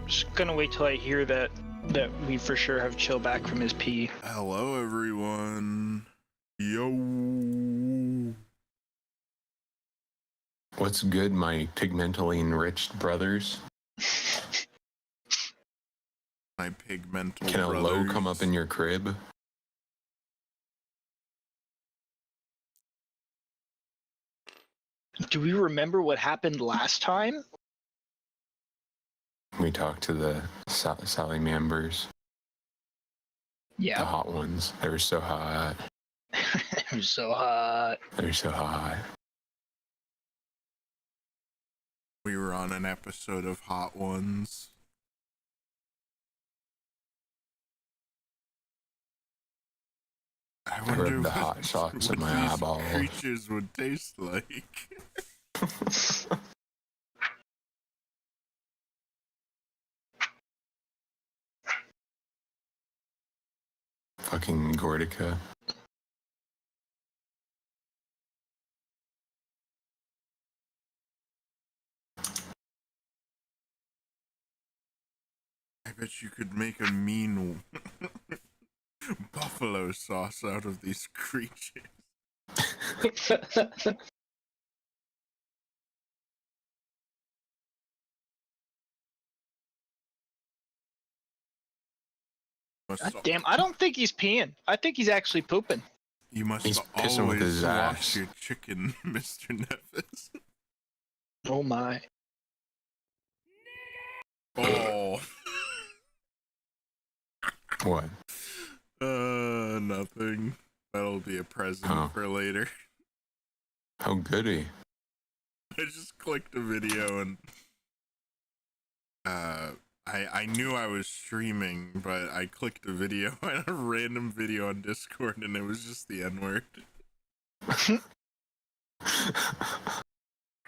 Just gonna wait till I hear that we for sure have Chill back from his pee. Hello, everyone. Yo. What's good, my pigmentally enriched brothers? My pigmental Can a brothers. low come up in your crib? Do we remember what happened last time? We talked to the Sally members, the Yeah. hot ones. They were so hot. It was so hot. They were so hot. We were on an episode of Hot Ones. I wonder rubbed the what, hot sauce in what my these eyeball. creatures would taste like. Fucking Gordica. I bet you could make a mean buffalo sauce out of these creatures. God damn, I don't think he's peeing. I think he's actually pooping. You must He's pissing with always his wash ass. your chicken, Mr. Nephis. Oh my. Oh. What? Nothing. That'll be a present Oh. for later. How goody. I just clicked a video and I knew I was streaming, but I clicked a video on a random video on Discord and it was just the N-word.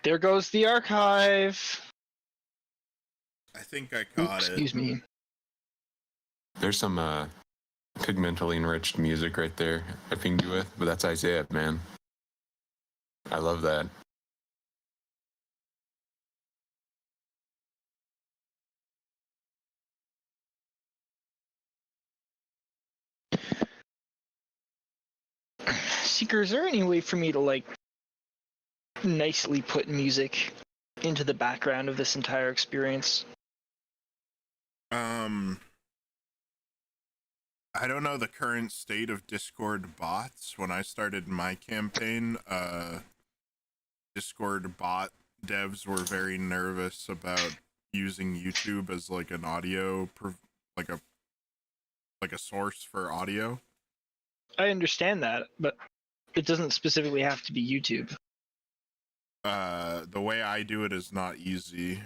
There goes the archive. I think I caught Excuse me. There's some pigmentally enriched music right there I pinged you with, but that's Isaiah, man. I love that. Seeker, is there any way for me to, like, nicely put music into the background of this entire experience? I don't know the current state of Discord bots. When I started my campaign, Discord bot devs were very nervous about using YouTube as like an audio, like a source for audio. I understand that, but it doesn't specifically have to be YouTube. The way I do it is not easy,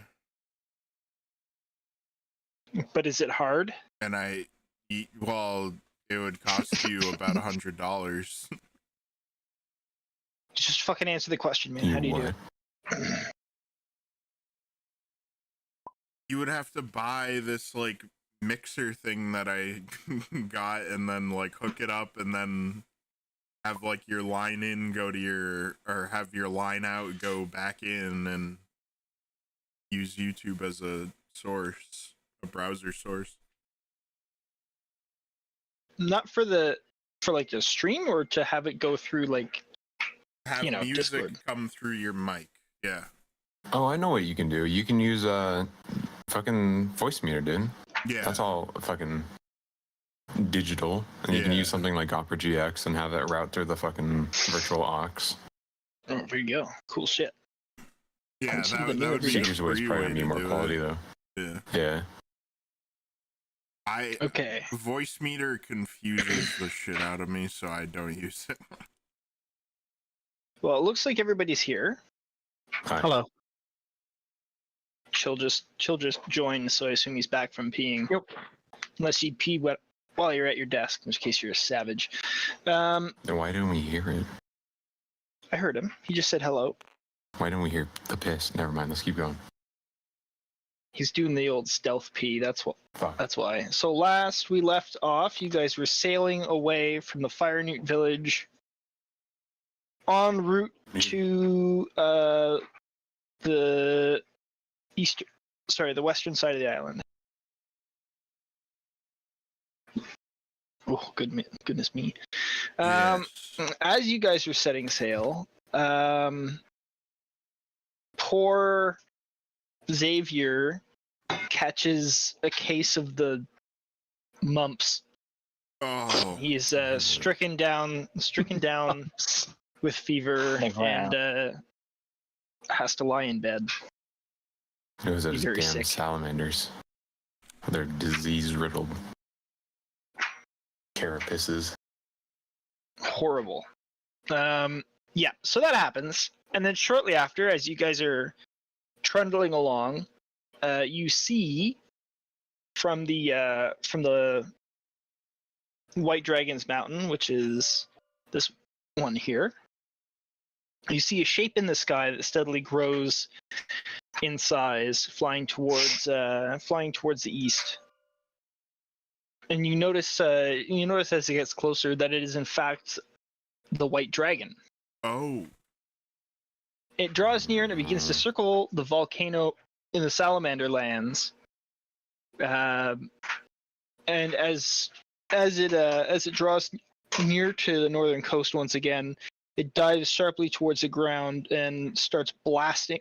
But is it hard? and well, it would cost you about $100. Just fucking answer the question, man. How do you do it? You would have to buy this like mixer thing that I got, and then like hook it up, and then have like your line in go to your, or have your line out go back in, and use YouTube as a source, a browser source. Not for like the stream, or to have it go through like, Have you know, music Discord. come through your mic. Yeah. Oh, I know what you can do. You can use fucking voice meter, dude. Yeah. That's all fucking digital. And you can Yeah. use something like Opera GX and have that route through the fucking virtual aux. Oh, there you go. Cool shit. Yeah, I'm seeing that the would be music. Seeker's the voice free probably way be to more do quality it. though. Yeah. Yeah. I voice meter confuses the shit out of me, so I don't use it. Well, it looks like everybody's here. Hi. Hello. She'll just join, so I assume he's back from peeing. Yep. Unless you pee while you're at your desk, in which case you're a savage. Then why didn't we hear it? I heard him. He just said hello. Why didn't we hear the piss? Never mind. Let's keep going. He's doing the old stealth pee. That's what. Fuck. That's why. So last we left off, you guys were sailing away from the Fire Newt village, en route to the western side of the island. Oh, goodness me. Yes. As you guys are setting sail, poor Xavier catches a case of the mumps. Oh. He's stricken down with fever The ground. and has to lie in bed. It was those Very damn sick. salamanders. They're disease-riddled carapaces. Horrible. Yeah, so that happens, and then shortly after, as you guys are trundling along, you see from the White Dragon's Mountain, which is this one here, you see a shape in the sky that steadily grows in size, flying towards the east. And you notice as it gets closer that it is in fact the White Dragon. Oh. It draws near and it begins to circle the volcano in the Salamander lands. And as it draws near to the northern coast once again, it dives sharply towards the ground and starts blasting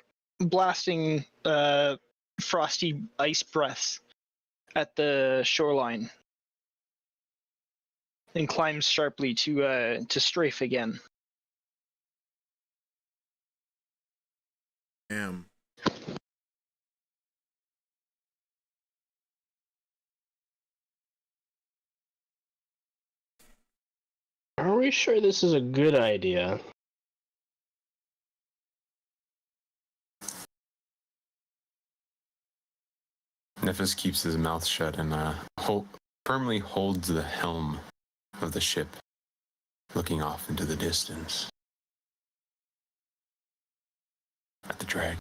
frosty ice breaths at the shoreline, and climbs sharply to strafe again. Damn. Are we sure this is a good idea? Nephis keeps his mouth shut and firmly holds the helm of the ship, looking off into the distance. At the dragon.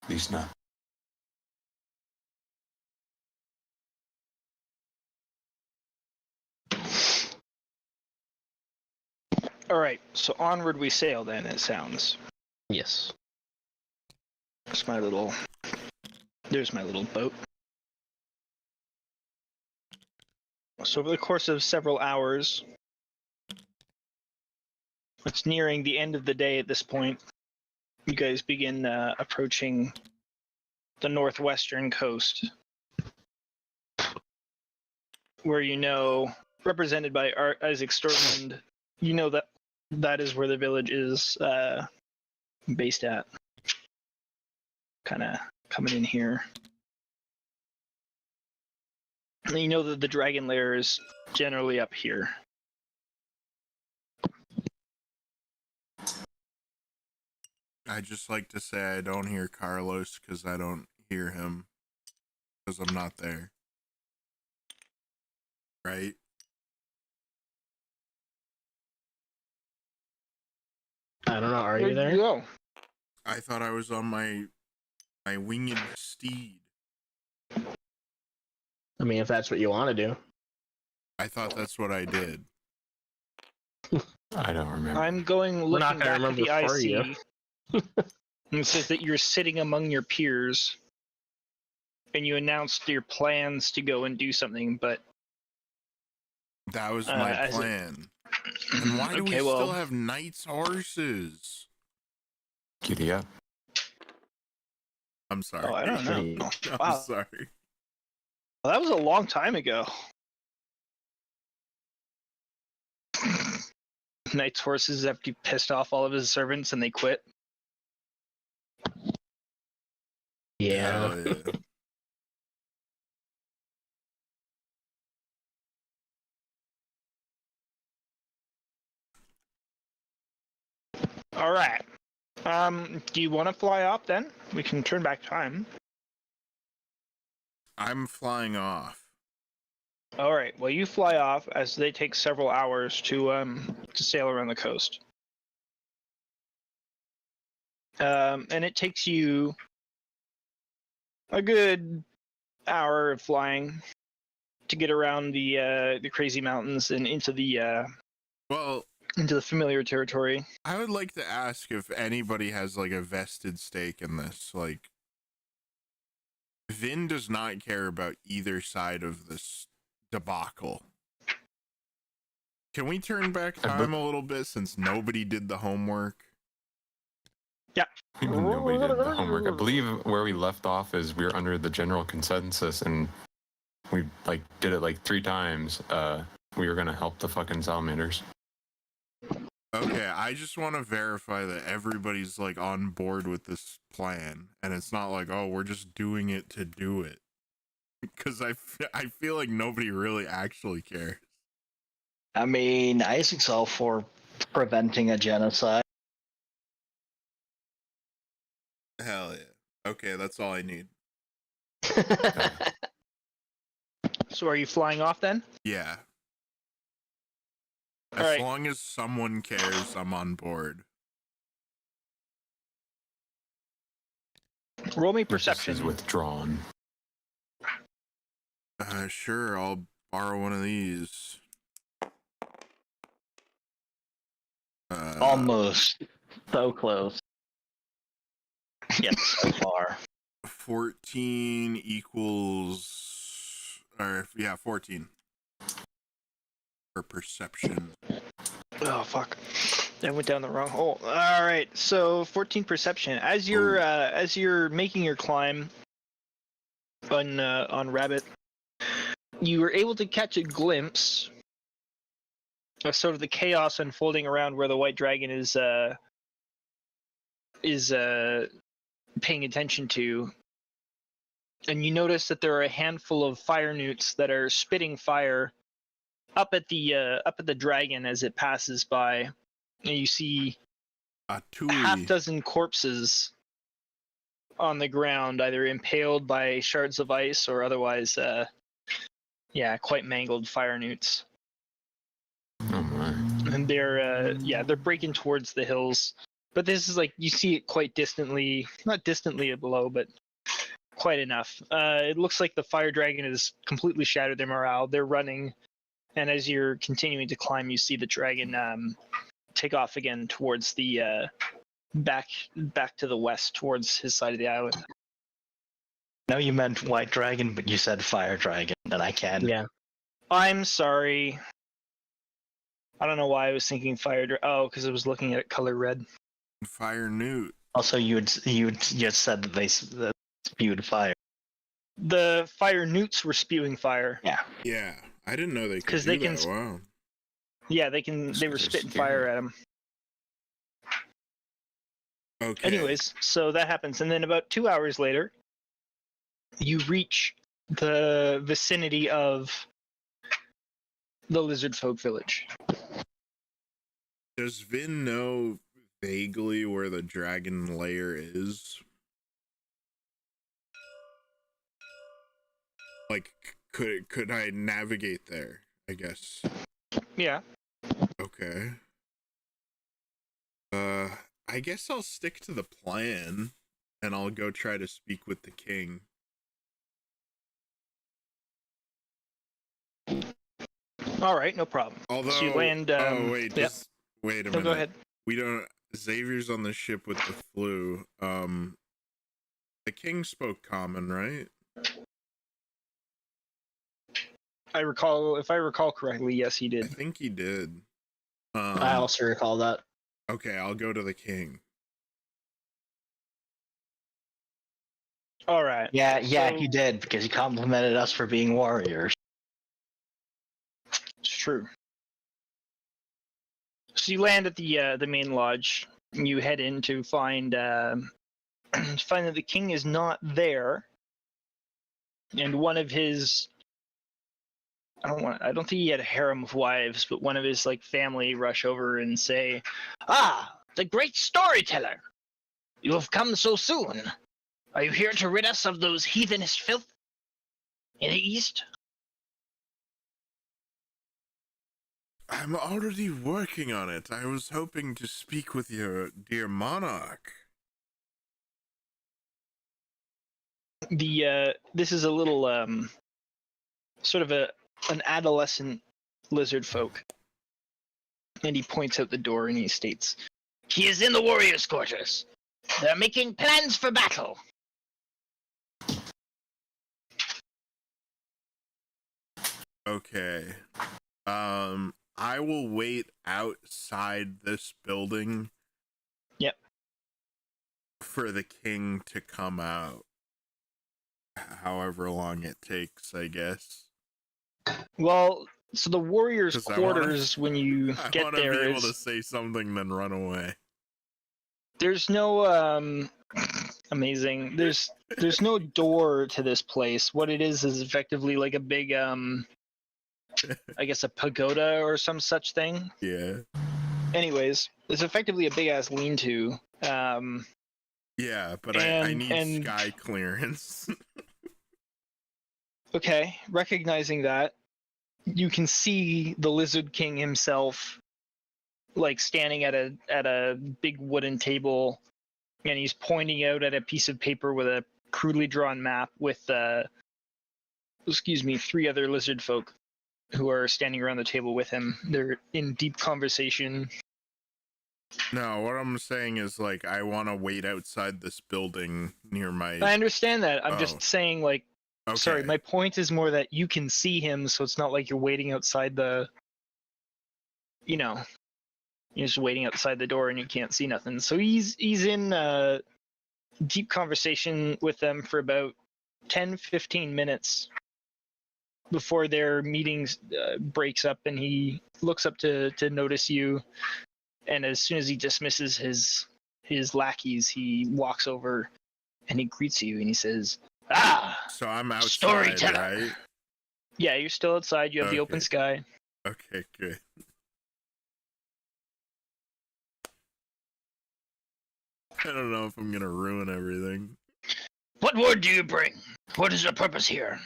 At least not. All right, so onward we sail then, it sounds. Yes. There's my little boat. So over the course of several hours, it's nearing the end of the day at this point, you guys begin approaching the northwestern coast, where represented by Isaac Stormwind, that is where the village is based at. Kind of coming in here. And you know that the dragon lair is generally up here. I just like to say I don't hear Carlos because I don't hear him because I'm not there. Right? I don't know. Are you there? You go. I thought I was on my winged steed. I mean, if that's what you want to do. I thought that's what I did. I don't remember. I'm going We're not looking gonna back at the remember for IC, you. and it says that you're sitting among your peers, and you announced your plans to go and do something, but That was my plan. And why do we still have knight's horses? Giddy up. I'm sorry. Oh, I don't know. I'm Wow. sorry. Well, that was a long time ago. Knight's horses have pissed off all of his servants and they quit. Yeah. Hell yeah. All right. Do you want to fly off then? We can turn back time. I'm flying off. All right. Well, you fly off as they take several hours to sail around the coast. And it takes you a good hour of flying to get around the crazy mountains and into the familiar territory. I would like to ask if anybody has like a vested stake in this. Like, Vin does not care about either side of this debacle. Can we turn back time a little bit since nobody did the homework? Nobody did the homework. I believe where we left off is we were under the general consensus, and we like did it like 3 times. We were gonna help the fucking salamanders. Okay, I just want to verify that everybody's like on board with this plan, and it's not like, oh, we're just doing it to do it. Because I feel like nobody really actually cares. I mean, Isaac's all for preventing a genocide. Hell yeah. Okay, that's all I need. So are you flying off then? Yeah. As All right. long as someone cares, I'm on board. Roll me This is perception. withdrawn. Sure, I'll borrow one of these. Almost. So close. Yet so far. 14 equals... Or, yeah, 14. For perception. Oh fuck! I went down the wrong hole. All right, so 14 perception. As you're making your climb on Rabbit, you were able to catch a glimpse of sort of the chaos unfolding around where the white dragon is paying attention to, and you notice that there are a handful of fire newts that are spitting fire up at the dragon as it passes by, and you see a half dozen corpses on the ground, either impaled by shards of ice or otherwise, quite mangled fire newts. Oh my. And they're breaking towards the hills, but this is like you see it quite distantly, not distantly below, but quite enough. It looks like the fire dragon has completely shattered their morale. They're running. And as you're continuing to climb, you see the dragon take off again towards the back to the west, towards his side of the island. No, you meant white dragon, but you said fire dragon, and I can. Yeah. I'm sorry. I don't know why I was thinking fire. Oh, because I was looking at it color red. Fire newt. Also, you just said that they spewed fire. The fire newts were spewing fire. Yeah, I didn't know they could 'Cause do they that. can Wow. Yeah, they can. They were spitting fire at him. Okay. Anyways, so that happens, and then about 2 hours later, you reach the vicinity of the lizard folk village. Does Vin know vaguely where the dragon lair is? Like, could I navigate there? I guess. Yeah. Okay. I guess I'll stick to the plan, and I'll go try to speak with the king. All right, no problem. Although, So you land. wait, yep. wait a No, minute. go ahead. We don't. Xavier's on the ship with the flu. The king spoke common, right? If I recall correctly, yes, he I did. think he did. I also recall that. Okay, I'll go to the king. All right. Yeah, So- he did, because he complimented us for being warriors. It's true. So you land at the main lodge. And you head in to find that the king is not there, and one of his I don't think he had a harem of wives, but one of his family rush over and say, "Ah, the great storyteller! You have come so soon. Are you here to rid us of those heathenish filth in the east?" I'm already working on it. I was hoping to speak with your dear monarch. This is a little sort of an adolescent lizard folk, and he points out the door and he states, "He is in the warriors' quarters. They're making plans for battle." Okay. I will wait outside this building. Yep. For the king to come out. However long it takes, I guess. Well, so the warriors' 'Cause quarters, when you I get want to there, be able to is say something, then run away. there's no amazing. There's no door to this place. What it is effectively like a big I guess a pagoda or some such thing. Yeah. Anyways, it's effectively a big ass lean-to. Yeah, but I need sky clearance. Okay, recognizing that, you can see the Lizard King himself, like standing at a big wooden table, and he's pointing out at a piece of paper with a crudely drawn map with, 3 other lizard folk who are standing around the table with him. They're in deep conversation. No, what I'm saying is, like, I want to wait outside this building near my... I understand that. I'm Oh. just saying, like, Okay. sorry, my point is more that you can see him, so it's not like you're waiting outside the, you're just waiting outside the door and you can't see nothing. So he's in deep conversation with them for about 10-15 minutes before their meeting breaks up, and he looks up to notice you, and as soon as he dismisses his lackeys, he walks over and he greets you and he says, So I'm outside, storyteller. right? Yeah, you're still outside. You have the open Okay. sky. Okay, good. I don't know if I'm gonna ruin everything. What word do you bring? What is your purpose here?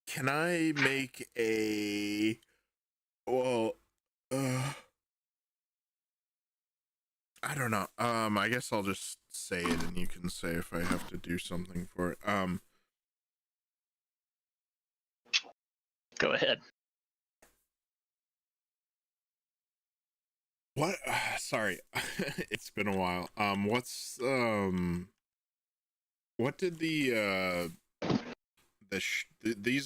Can I make a... Well, I don't know. I guess I'll just say it and you can say if I have to do something for it. Go ahead. What? Sorry, it's been a while. What did these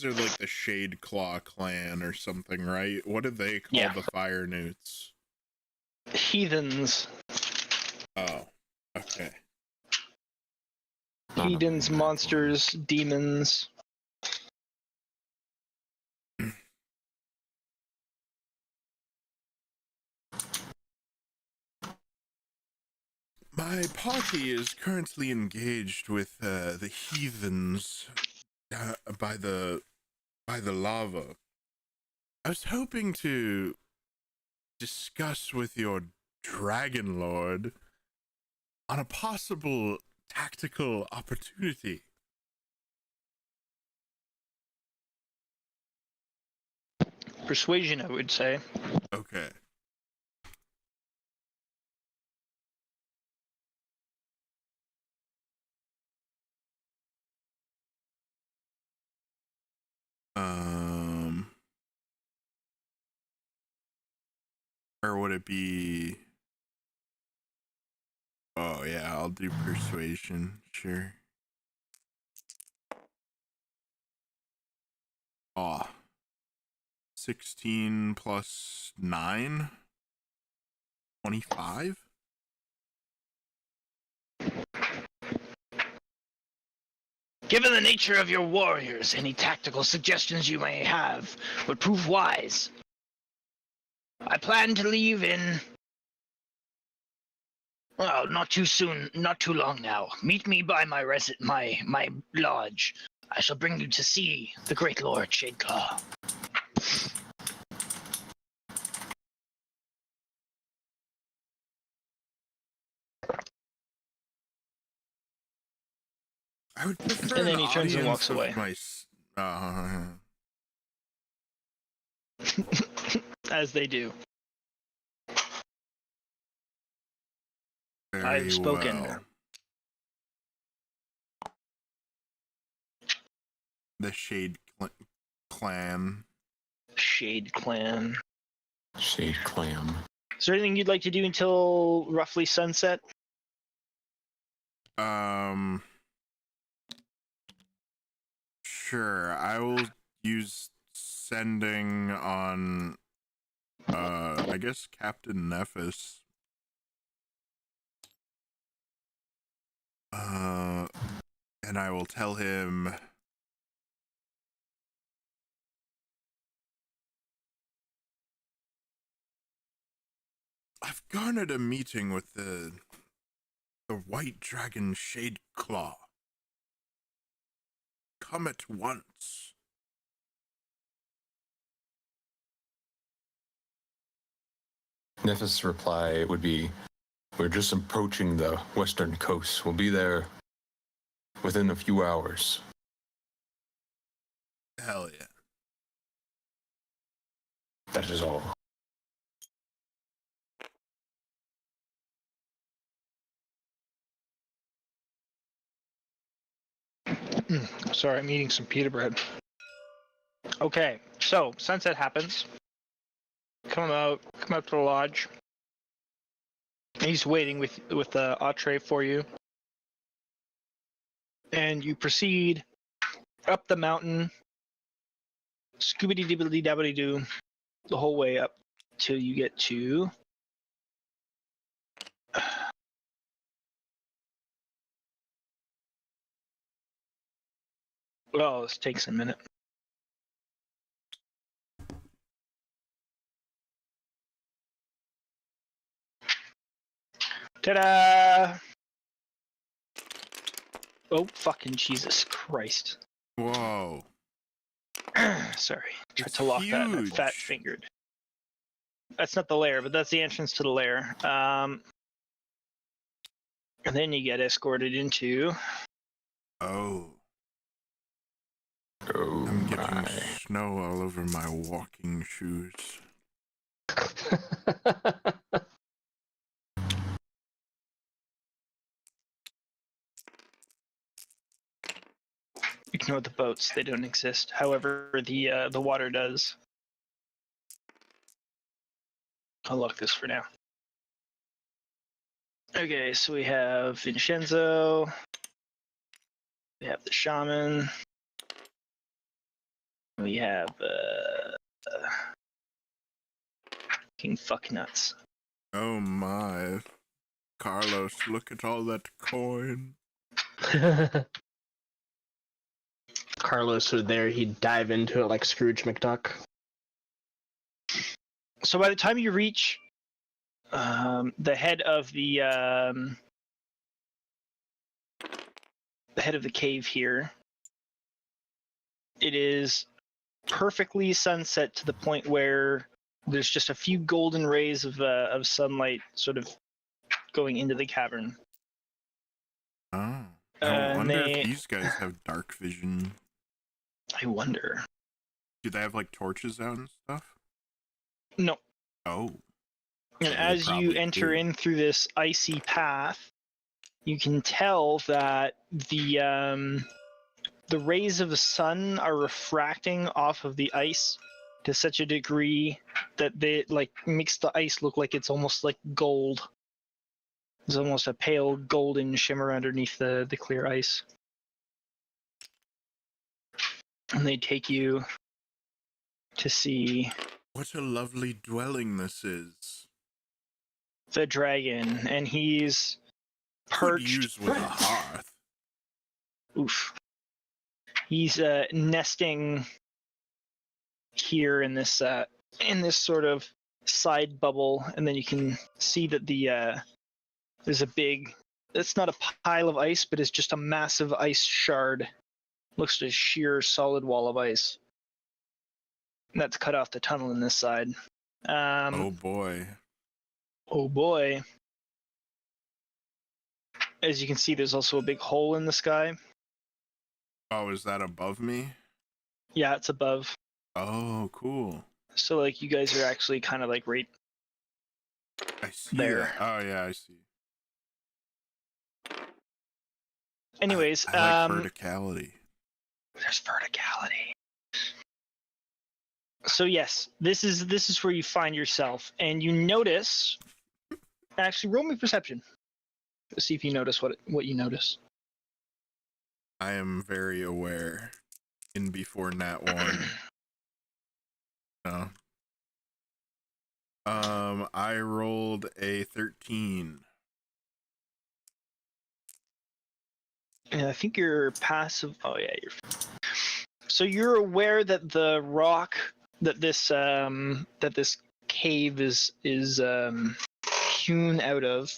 are like the Shade Claw clan or something, right? What did they call the Fire Newts? Heathens. Oh, okay. Heathens, monsters, demons. My party is currently engaged with the heathens by the lava. I was hoping to discuss with your Dragon Lord on a possible tactical opportunity. Persuasion, I would say. Okay. Or would it be... Oh yeah, I'll do persuasion, sure. Oh. 16 plus 9? 25? Given the nature of your warriors, any tactical suggestions you may have would prove wise. I plan to leave in... Well, not too soon, not too long now. Meet me by my my lodge. I shall bring you to see the great Lord Shadeclaw. I would prefer And then an he turns and audience walks of away. As they do. Very I've spoken. well. The Shade Clan. Shade Clan. Shade Clam. Is there anything you'd like to do until roughly sunset? Sure, I will use sending on, I guess Captain Nephis. And I will tell him... I've garnered a meeting with the White Dragon Shade Claw. Come at once. Nephis' reply would be, "We're just approaching the western coast. We'll be there within a few hours." Hell yeah. That is all. Sorry, I'm eating some pita bread. Okay, so sunset happens. Come up to the lodge. He's waiting with the entree for you, and you proceed up the mountain, scoobity-dibbity-dabbity-doo, the whole way up till you get to. Well, this takes a minute. Ta-da! Oh, fucking Jesus Christ. Whoa. Sorry. Tried It's to lock that and I huge. fat-fingered. That's not the lair, but that's the entrance to the lair. And then you get escorted into... Oh. Oh I'm getting my. snow all over my walking shoes. Ignore the boats; they don't exist. However, the water does. I'll lock this for now. Okay, so we have Vinshenzo. We have the shaman. We have King Fucknuts. Oh my. Carlos, look at all that coin. Carlos was there, he'd dive into it like Scrooge McDuck. So by the time you reach the head of the cave here, it is perfectly sunset to the point where there's just a few golden rays of sunlight sort of going into the cavern. Oh. I wonder they- if these guys have dark vision. I wonder. Do they have like torches out and stuff? No. Oh. And They as you probably enter do. in through this icy path, you can tell that the rays of the sun are refracting off of the ice to such a degree that they like makes the ice look like it's almost like gold. There's almost a pale golden shimmer underneath the clear ice. And they take you to see What a lovely dwelling this is. the dragon, and he's Could perched. use with a hearth. Oof. He's nesting here in this sort of side bubble, and then you can see that there's a big. It's not a pile of ice, but it's just a massive ice shard. Looks like a sheer solid wall of ice. And that's cut off the tunnel in this side. Oh boy. Oh boy. As you can see, there's also a big hole in the sky. Oh, is that above me? Yeah, it's above. Oh, cool. So like you guys are actually kind of like right I see there. that. Oh yeah, I see. Anyways, I like verticality. there's verticality. So yes, this is where you find yourself, and you notice. Actually, roll me perception. Let's see if you notice what you notice. I am very aware. in before Nat 1. No. I rolled a 13. And I think you're passive. Oh yeah, you're. So you're aware that the rock that this cave is hewn out of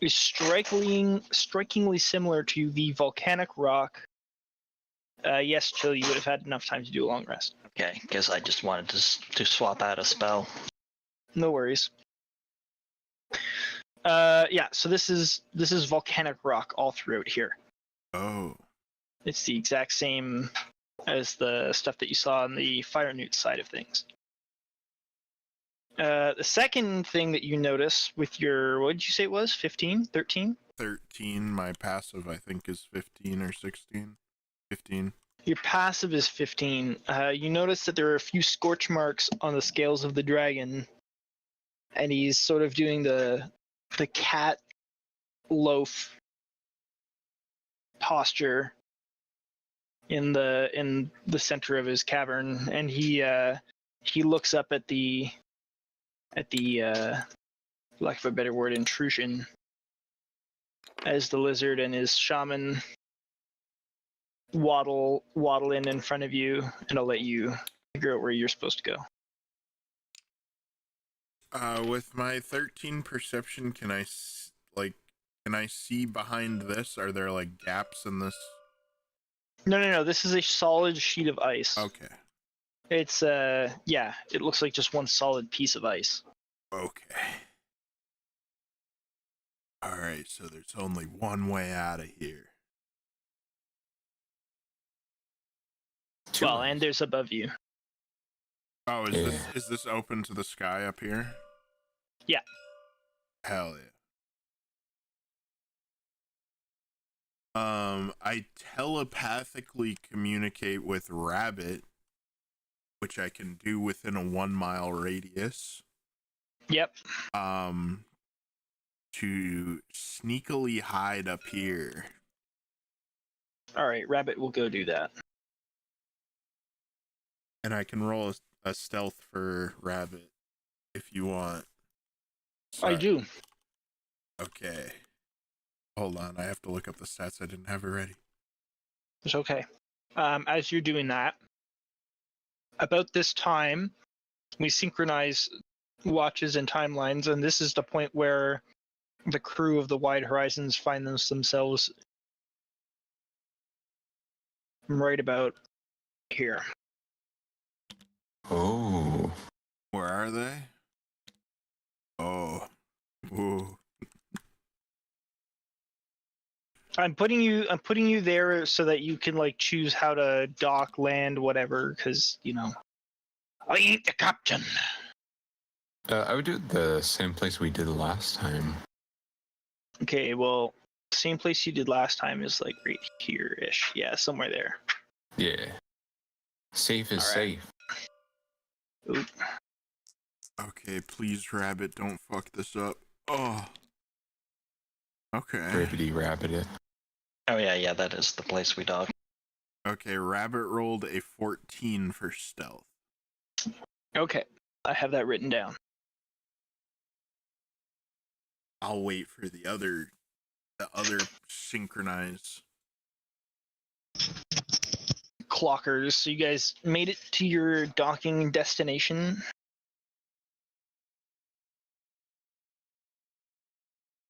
is strikingly similar to the volcanic rock. Yes, Chill, you would have had enough time to do a long rest. Okay, guess I just wanted to swap out a spell. No worries. Yeah, so this is volcanic rock all throughout here. Oh. It's the exact same as the stuff that you saw on the fire newt side of things. The second thing that you notice with your, what did you say it was? 15? 13? 13. My passive, I think, is 15 or 16. 15. Your passive is 15. You notice that there are a few scorch marks on the scales of the dragon, and he's sort of doing the cat loaf posture in the center of his cavern, and he looks up at the lack of a better word, intrusion, as the lizard and his shaman waddle in front of you, and I'll let you figure out where you're supposed to go. With my 13 perception, can I see behind this? Are there like gaps in this? No. This is a solid sheet of ice. Okay. It's yeah, it looks like just one solid piece of ice. Okay. All right, so there's only one way out of here. Well, and there's above you. Oh, is this open to the sky up here? Yeah. Hell yeah. I telepathically communicate with Rabbit, which I can do within a 1 mile radius. Yep. To sneakily hide up here. All right, Rabbit will go do that. And I can roll a stealth for Rabbit if you want. I do. Okay. Hold on, I have to look up the stats. I didn't have it ready. It's okay. As you're doing that, about this time, we synchronize watches and timelines, and this is the point where the crew of the Wide Horizons find themselves right about here. Oh. Where are they? Oh. Ooh. I'm putting you there so that you can like choose how to dock, land, whatever, because I ain't the captain. I would do it the same place we did last time. Okay, well, same place you did last time is like right here-ish. Yeah, somewhere there. Yeah. Safe is safe. Oop. Okay, please, Rabbit, don't fuck this up. Oh. Okay. Ribbity rabbit it. Oh yeah, that is the place we dog. Okay, Rabbit rolled a 14 for stealth. Okay, I have that written down. I'll wait for the other synchronize. Clockers, so you guys made it to your docking destination.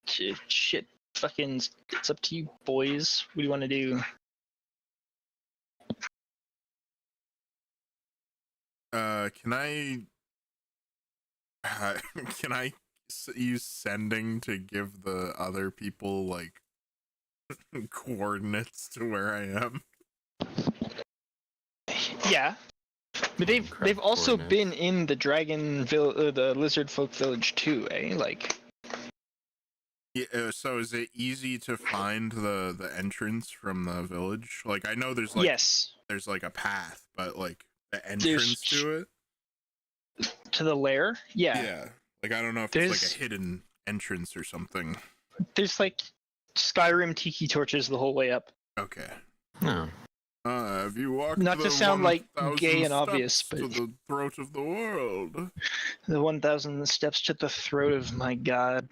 Shit, fucking, it's up to you, boys. What do you want to do? Can I use sending to give the other people like coordinates to where I am? Yeah, but they've also been in the the lizard folk village too, eh? Like. Yeah, so is it easy to find the entrance from the village? Like, I know there's like there's like a path, but like the entrance to it, to the lair, yeah. Like, I don't know if it's like a hidden entrance or something. There's like Skyrim tiki torches the whole way up. Okay. No. Have you walked Not to the sound like 1,000 gay and steps obvious, to but the throat of the world? the 1,000 steps to the throat of my god.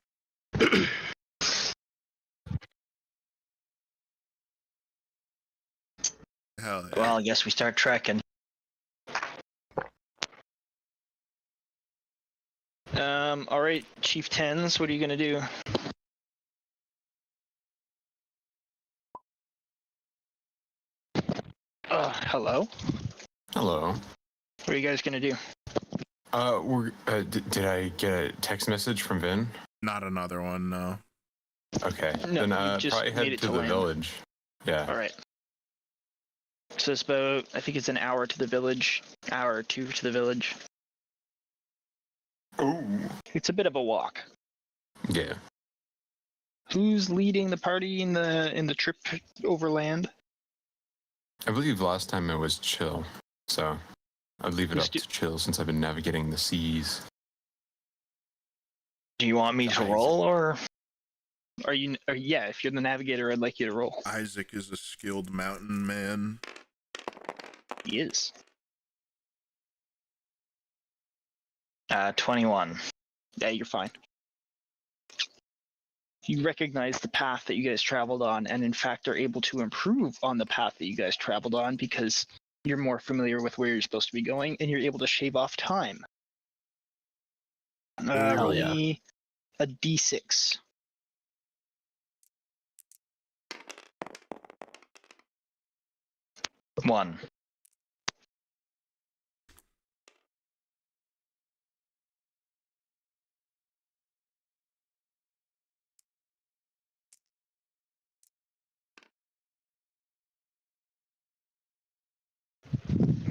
Hell yeah. Well, I guess we start trekking. All right, Chief Tens, what are you gonna do? Hello. Hello. What are you guys gonna do? Did I get a text message from Vin? Not another one, no. Okay. No, then you just probably made head it to to the land. village. Yeah. All right. So it's about, I think it's an hour to the village, hour or two to the village. Ooh. It's a bit of a walk. Yeah. Who's leading the party in the trip overland? I believe last time it was Chill, so I'd leave it Let's up to Chill since I've been navigating the seas. Do you want me to roll, or Yeah, if you're the navigator, I'd like you to roll. Isaac is a skilled mountain man. He is. 21? Yeah, you're fine. You recognize the path that you guys traveled on, and in fact are able to improve on the path that you guys traveled on because you're more familiar with where you're supposed to be going, and you're able to shave off time. Hell Roll yeah. me a d6. One.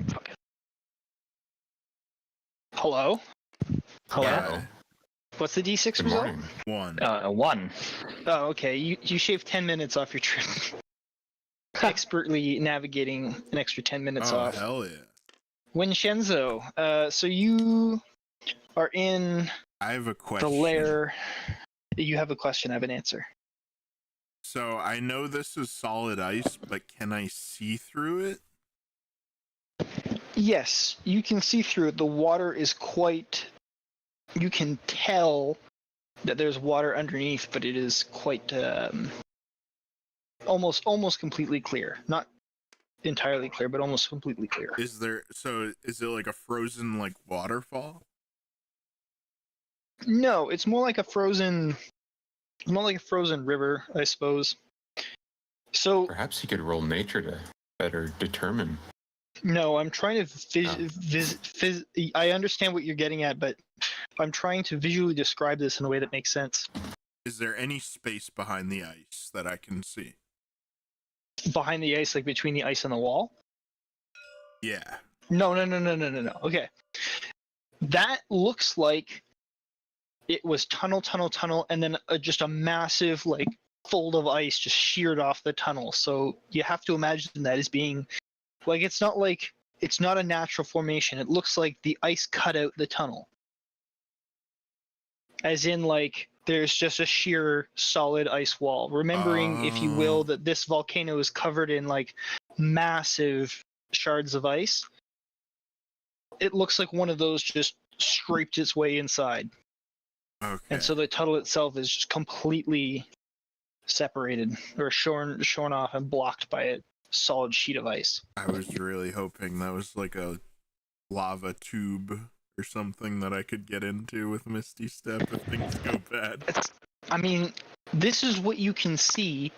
Fuck it. Hello? Hello. Yeah. What's the d6 Good result? morning. One. A 1. Oh, okay. You shaved 10 minutes off your trip. Expertly navigating an extra 10 minutes Oh, off. hell yeah. Vinshenzo, so you are in I have a question. the lair. You have a question, I have an answer. So I know this is solid ice, but can I see through it? Yes, you can see through it. The water is quite... You can tell that there's water underneath, but it is quite almost completely clear. Not entirely clear, but almost completely clear. Is it like a frozen like waterfall? No, it's more like a frozen river, I suppose. So Perhaps he could roll nature to better determine. no, I'm trying to I understand what you're getting at, but I'm trying to visually describe this in a way that makes sense. Is there any space behind the ice that I can see? Behind the ice, like between the ice and the wall? Yeah. No. Okay. That looks like it was tunnel, and then just a massive like fold of ice just sheared off the tunnel. So you have to imagine that as being like it's not a natural formation. It looks like the ice cut out the tunnel. As in like there's just a sheer solid ice wall. Remembering, if you will, that this volcano is covered in like massive shards of ice. It looks like one of those just scraped its way inside. Okay. And so the tunnel itself is just completely separated or shorn off and blocked by a solid sheet of ice. I was really hoping that was like a lava tube or something that I could get into with Misty Step if things go bad. I mean, this is what you can see.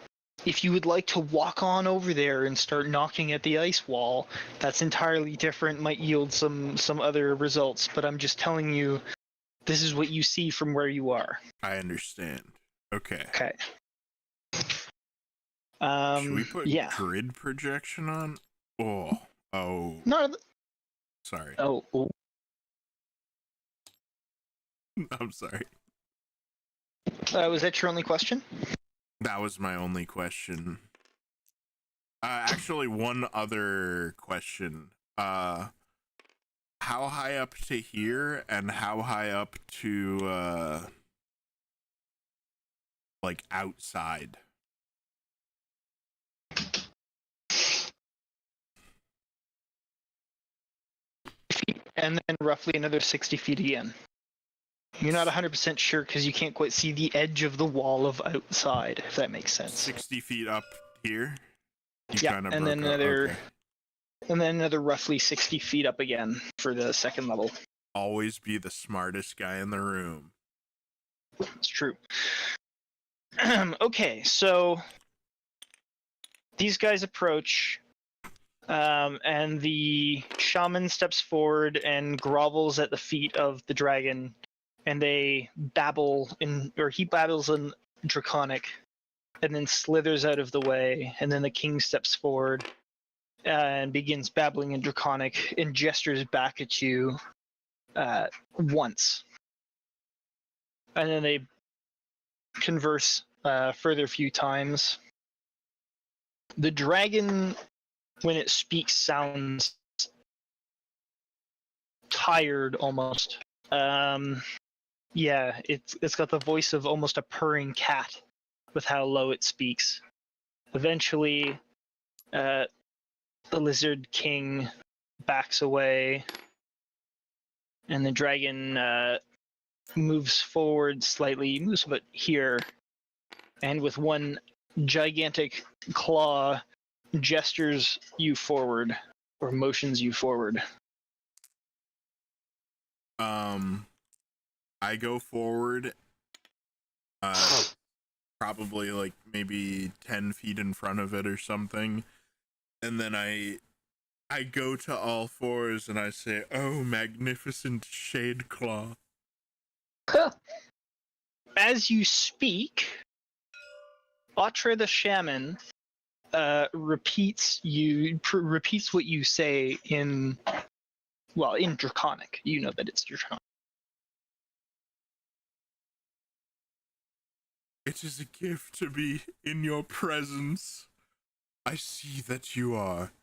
If you would like to walk on over there and start knocking at the ice wall, that's entirely different, might yield some other results, but I'm just telling you, this is what you see from where you are. I understand. Okay. Okay. Should we put yeah. grid projection on? Oh. No. Sorry. Oh. I'm sorry. Was that your only question? That was my only question. Actually, one other question. How high up to here and how high up to like outside? and then roughly another 60 feet again. You're not 100% sure because you can't quite see the edge of the wall of outside, if that makes sense. 60 feet up here. You Yeah, kind of and broke then up. another, Okay. and then another roughly 60 feet up again for the second level. Always be the smartest guy in the room. It's true. Okay, so these guys approach, and the shaman steps forward and grovels at the feet of the dragon, and they babble he babbles in Draconic, and then slithers out of the way, and then the king steps forward and begins babbling in Draconic and gestures back at you once. And then they converse further a few times. The dragon, when it speaks, sounds tired almost. Yeah, it's got the voice of almost a purring cat with how low it speaks. Eventually, the lizard king backs away, and the dragon moves forward slightly, moves about here, and with one gigantic claw gestures you forward, or motions you forward. I go forward, probably like maybe 10 feet in front of it or something, and then I go to all fours and I say, "Oh, magnificent Shadeclaw." As you speak, Batra the shaman repeats what you say in Draconic. You know that it's Draconic. It is a gift to be in your presence. I see that you are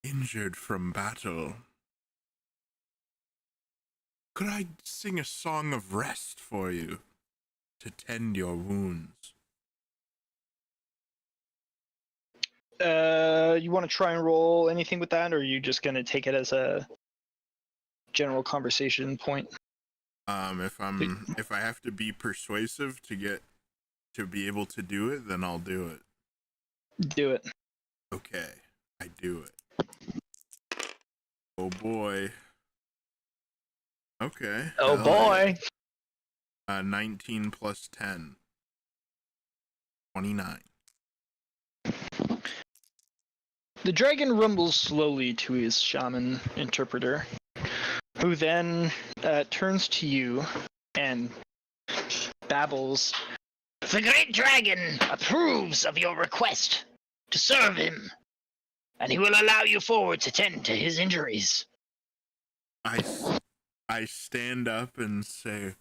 injured from battle. Could I sing a song of rest for you to tend your wounds? You want to try and roll anything with that, or are you just going to take it as a general conversation point? If I have to be persuasive to be able to do it, then I'll do it. Do it. Okay, I do it. Oh boy. Okay. Oh hell boy. yeah. 19 plus 10. 29. The dragon rumbles slowly to his shaman interpreter, who then turns to you and babbles. The great dragon approves of your request to serve him, and he will allow you forward to tend to his injuries. I stand up and say,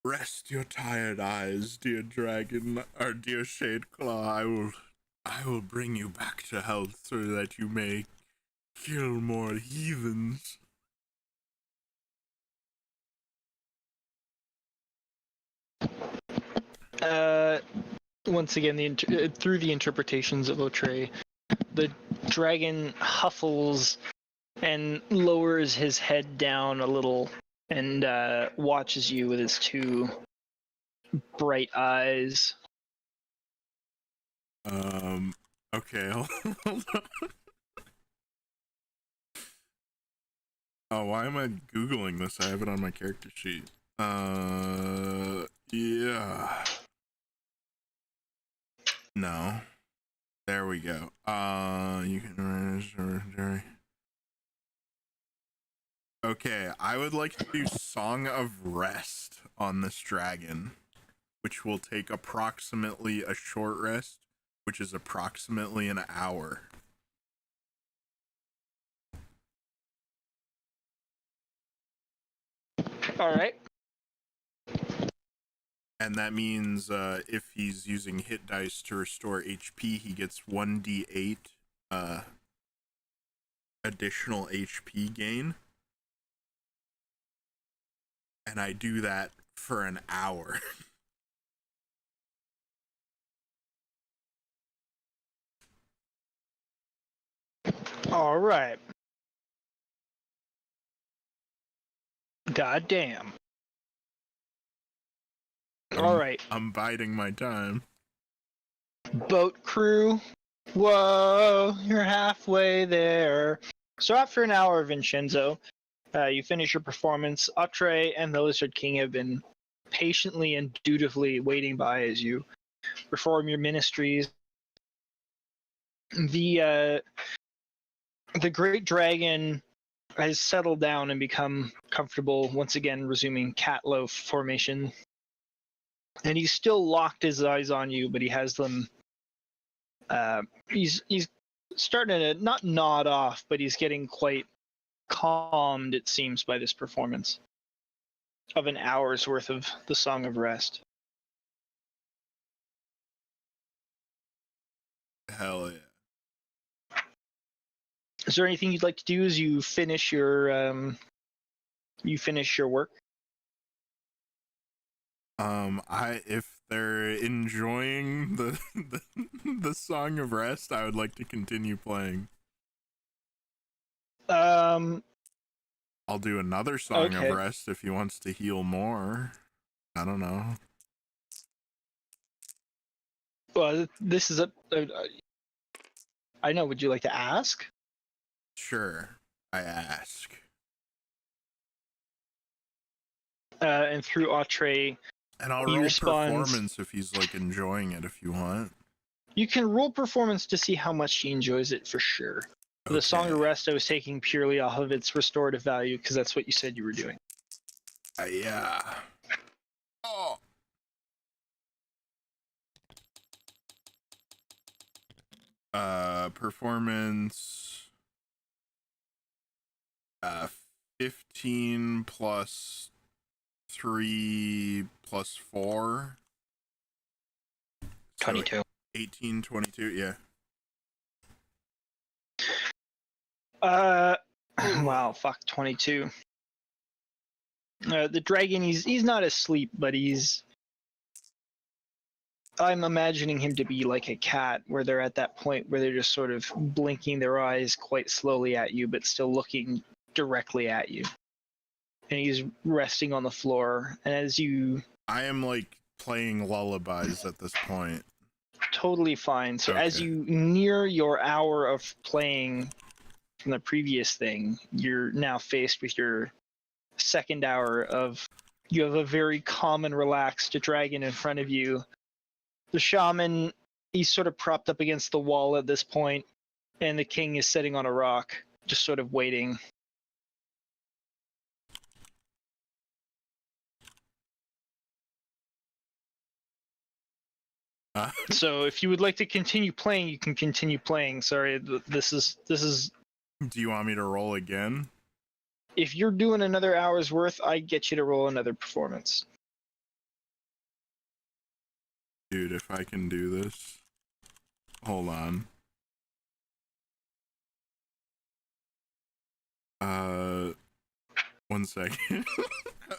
"Rest your tired eyes, dear dragon, or dear Shadeclaw. I will bring you back to health so that you may kill more heathens." Once again, through the interpretations of Otre, the dragon huffles and lowers his head down a little and watches you with his two bright eyes. Okay, hold on. Oh, why am I Googling this? I have it on my character sheet. Yeah. No. There we go. You can. Okay, I would like to do Song of Rest on this dragon, which will take approximately a short rest, which is approximately an hour. All right. And that means if he's using hit dice to restore HP, he gets 1d8 additional HP gain. And I do that for an hour. All right. God damn. All right. I'm biding my time. Boat crew. Whoa, you're halfway there. So after an hour, Vinshenzo, you finish your performance. Atre and the Lizard King have been patiently and dutifully waiting by as you perform your ministries. The great dragon has settled down and become comfortable, once again resuming cat loaf formation. And he's still locked his eyes on you, but he has them. He's starting to not nod off, but he's getting quite calmed, it seems, by this performance of an hour's worth of the Song of Rest. Hell yeah. Is there anything you'd like to do as you finish your work? If they're enjoying the Song of Rest, I would like to continue playing. I'll do another Song Okay. of Rest if he wants to heal more. I don't know. Well, this is I know. Would you like to ask? Sure, I ask. And through Atre, And I'll he roll responds- performance if he's like enjoying it if you want. you can roll performance to see how much he enjoys it for sure. The Song of Okay. Rest I was taking purely off of its restorative value because that's what you said you were doing. Yeah. Oh. Performance 15 plus 3 plus 4. So 22. 18, 22, yeah. Wow, fuck, 22. The dragon, he's not asleep, but I'm imagining him to be like a cat, where they're at that point where they're just sort of blinking their eyes quite slowly at you, but still looking directly at you. And he's resting on the floor, and as you... I am like playing lullabies at this point. Totally fine. So as Okay. you near your hour of playing from the previous thing, you're now faced with your second hour of... You have a very calm and relaxed dragon in front of you. The shaman, he's sort of propped up against the wall at this point, and the king is sitting on a rock, just sort of waiting. So if you would like to continue playing, you can continue playing. Sorry, this is... Do you want me to roll again? If you're doing another hour's worth, I get you to roll another performance. Dude, if I can do this. Hold on. One second.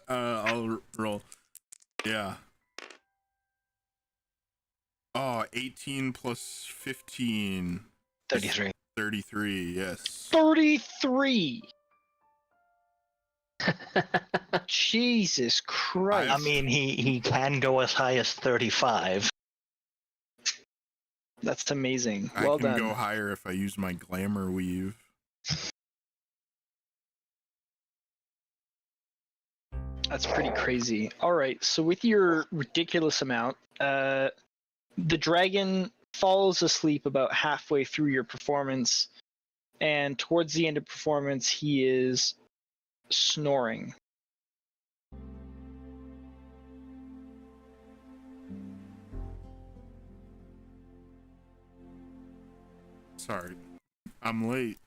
I'll roll. Yeah. Oh, 18 plus 15. 33. 33, yes. 33! Jesus Christ. I mean, he can go as high as 35. That's amazing. I Well can done. go higher if I use my glamour weave. That's pretty crazy. All right, so with your ridiculous amount, the dragon falls asleep about halfway through your performance, and towards the end of performance, he is snoring. Sorry. I'm late.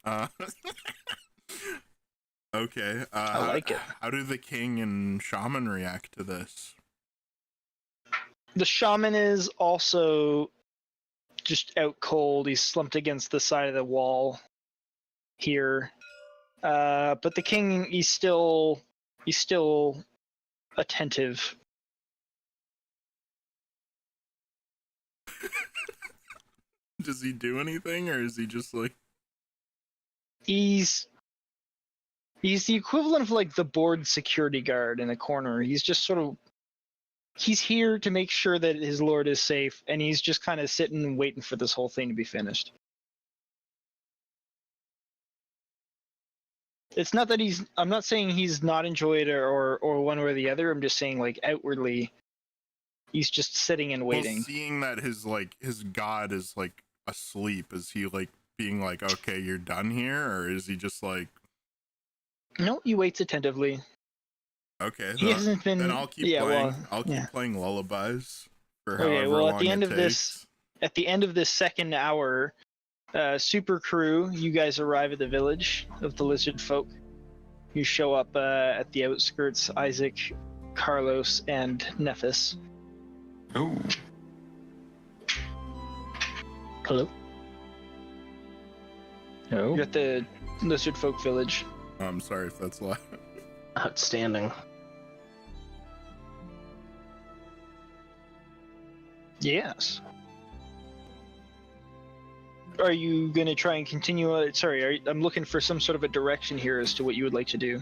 Okay. I like it. How do the king and shaman react to this? The shaman is also just out cold. He's slumped against the side of the wall here. But the king, he's still attentive. Does he do anything, or is he just like... He's He's the equivalent of like the board security guard in a corner. He's just sort of he's here to make sure that his lord is safe, and he's just kind of sitting and waiting for this whole thing to be finished. It's not that I'm not saying he's not enjoyed or one way or the other. I'm just saying like outwardly, he's just sitting and waiting. Well, seeing that his god is like asleep, is he like being like, okay, you're done here, or is he just like? No, he waits attentively. Okay, He hasn't been. then I'll keep playing. Well, I'll keep playing lullabies for okay, however well, long at the end it of takes. at the end of this second hour, super crew, you guys arrive at the village of the lizard folk. You show up at the outskirts, Isaac, Carlos, and Nephis. Ooh. Hello. Oh. You're at the lizard folk village. I'm sorry if that's loud. Outstanding. Yes. Are you going to try and continue? I'm looking for some sort of a direction here as to what you would like to do.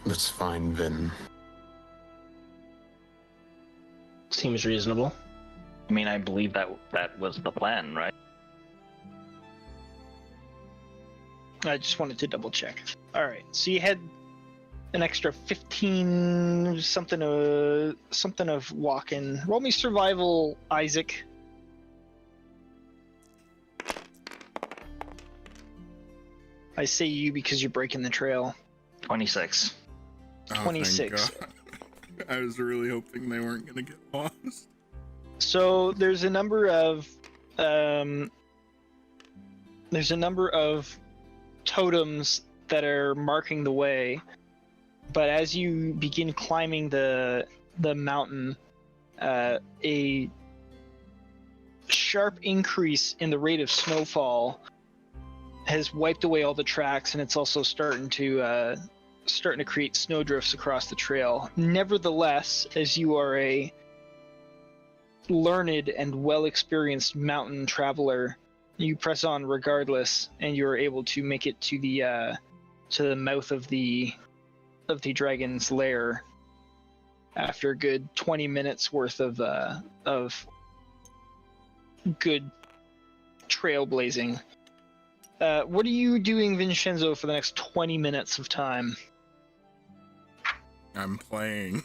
Let's find Vin. Seems reasonable. I mean, I believe that was the plan, right? I just wanted to double check. All right, so you had an extra 15 something of walking. Roll me survival, Isaac. I say you because you're breaking the trail. 26. Oh, thank 26. God. I was really hoping they weren't gonna get lost. So there's a number of totems that are marking the way, but as you begin climbing the mountain, a sharp increase in the rate of snowfall has wiped away all the tracks, and it's also starting to create snowdrifts across the trail. Nevertheless, as you are a learned and well-experienced mountain traveler, you press on regardless, and you are able to make it to the mouth of the dragon's lair after a good 20 minutes worth of good trailblazing. What are you doing, Vinshenzo, for the next 20 minutes of time? I'm playing.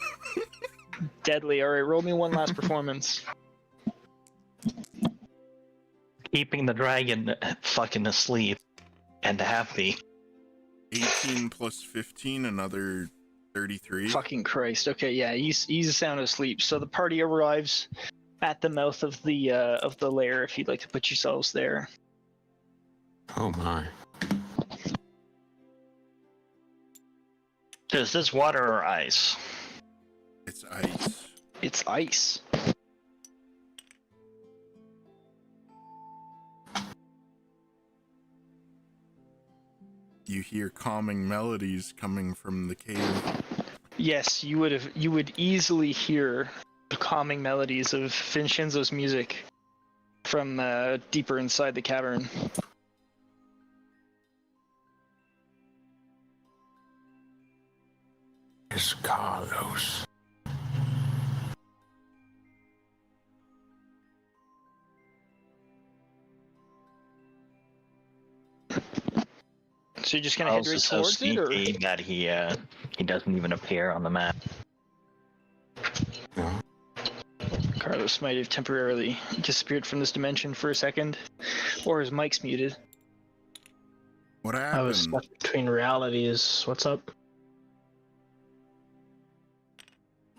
Deadly. All right, roll me one last performance. Keeping the dragon fucking asleep and happy. 18 plus 15, another 33. Fucking Christ. Okay, yeah, he's sound asleep. So the party arrives at the mouth of the lair. If you'd like to put yourselves there. Oh my. Is this water or ice? It's ice. It's ice. You hear calming melodies coming from the cave. Yes, you would easily hear the calming melodies of Vinshenzo's music from deeper inside the cavern. It's Carlos. So you're just gonna head Carlos right is so towards it, or? sneaky that he doesn't even appear on the map. No. Carlos might have temporarily disappeared from this dimension for a second, or his mic's muted. What I was happened? stuck between realities. What's up?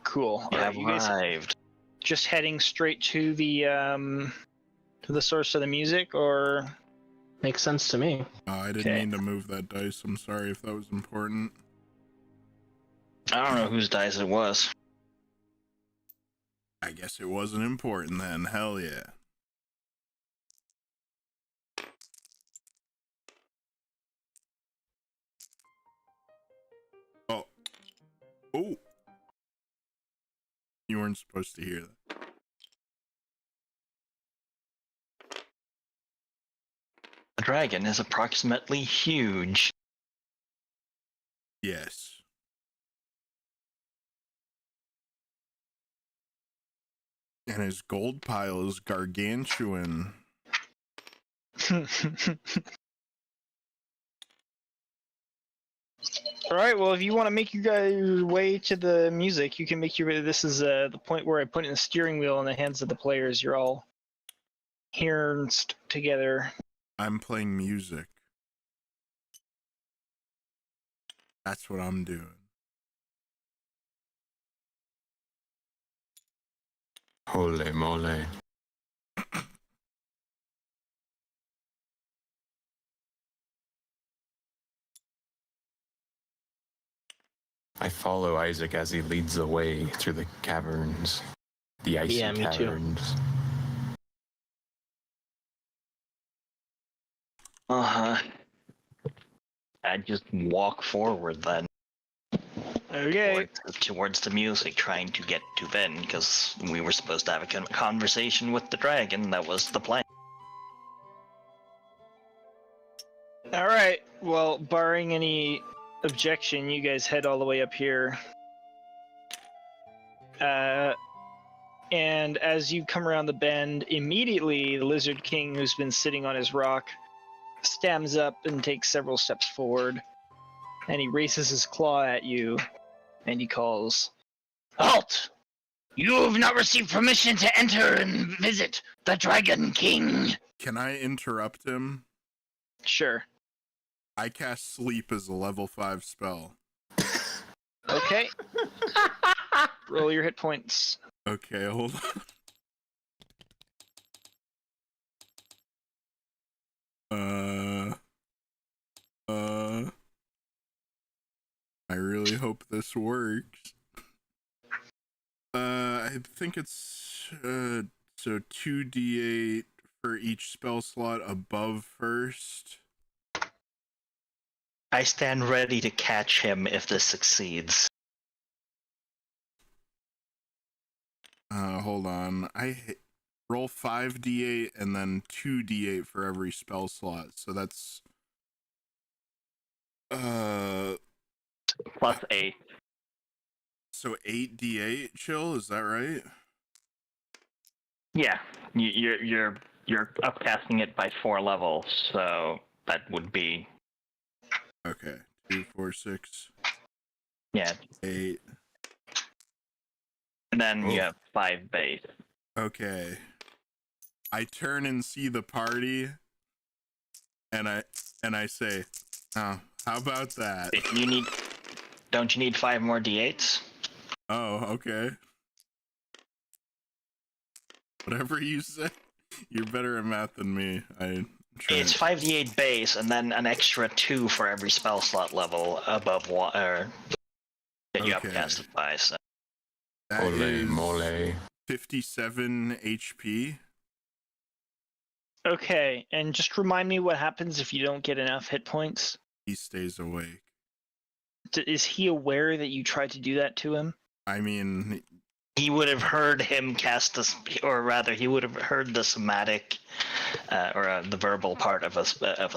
Cool. You All right, have you guys arrived. just heading straight to the source of the music, or? Makes sense to me. I didn't Okay. mean to move that dice. I'm sorry if that was important. I don't know whose dice it was. I guess it wasn't important then. Hell yeah. Oh. Oh. You weren't supposed to hear that. The dragon is approximately huge. Yes. And his gold pile is gargantuan. All right. Well, if you want to make you guys way to the music, you can make your. This is the point where I put in the steering wheel in the hands of the players. You're all here together. I'm playing music. That's what I'm doing. Holy moly. I follow Isaac as he leads the way through the caverns. The icy Yeah, me too. caverns. I'd just walk forward then. Okay. Towards the music, trying to get to Ben, because we were supposed to have a conversation with the dragon. That was the plan. All right. Well, barring any objection, you guys head all the way up here. And as you come around the bend, immediately the Lizard King, who's been sitting on his rock, stands up and takes several steps forward. And he raises his claw at you, and he calls, "Halt! You have not received permission to enter and visit the Dragon King." Can I interrupt him? Sure. I cast Sleep as a level 5 spell. Okay. Roll your hit points. Okay, hold on. I really hope this works. I think it's so 2d8 for each spell slot above first. I stand ready to catch him if this succeeds. Hold on. Roll 5d8 and then 2d8 for every spell slot. So that's Plus 8. so 8d8, Chill, is that right? Yeah, you're upcasting it by 4 levels, so that would be Okay. 2, 4, 6, yeah. 8. And then you Oh. have 5 base. Okay. I turn and see the party and I say, "Oh, how about that?" Don't you need 5 more d8s? Oh, okay. Whatever you say. You're better at math than me. It's 5d8 base, and then an extra 2 for every spell slot level above that you Okay. upcast it by. So. That Holy is moly. 57 HP. Okay, and just remind me what happens if you don't get enough hit points. He stays awake. Is he aware that you tried to do that to him? I mean, He would have heard him cast this, or rather, he would have heard the somatic, the verbal part of a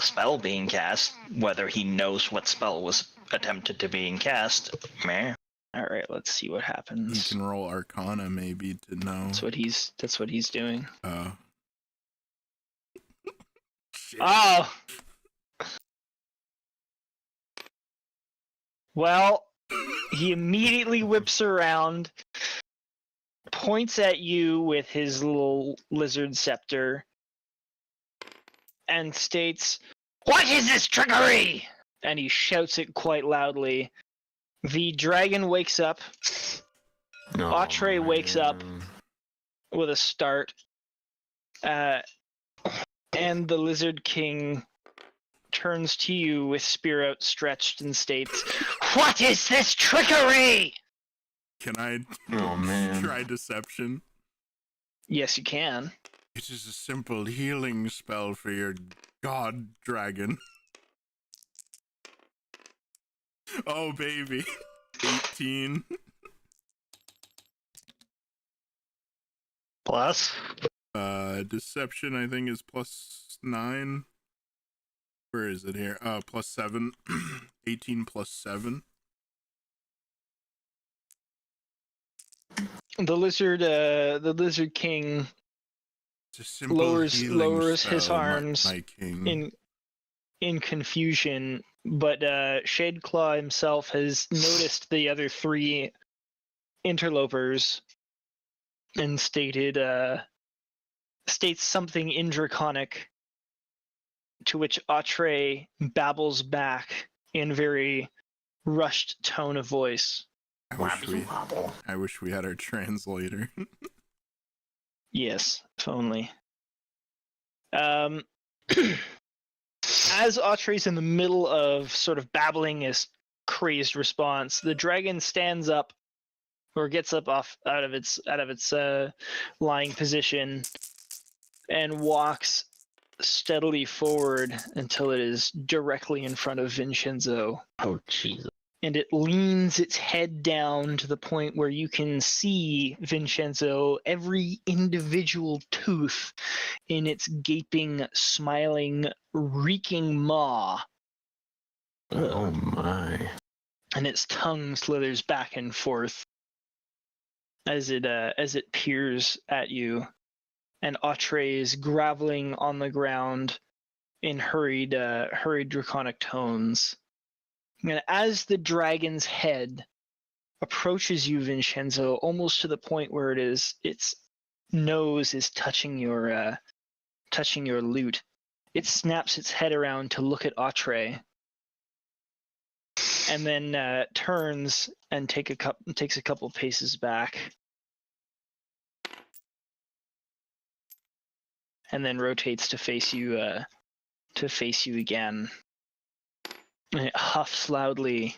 spell being cast. Whether he knows what spell was attempted to being cast, meh. All right, let's see what he happens. can roll Arcana maybe to know. That's what he's doing. Shit. Oh. Well, he immediately whips around, points at you with his little lizard scepter, and states, "What is this trickery?" And he shouts it quite loudly. The dragon wakes up. No, Atre wakes up. man. With a start. And the Lizard King turns to you with spear outstretched and states, "What is this trickery?" Can I Oh, man. try deception? Yes, you can. It is a simple healing spell for your god dragon. Oh, baby. 18. Plus? Deception, I think, is plus 9. Where is it here? Plus 7. 18 plus 7. The lizard king It's a simple lowers healing his spell, arms my king. in confusion, but Shadeclaw himself has noticed the other three interlopers and states something in Draconic, to which Atre babbles back in very rushed tone of voice. I wish we had our translator. Yes, if only. As Atre's in the middle of sort of babbling his crazed response, the dragon stands up, or gets up out of its lying position, and walks steadily forward until it is directly in front of Vinshenzo. Oh, Jesus. And it leans its head down to the point where you can see, Vinshenzo, every individual tooth in its gaping, smiling, reeking maw. Oh my. And its tongue slithers back and forth as it peers at you. And Atre is groveling on the ground in hurried draconic tones. And as the dragon's head approaches you, Vinshenzo, almost to the point where its nose is touching your lute, it snaps its head around to look at Atre, and then turns and takes a couple paces back, and then rotates to face you again. And it huffs loudly,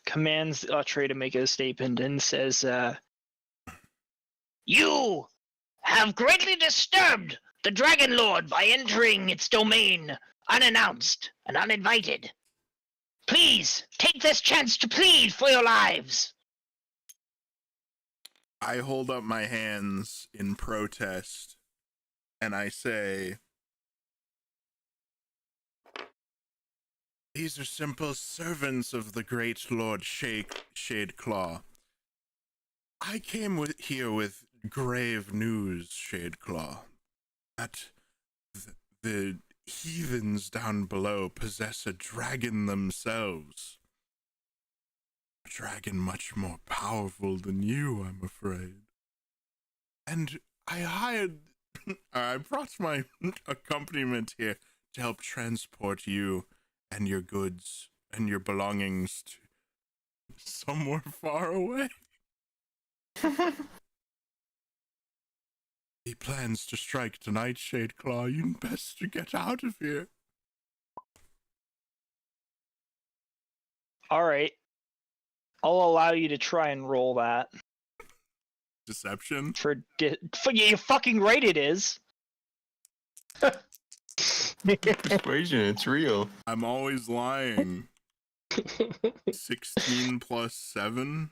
commands Atre to make a statement, and says, You have greatly disturbed the Dragon Lord by entering its domain unannounced and uninvited. Please take this chance to plead for your lives. I hold up my hands in protest, and I say, these are simple servants of the great Lord Shadeclaw. I came here with grave news, Shadeclaw, that the heathens down below possess a dragon themselves. A dragon much more powerful than you, I'm afraid. And I brought my accompaniment here to help transport you and your goods and your belongings to somewhere far away. He plans to strike tonight, Shadeclaw. You'd best to get out of here. all right, I'll allow you to try and roll that. Deception? You're fucking right it is. Persuasion, it's real. I'm always lying. 16 plus 7?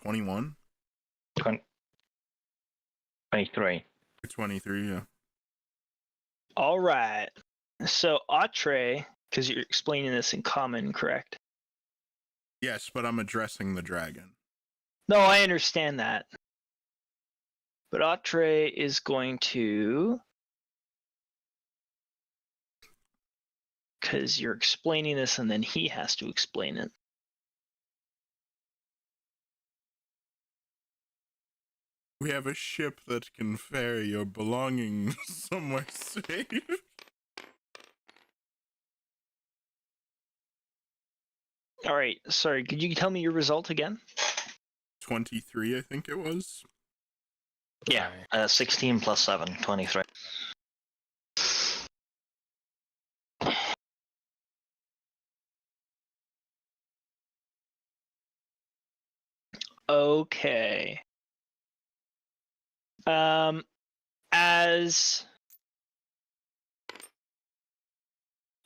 21? 23. 23, yeah. All right. So Atre, because you're explaining this in common, correct? Yes, but I'm addressing the dragon. No, I understand that. But Atre is going to, because you're explaining this and then he has to explain it. We have a ship that can ferry your belongings somewhere safe. All right, sorry, could you tell me your result again? 23, I think it was. Yeah, 16 plus 7, 23. Okay. As...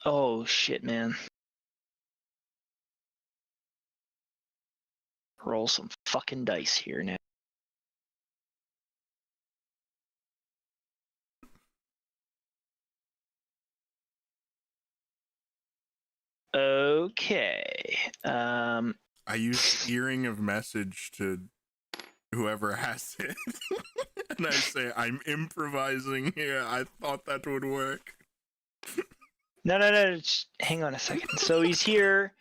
Oh, shit, man. Roll some fucking dice here now. Okay. I use earring of message to whoever has it. And I say, I'm improvising here. I thought that would work. No. Just hang on a second. So he's here.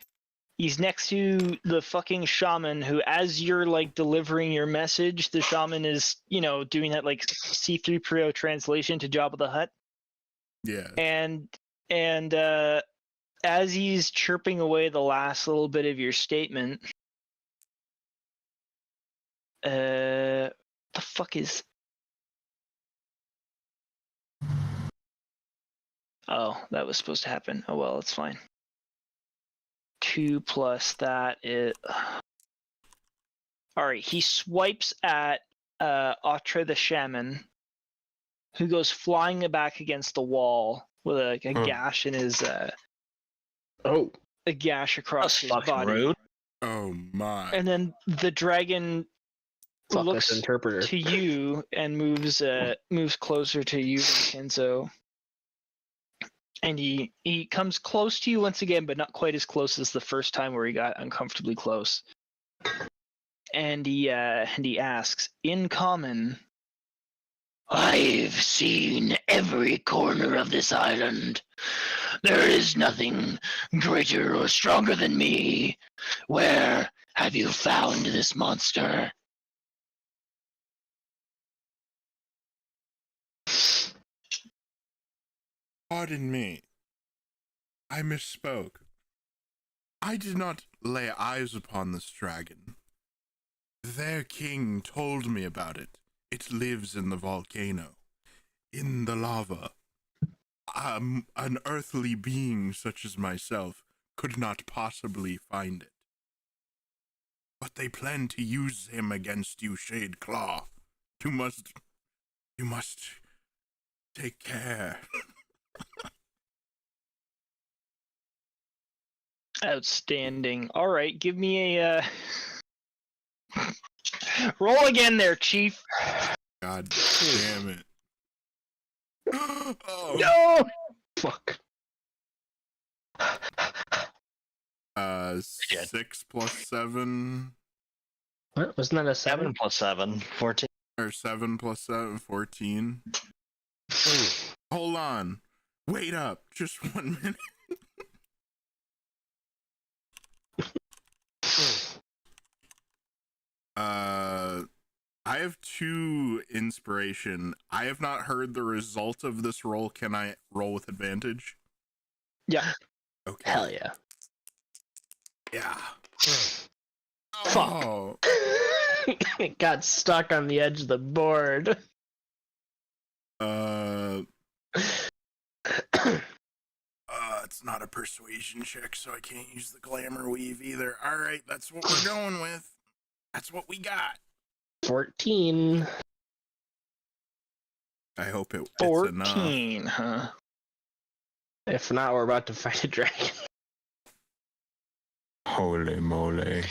He's next to the fucking shaman who, as you're like delivering your message, the shaman is, doing that like C3PO translation to Jabba the Hutt. Yeah. And as he's chirping away the last little bit of your statement, the fuck is? Oh, that was supposed to happen. Oh well, it's fine. 2 plus that is. All right, he swipes at Atra the shaman, who goes flying back against the wall with a gash in his. A gash across his body. Rude. Oh my. And then the dragon looks interpreter. to you and moves closer to you, Vinshenzo. And he comes close to you once again, but not quite as close as the first time where he got uncomfortably close. And he asks, in common, I've seen every corner of this island. There is nothing greater or stronger than me. Where have you found this monster? Pardon me. I misspoke. I did not lay eyes upon this dragon. Their king told me about it. It lives in the volcano, in the lava. An earthly being such as myself could not possibly find it. But they plan to use him against you, Shade Claw. You must take care. outstanding. All right, give me a roll again there, Chief. God damn it. Oh. No! Fuck. 6 plus 7. What? Wasn't that a 7? 7 plus 7, 14. Or 7 plus 7, 14. Hold on. Wait up. Just 1 minute. I have 2 inspiration. I have not heard the result of this roll. Can I roll with advantage? Yeah. Okay. Hell yeah. Yeah. Fuck. Oh. It got stuck on the edge of the board. It's not a persuasion check, so I can't use the glamour weave either. All right, that's what we're going with. That's what we got. 14. I hope it's enough. 14, huh? If not, we're about to fight a dragon. Holy moly.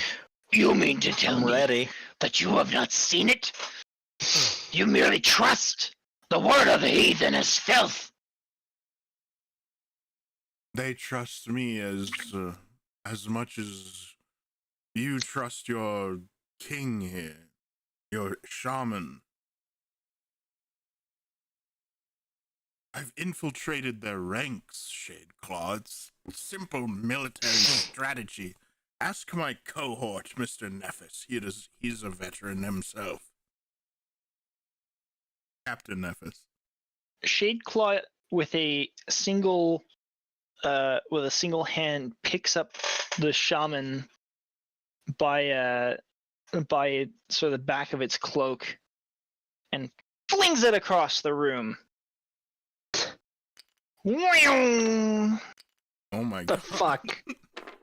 You mean to tell I'm me ready. that you have not seen it? You merely trust the word of a heathen as filth. They trust me as much as you trust your king here, your shaman. I've infiltrated their ranks, Shadeclaw. It's simple military strategy. Ask my cohort, Mr. Nephis. He's a veteran himself. Captain Nephis. Shadeclaw with a single hand picks up the shaman by sort of the back of its cloak and flings it across the room. Oh my The god. fuck?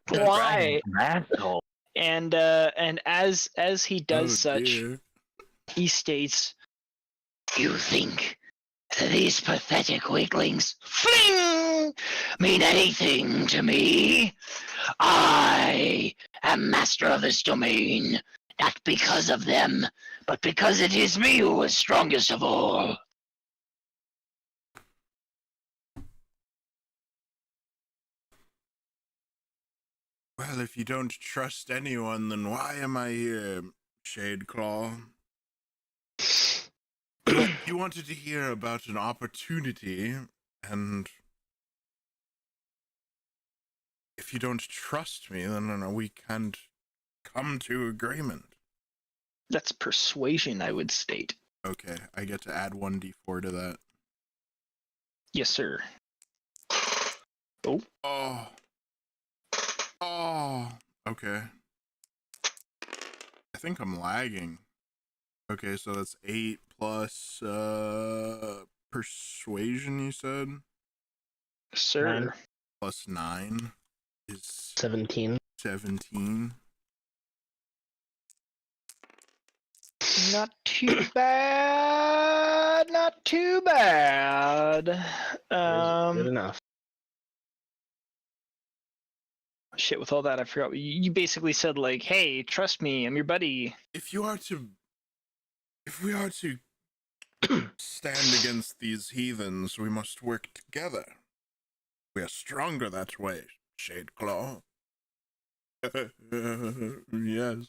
Why? Asshole. And as he does Oh, such, dear. he states, You think these pathetic weaklings fling mean anything to me? I am master of this domain, not because of them, but because it is me who is strongest of all. Well, if you don't trust anyone, then why am I here, Shadeclaw? You wanted to hear about an opportunity, and if you don't trust me, then we can't come to agreement. That's persuasion, I would state. Okay, I get to add 1d4 to that. Yes, sir. Oh. Oh. Okay. I think I'm lagging. Okay, so that's 8 plus persuasion, you said? Sir. 9. Plus 9 is 17. 17. Not too bad. Not too bad. Good enough. Shit, with all that, I forgot. You basically said, like, hey, trust me, I'm your buddy. If we are to stand against these heathens, we must work together. We are stronger that way, Shadeclaw. Yes.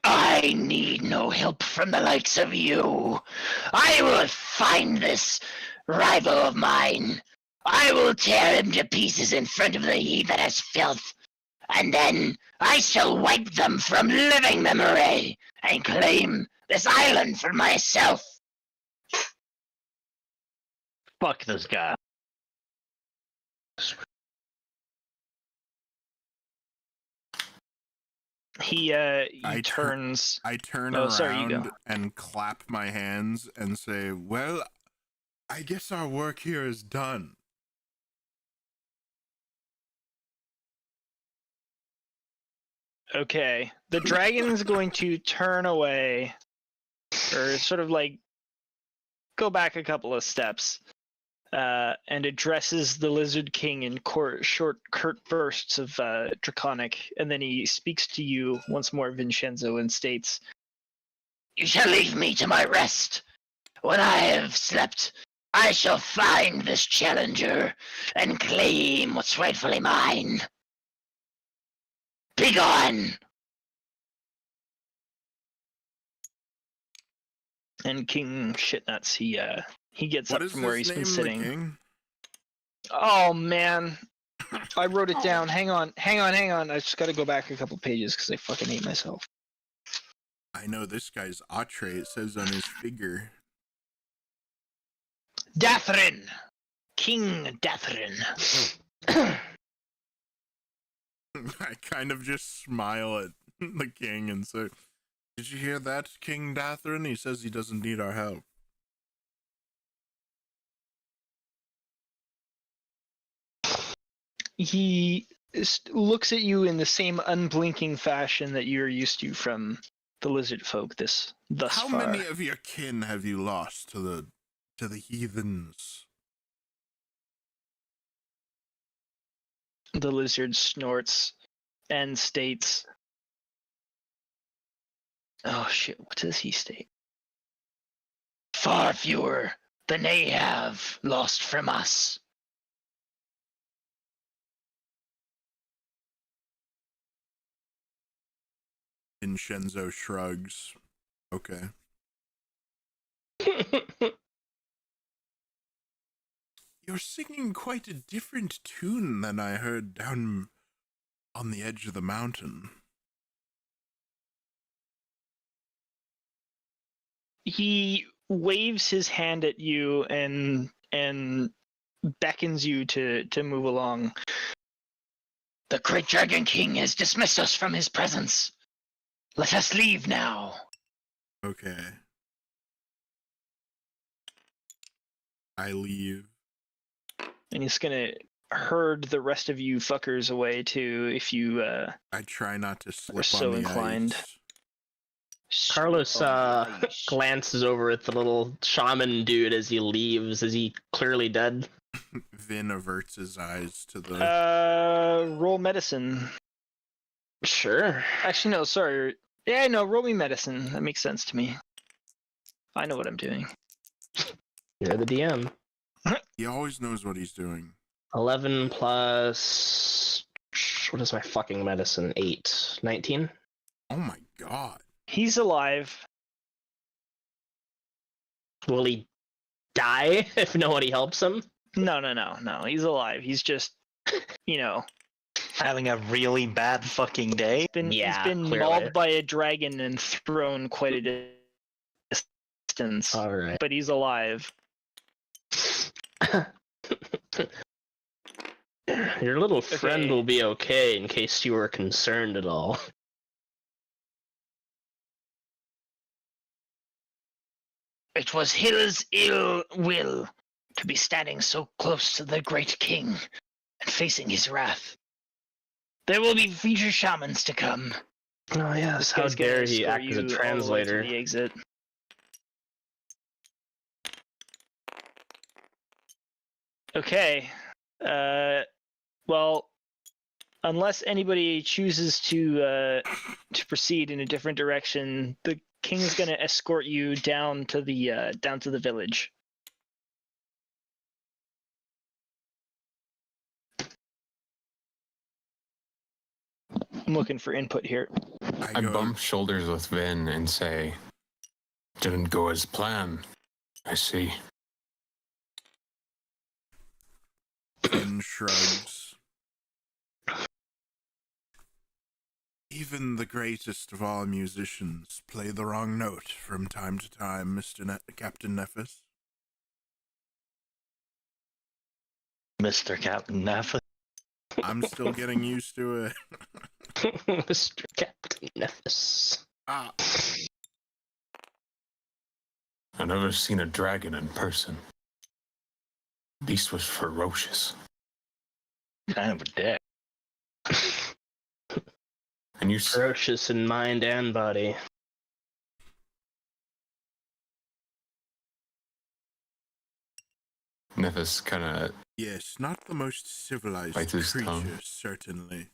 I need no help from the likes of you. I will find this rival of mine. I will tear him to pieces in front of the heathen as filth, and then I shall wipe them from living memory and claim this island for myself. Fuck this guy. He turns. I turn Oh, around sorry, you go. and clap my hands and say, well, I guess our work here is done. Okay. The dragon's going to turn away, or sort of like go back a couple of steps, and addresses the Lizard King in short, curt bursts of Draconic, and then he speaks to you once more, Vinshenzo, and states, You shall leave me to my rest. When I have slept, I shall find this challenger and claim what's rightfully mine. Begone! and King Shitnuts, he gets What up is from where his he's been name, the sitting. king? Oh man, I wrote it down. Hang on. I just got to go back a couple pages because I fucking hate myself. I know this guy's Atre, it says on his figure. Dathrin, King Dathrin. I kind of just smile at the king and say, did you hear that, King Dathrin? He says he doesn't need our help. He looks at you in the same unblinking fashion that you're used to from the lizard folk thus How far. many of your kin have you lost to the heathens? The lizard snorts and states, oh shit, what does he state? Far fewer than they have lost from us. Vinshenzo shrugs. Okay. You're singing quite a different tune than I heard down on the edge of the mountain. He waves his hand at you and beckons you to move along. The great Dragon King has dismissed us from his presence. Let us leave now. Okay. I leave. And he's gonna herd the rest of you fuckers away too if you I try not to slip are so on the inclined. ice. Carlos Nice. glances over at the little shaman dude as he leaves. Is he clearly dead? Vin averts his eyes to the... Roll medicine. Sure. Actually, no, sorry. Yeah, no, roll me medicine. That makes sense to me. I know what I'm doing. You're the DM. He always knows what he's doing. 11 plus... What is my fucking medicine? 8. 19? Oh my god. He's alive. Will he die if nobody helps him? No. He's alive. He's just, Having a really bad fucking day. he's been clearly. mauled by a dragon and thrown quite a distance. Alright. But he's alive. Your little friend Okay. will be okay in case you were concerned at all. It was his ill will to be standing so close to the great king and facing his wrath. There will be future shamans to come. Oh yes, This how guy's gonna dare he escort act as a you all the way to translator. the exit. Okay. Well, unless anybody chooses to proceed in a different direction, the king's gonna escort you down to the village. I'm looking for input here. I bump shoulders with Vin and say, "Didn't go as planned. I see." Finn shrugs. Even the greatest of all musicians play the wrong note from time to time, Captain Nephis. Mr. Captain Nephis. I'm still getting used to it. Mr. Captain Nephis. Ah, I've never seen a dragon in person. Beast was ferocious. Kind of a dick. And you Ferocious in mind and body. Nephis kind of yes, not the most civilized Bites his creature, tongue. certainly.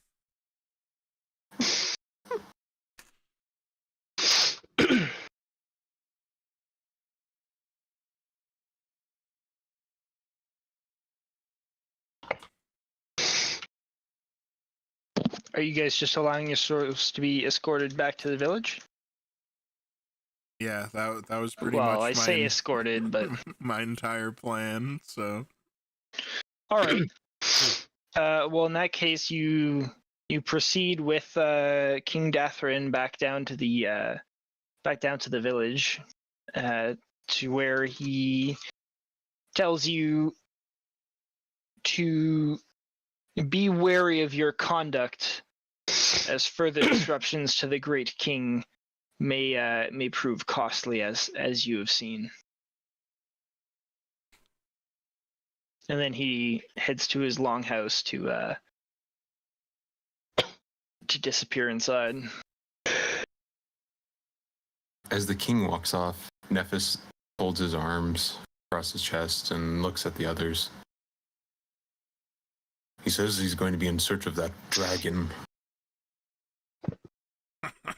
Are you guys just allowing yourselves to be escorted back to the village? Yeah, that was pretty Well, much I say escorted, but my entire plan, so... all right. Well, in that case, you proceed with King Dathrin back down to the village, to where he tells you to be wary of your conduct, as further disruptions to the great king may prove costly, as you have seen. And then he heads to his longhouse to disappear inside. As the king walks off, Nephis folds his arms across his chest and looks at the others. He says he's going to be in search of that dragon.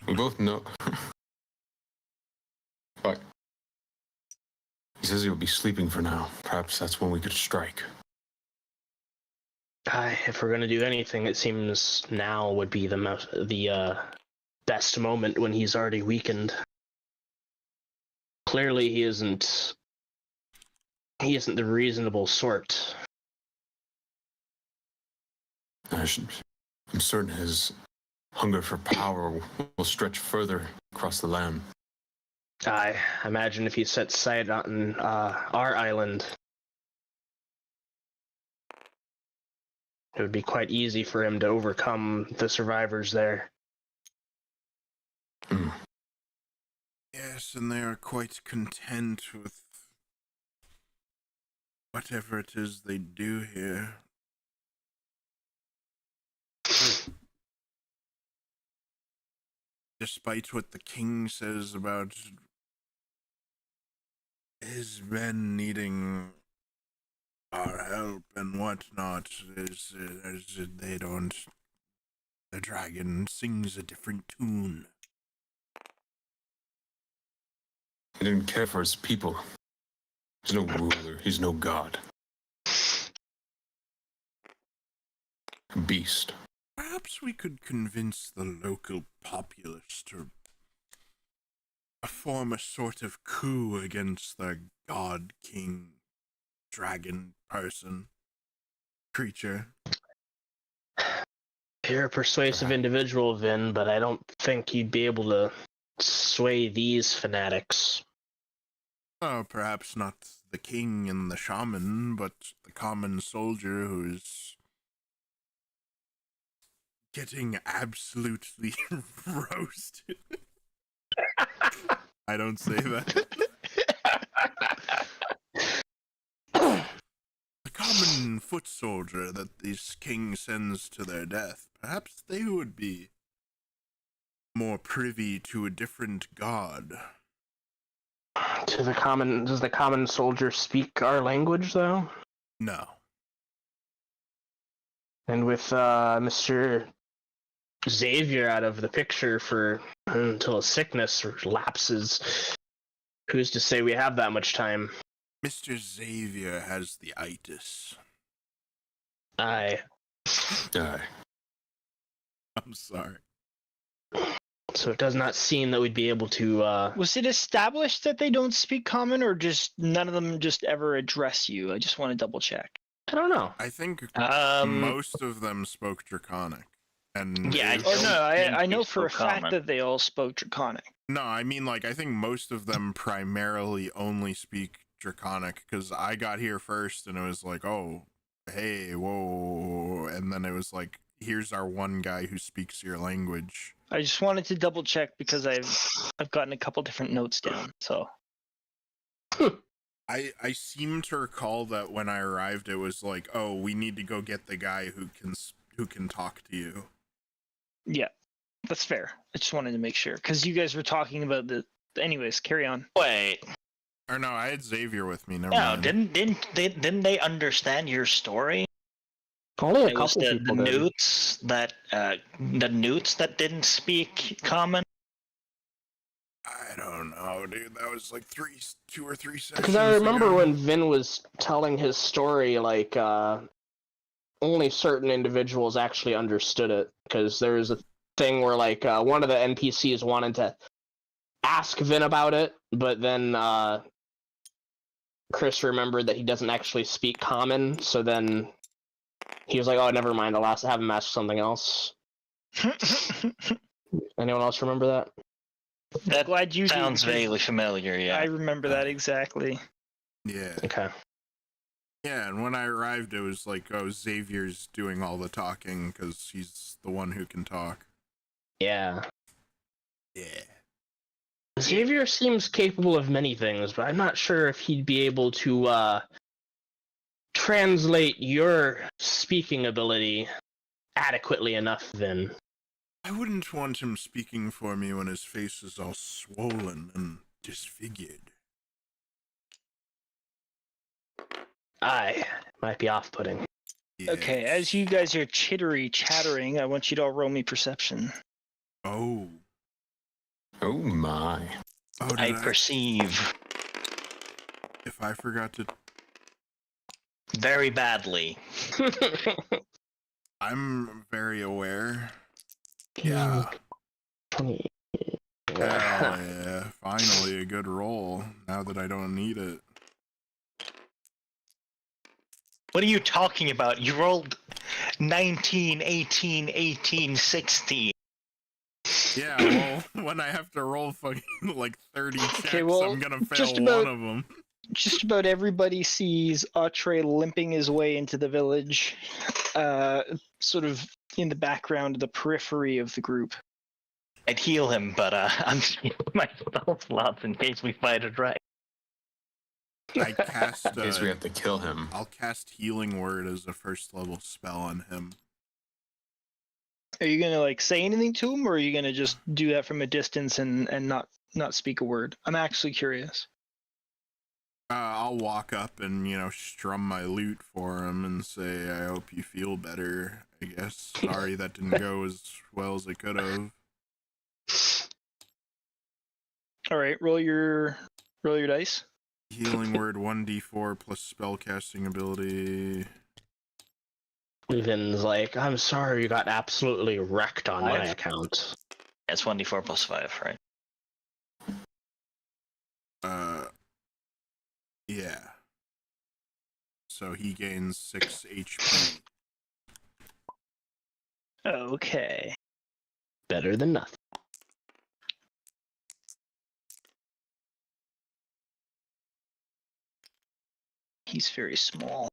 We both know. But he says he'll be sleeping for now. Perhaps that's when we could strike. If we're gonna do anything, it seems now would be the best moment when he's already weakened. Clearly, he isn't the reasonable sort. I'm certain his hunger for power will stretch further across the land. I imagine if he set sight on our island, it would be quite easy for him to overcome the survivors there. Yes, and they are quite content with whatever it is they do here. Despite what the king says about his men needing our help and whatnot, they don't. The dragon sings a different tune. He didn't care for his people. He's no ruler. He's no god. beast. Perhaps we could convince the local populace to form a sort of coup against the god king dragon person creature. You're a persuasive individual, Vin, but I don't think you'd be able to sway these fanatics. Oh, perhaps not the king and the shaman, but the common soldier who's getting absolutely roasted. I don't say that. The common foot soldier that this king sends to their death, perhaps they would be more privy to a different god. Does the common soldier speak our language, though? No. And with Mr. Xavier out of the picture for until his sickness lapses, who's to say we have that much time? Mr. Xavier has the itis. Aye. Aye. I'm sorry. So it does not seem that we'd be able to. Was it established that they don't speak common, or just none of them just ever address you? I just want to double check. I don't know. I think Um, most of them spoke Draconic. And Yeah, if- Oh no, I know speak for a so fact common. that they all spoke Draconic. No, I mean, like, I think most of them primarily only speak Draconic, because I got here first, and it was like, oh, hey, whoa, and then it was like, here's our one guy who speaks your language. I just wanted to double check because I've gotten a couple different notes down. So I seem to recall that when I arrived, it was like, oh, we need to go get the guy who can talk to you. yeah, that's fair. I just wanted to make sure because you guys were talking about the. Anyways, carry on. Wait, Or no, I had Xavier with me. Never no, mind. didn't they understand your story? Only a It was couple the people did. newts that didn't speak common. I don't know, dude. That was like 2 or 3 sessions. Because I remember ago. when Vin was telling his story, like, only certain individuals actually understood it. Because there was a thing where, like, one of the NPCs wanted to ask Vin about it, but then Chris remembered that he doesn't actually speak common, so then he was like, oh, never mind, I'll have him ask something else. Anyone else remember that? That Glad you do, sounds because vaguely familiar. Yeah. I remember that exactly. Yeah. Okay. Yeah, and when I arrived, it was like, oh, Xavier's doing all the talking because he's the one who can talk. Yeah. Yeah. Xavier seems capable of many things, but I'm not sure if he'd be able to translate your speaking ability adequately enough, then. I wouldn't want him speaking for me when his face is all swollen and disfigured. Aye, might be off-putting. Okay, as you guys are chattering, I want you to all roll me perception. Oh. Oh my. Oh, did I perceive If I forgot to... very badly. I'm very aware. Yeah. Hell yeah. Finally a good roll, now that I don't need it. What are you talking about? You rolled 19, 18, 18, 16. Yeah, well, when I have to roll fucking like 30 checks, Okay, well, I'm gonna fail just about- one of them. Just about everybody sees Atre limping his way into the village, sort of in the background, the periphery of the group. I'd heal him, but I'm healing my spell slots in case we fight a dragon. I cast. In case we have to kill him. I'll cast Healing Word as a first level spell on him. Are you gonna like say anything to him, or are you gonna just do that from a distance and not speak a word? I'm actually curious. I'll walk up and, strum my lute for him and say, I hope you feel better, I guess. Sorry that didn't go as well as it could have. All right, roll your dice. Healing Word 1d4 plus spellcasting ability. Vin's like, I'm sorry you got absolutely wrecked on my account. It's 1d4 plus 5, right? Yeah. So he gains 6 HP. Okay. Better than nothing. He's very small.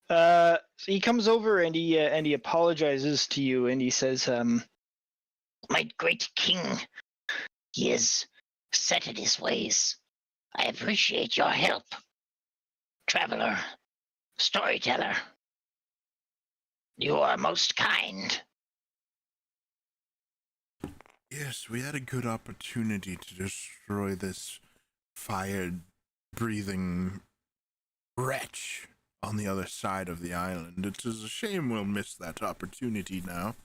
So he comes over and he apologizes to you and he says, My great king, he is set in his ways. I appreciate your help, traveler, storyteller. You are most kind. Yes, we had a good opportunity to destroy this fire-breathing wretch on the other side of the island. It is a shame we'll miss that opportunity now.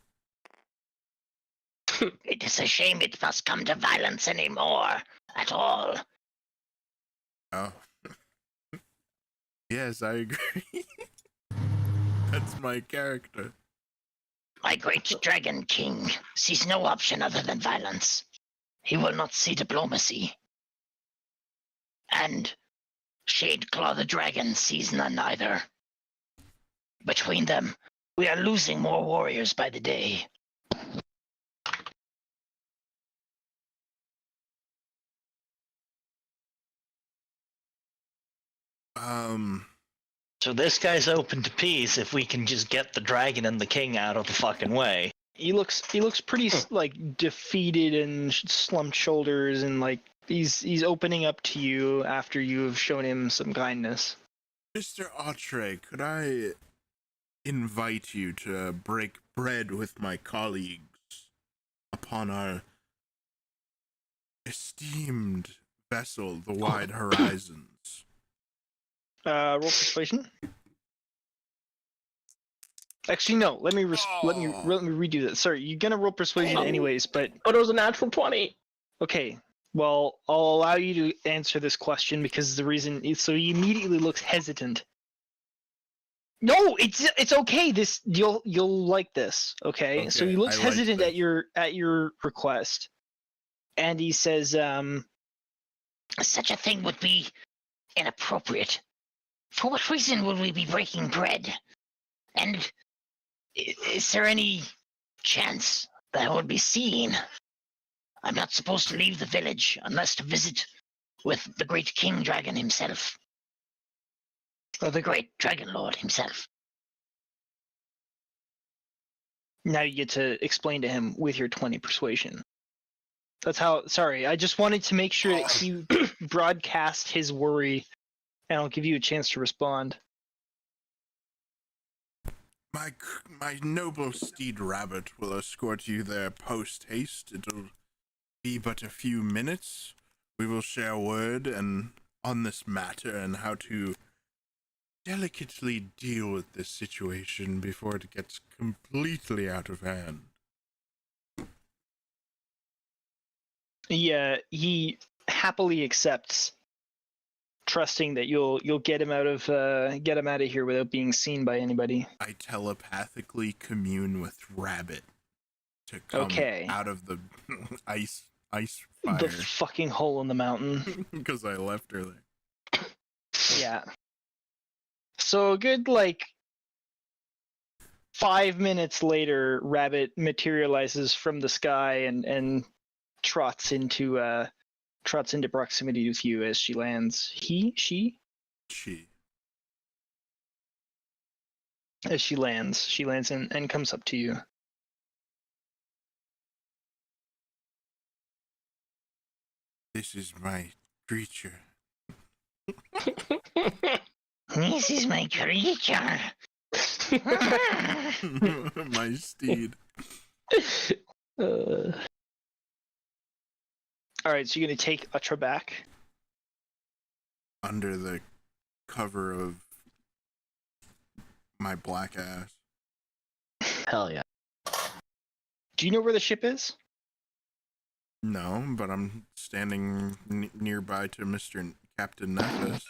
It is a shame it must come to violence anymore, at all. Oh. Yes, I agree. That's my character. My great dragon king sees no option other than violence. He will not see diplomacy. And Shadeclaw the dragon sees none either. Between them, we are losing more warriors by the day. So this guy's open to peace if we can just get the dragon and the king out of the fucking way. he looks pretty like defeated and slumped shoulders, and like he's opening up to you after you have shown him some kindness. Mr. Autre, could I invite you to break bread with my colleagues upon our esteemed vessel, the Wide Horizons? Roll persuasion. Actually, no. Let me redo that. Sorry, you're gonna roll persuasion anyways, but But it was a natural 20. okay. Well, I'll allow you to answer this question because the reason is so he immediately looks hesitant. No, it's okay. This you'll like this. Okay, so Okay, he looks I like hesitant this. at your request, and he says, Such a thing would be inappropriate. For what reason would we be breaking bread? And is there any chance that I would be seen? I'm not supposed to leave the village unless to visit with the great king dragon himself. Or the great dragon lord himself. now you get to explain to him with your 20 persuasion. That's how. Sorry, I just wanted to make sure that he broadcast his worry, and I'll give you a chance to respond. My noble steed Rabbit will escort you there post-haste. It'll be but a few minutes. We will share word on this matter and how to delicately deal with this situation before it gets completely out of hand. Yeah, he happily accepts, trusting that you'll get him out of here without being seen by anybody. I telepathically commune with Rabbit to come out of the ice fire The fucking hole in the mountain. because I left her there. Yeah. So a good 5 minutes later, Rabbit materializes from the sky and trots into proximity with you as she lands. She? As she lands and comes up to you. This is my creature. This is my creature. My steed. Alright, so you're gonna take Utra back? Under the cover of my black ass. Hell yeah. Do you know where the ship is? No, but I'm standing nearby to Mr. Captain Nephis.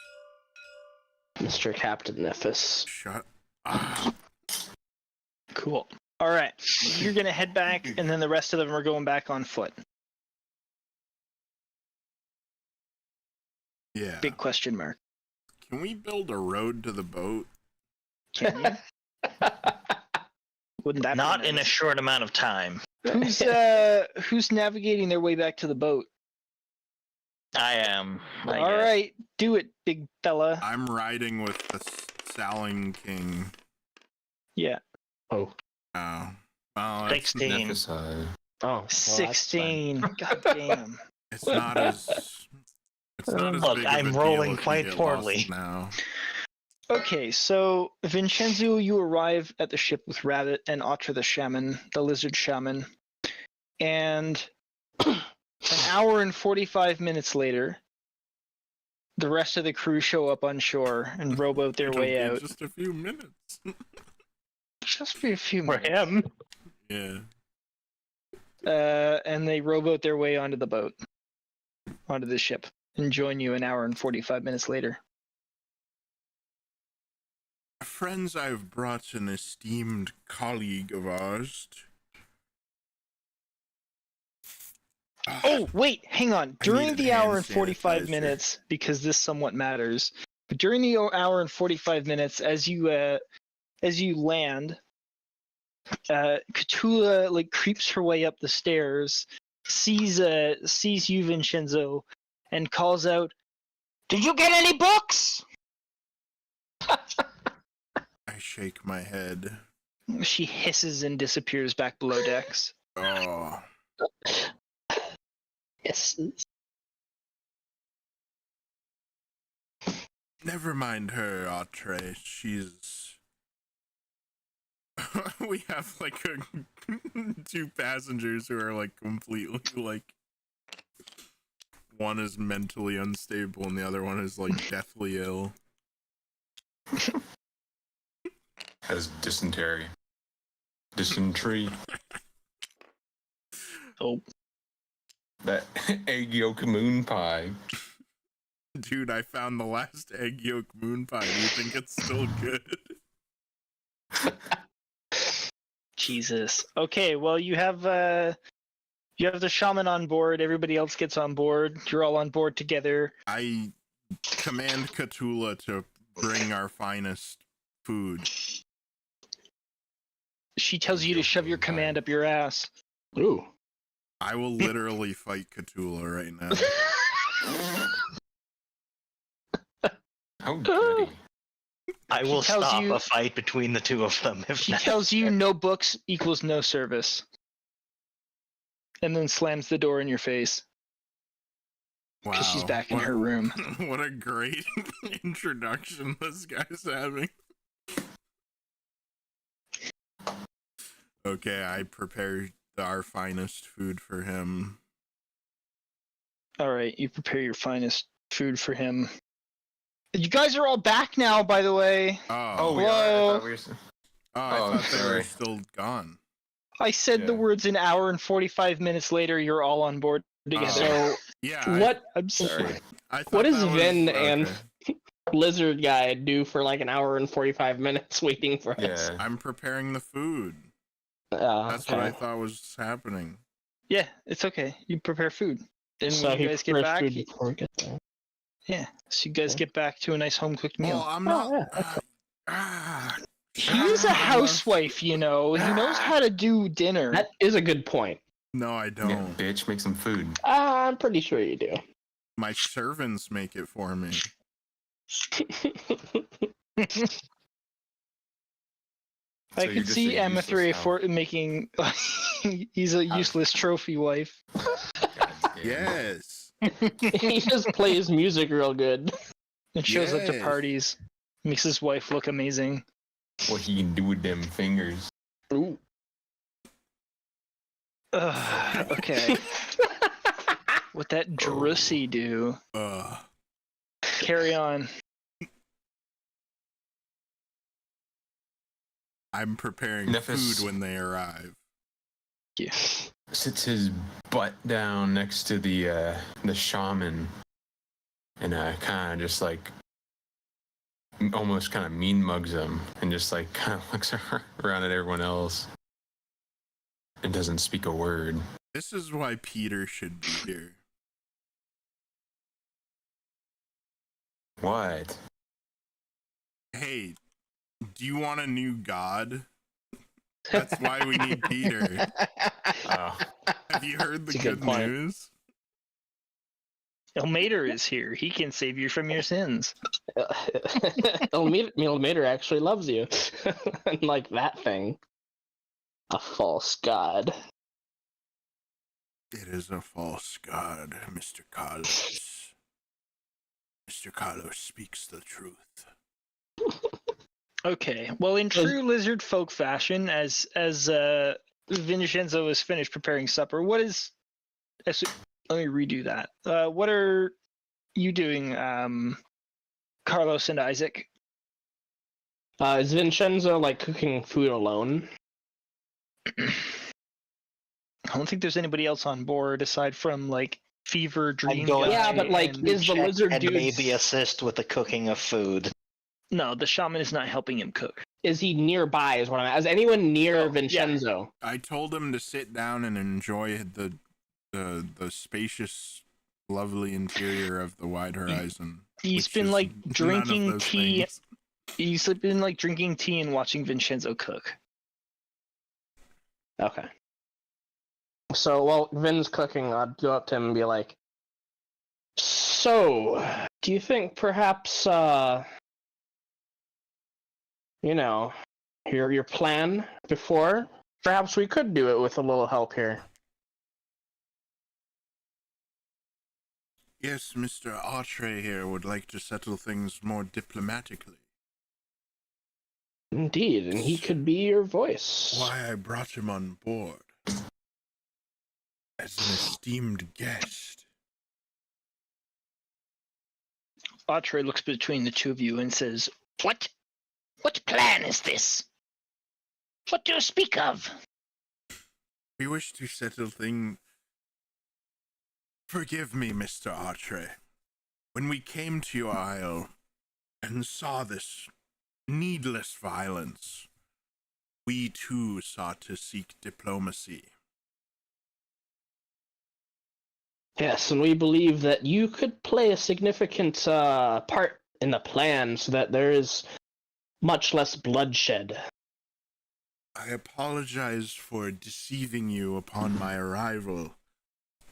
Mr. Captain Nephis. Shut up. Cool. All right. You're going to head back, and then the rest of them are going back on foot. Yeah. Big question mark. Can we build a road to the boat? Can you? Wouldn't that Not be in a nice? short amount of time. Who's navigating their way back to the boat? I am. I All guess. right, do it, big fella. I'm riding with the Saling King. Yeah. Oh. Oh. Well, it's, 16. Nephis, Oh. Well, that's fine. 16. God damn. it's not as. It's not as Look, big of I'm a deal rolling if you quite get lost poorly. now. Okay, so Vinshenzo, you arrive at the ship with Rabbit and Otter the shaman, the lizard shaman, and an hour and 45 minutes later, the rest of the crew show up on shore and rowboat their It'll way be out. Just a few minutes. Just be a few For minutes. him. Yeah. And they rowboat their way onto the boat, onto the ship, and join you an hour and 45 minutes later. Friends, I've brought an esteemed colleague of ours. Oh, wait, hang on. During needed the hour hand and 45 sanitizer. minutes, because this somewhat matters, but during the hour and 45 minutes, as you land, Khutula like creeps her way up the stairs, sees you, Vinshenzo, and calls out, "Did you get any books?" I shake my head. She hisses and disappears back below decks. Oh. Yes. Never mind her, Atre. She's. We have like two passengers who are like completely like. One is mentally unstable and the other one is like deathly ill. has dysentery. Dysentery. Oh, That egg yolk moon pie. Dude, I found the last egg yolk moon pie. Do you think it's still good? Jesus. Okay, well you have the shaman on board. Everybody else gets on board. You're all on board together. I command Khutula to bring our finest food. She tells you to shove your command up your ass. Ooh. I will literally fight Khutula right now. How goody. I will tells stop you- a fight between the two of them if She necessary. tells you no books equals no service. And then slams the door in your face. Wow. Because she's back in What- her room. What a great introduction this guy's having. Okay, I prepared our finest food for him. Alright, you prepare your finest food for him. You guys are all back now, by the way. Oh, we Whoa. are. I thought we were... I Oh, thought they were sorry. still gone. I said the Yeah. words an hour and 45 minutes later, you're all on board together. So Yeah. what I'm sorry. I thought what does that was- Vin okay. and Lizard Guy do for like an hour and 45 minutes waiting for us? Yeah. I'm preparing the food. That's what I thought was happening. Yeah, it's okay. You prepare food. Then So when he you guys get prepares back, food before we get there. yeah. So you guys Okay. get back to a nice home cooked meal. Well, I'm Oh, not. yeah, He's a housewife, you know. He knows how to do dinner. That is a good point. No, I don't. Yeah, bitch, make some food. I'm pretty sure you do. My servants make it for me. I So you're could just see a Emma useless 3 elf. for making. He's a useless trophy wife. God damn. Yes. He just plays music real good. And shows up to Yes. parties. Makes his wife look amazing. What he can do with them fingers. Ooh. Ugh, okay. What that Drussy do? Carry on. I'm preparing Nephis. food when they arrive. Yeah. Sits his butt down next to the shaman and kind of just like almost kind of mean mugs him and just like kind of looks around at everyone else and doesn't speak a word. This is why Peter should be here. What? Hey, do you want a new god? That's why we need Peter. Oh. Have you heard the That's a good good point. news? Ilmater is here. He can save you from your sins. Ilmater actually loves you. Like that thing. A false god. It is a false god, Mr. Carlos. Mr. Carlos speaks the truth. Okay. Well, in true lizard folk fashion, as Vinshenzo is finished preparing supper, what is? Let me redo that. What are you doing, Carlos and Isaac? Is Vinshenzo like cooking food alone? I don't think there's anybody else on board aside from like Fever, Dream going- Guy, Yeah, but like, and- is the Check lizard and dude? maybe assist with the cooking of food. No, the shaman is not helping him cook. Is he nearby? Is what I'm. Is anyone near Oh, Vinshenzo? I told him to sit down and enjoy the spacious, lovely interior of the wide horizon. He's which been is like none of drinking those tea. things. He's been like drinking tea and watching Vinshenzo cook. Okay. So while Vin's cooking, I'd go up to him and be like, "So, do you think perhaps, your plan before? Perhaps we could do it with a little help here." Yes, Mr. Artre here would like to settle things more diplomatically. Indeed, and he could be your voice. Why I brought him on board as an esteemed guest. Atre looks between the two of you and says, What plan is this? What do you speak of? We wish to settle things. Forgive me, Mr. Artre. When we came to your isle and saw this needless violence, we too sought to seek diplomacy. Yes, and we believe that you could play a significant part in the plan so that there is much less bloodshed. I apologize for deceiving you upon my arrival,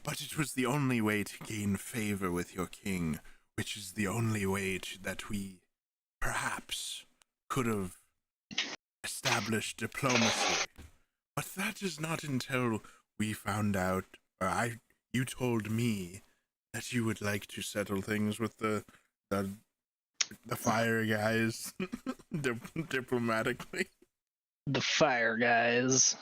but it was the only way to gain favor with your king, which is the only way that we, perhaps, could have established diplomacy. But that is not until we found out, or you told me that you would like to settle things with the fire guys diplomatically. "The fire guys."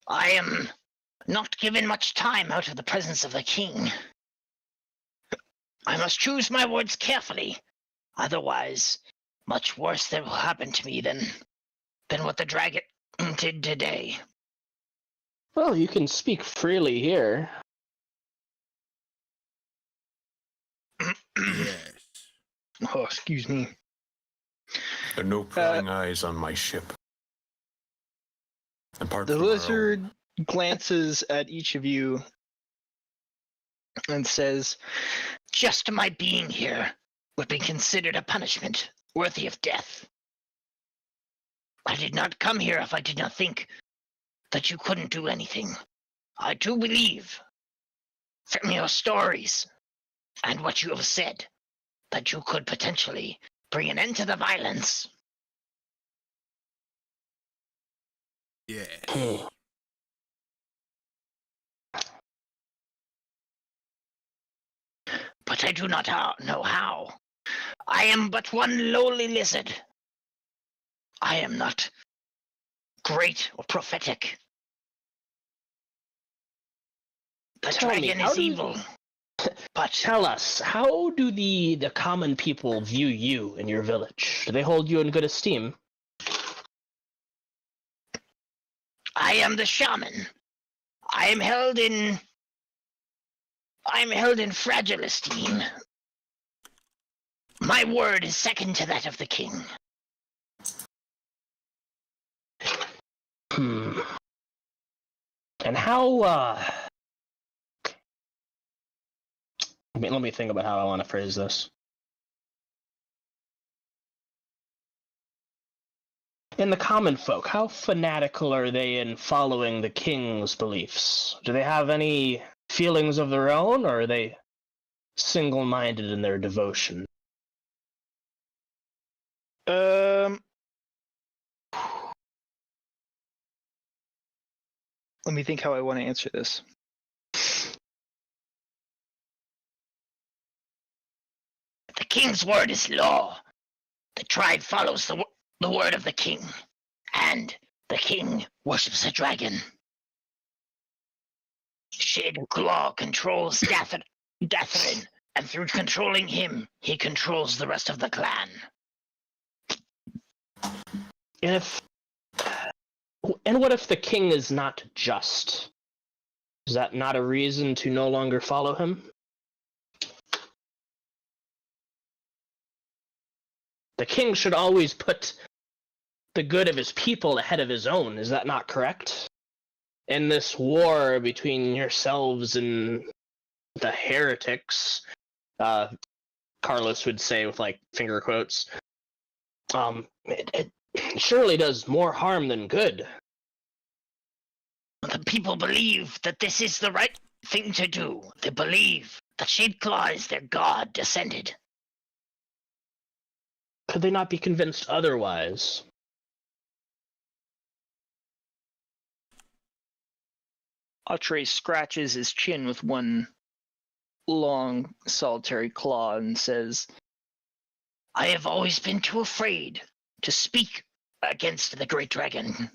I am not given much time out of the presence of the king. I must choose my words carefully, otherwise much worse will happen to me than what the dragon did today. Well, you can speak freely here. Yes. Oh, excuse me. There are no prying eyes on my ship. Apart The from our lizard glances at each of you and says, Just my being here would be considered a punishment worthy of death. I did not come here if I did not think that you couldn't do anything. I do believe, from your stories and what you have said, that you could potentially bring an end to the violence. Yes. But I do not know how. I am but one lowly lizard. I am not great or prophetic. The Tell me, dragon how is do- evil. But Tell us, how do the common people view you in your village? Do they hold you in good esteem? I am the shaman. I am held in fragile esteem. My word is second to that of the king. And how, let me think about how I want to phrase this. In the common folk, how fanatical are they in following the king's beliefs? Do they have any feelings of their own, or are they single-minded in their devotion? Let me think how I want to answer this. The king's word is law. The tribe follows the word of the king, and the king worships a dragon. Shade Claw controls Datharin, and through controlling him, he controls the rest of the clan. And what if the king is not just? Is that not a reason to no longer follow him? The king should always put the good of his people ahead of his own. Is that not correct? In this war between yourselves and the heretics, Carlos would say with like finger quotes, it surely does more harm than good. The people believe that this is the right thing to do. They believe that Shadeclaw is their god descended. Could they not be convinced otherwise? Atre scratches his chin with one long, solitary claw and says, I have always been too afraid to speak against the great dragon.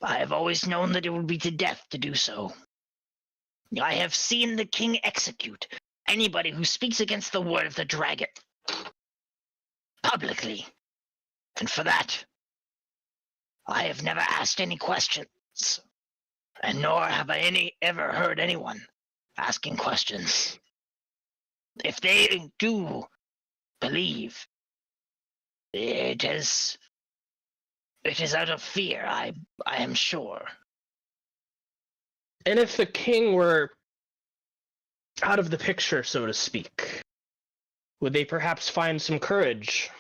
I have always known that it would be to death to do so. I have seen the king execute anybody who speaks against the word of the dragon publicly. And for that, I have never asked any questions, and nor have I ever heard anyone asking questions. If they do believe, it is out of fear, I am sure. And if the king were out of the picture, so to speak, would they perhaps find some courage?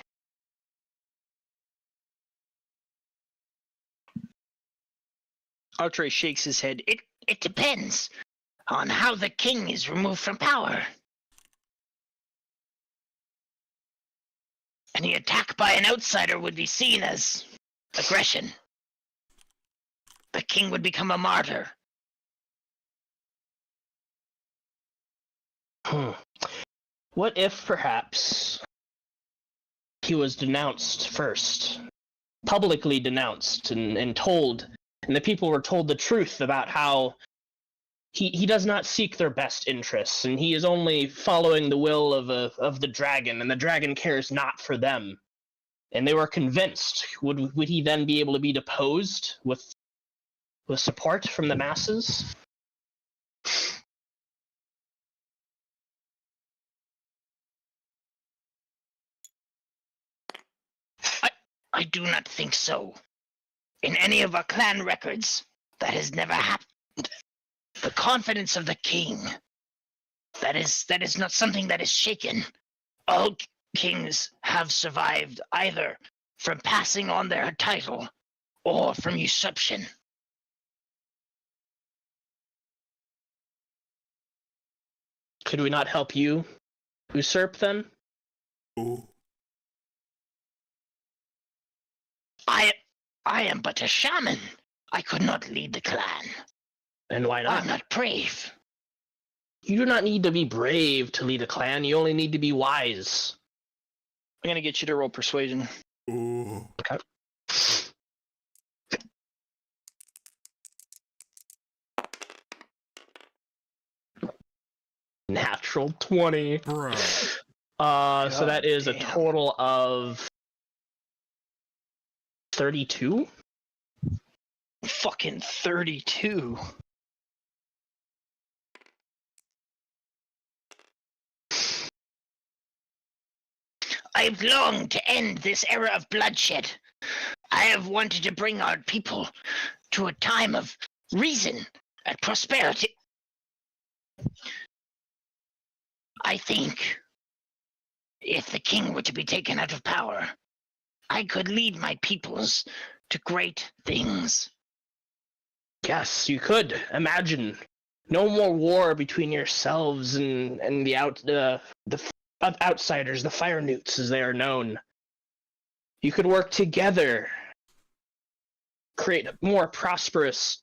Atre shakes his head. It depends on how the king is removed from power. Any attack by an outsider would be seen as aggression. The king would become a martyr. What if perhaps he was denounced first, publicly denounced and told, and the people were told the truth about how he does not seek their best interests, and he is only following the will of the dragon, and the dragon cares not for them, and they were convinced? Would he then be able to be deposed with support from the masses? I do not think so. In any of our clan records, that has never happened. The confidence of the king, that is not something that is shaken. All kings have survived either from passing on their title or from usurpation. Could we not help you usurp them? Ooh. I am but a shaman. I could not lead the clan. And why not? I'm not brave. You do not need to be brave to lead a clan. You only need to be wise. I'm going to get you to roll persuasion. Ooh. Okay. Natural 20. Bro. So that is a total of 32? Fucking 32. I've longed to end this era of bloodshed. I have wanted to bring our people to a time of reason and prosperity. I think if the king were to be taken out of power, I could lead my peoples to great things. Yes, you could. Imagine. No more war between yourselves and the outsiders, the fire newts as they are known. You could work together, create more prosperous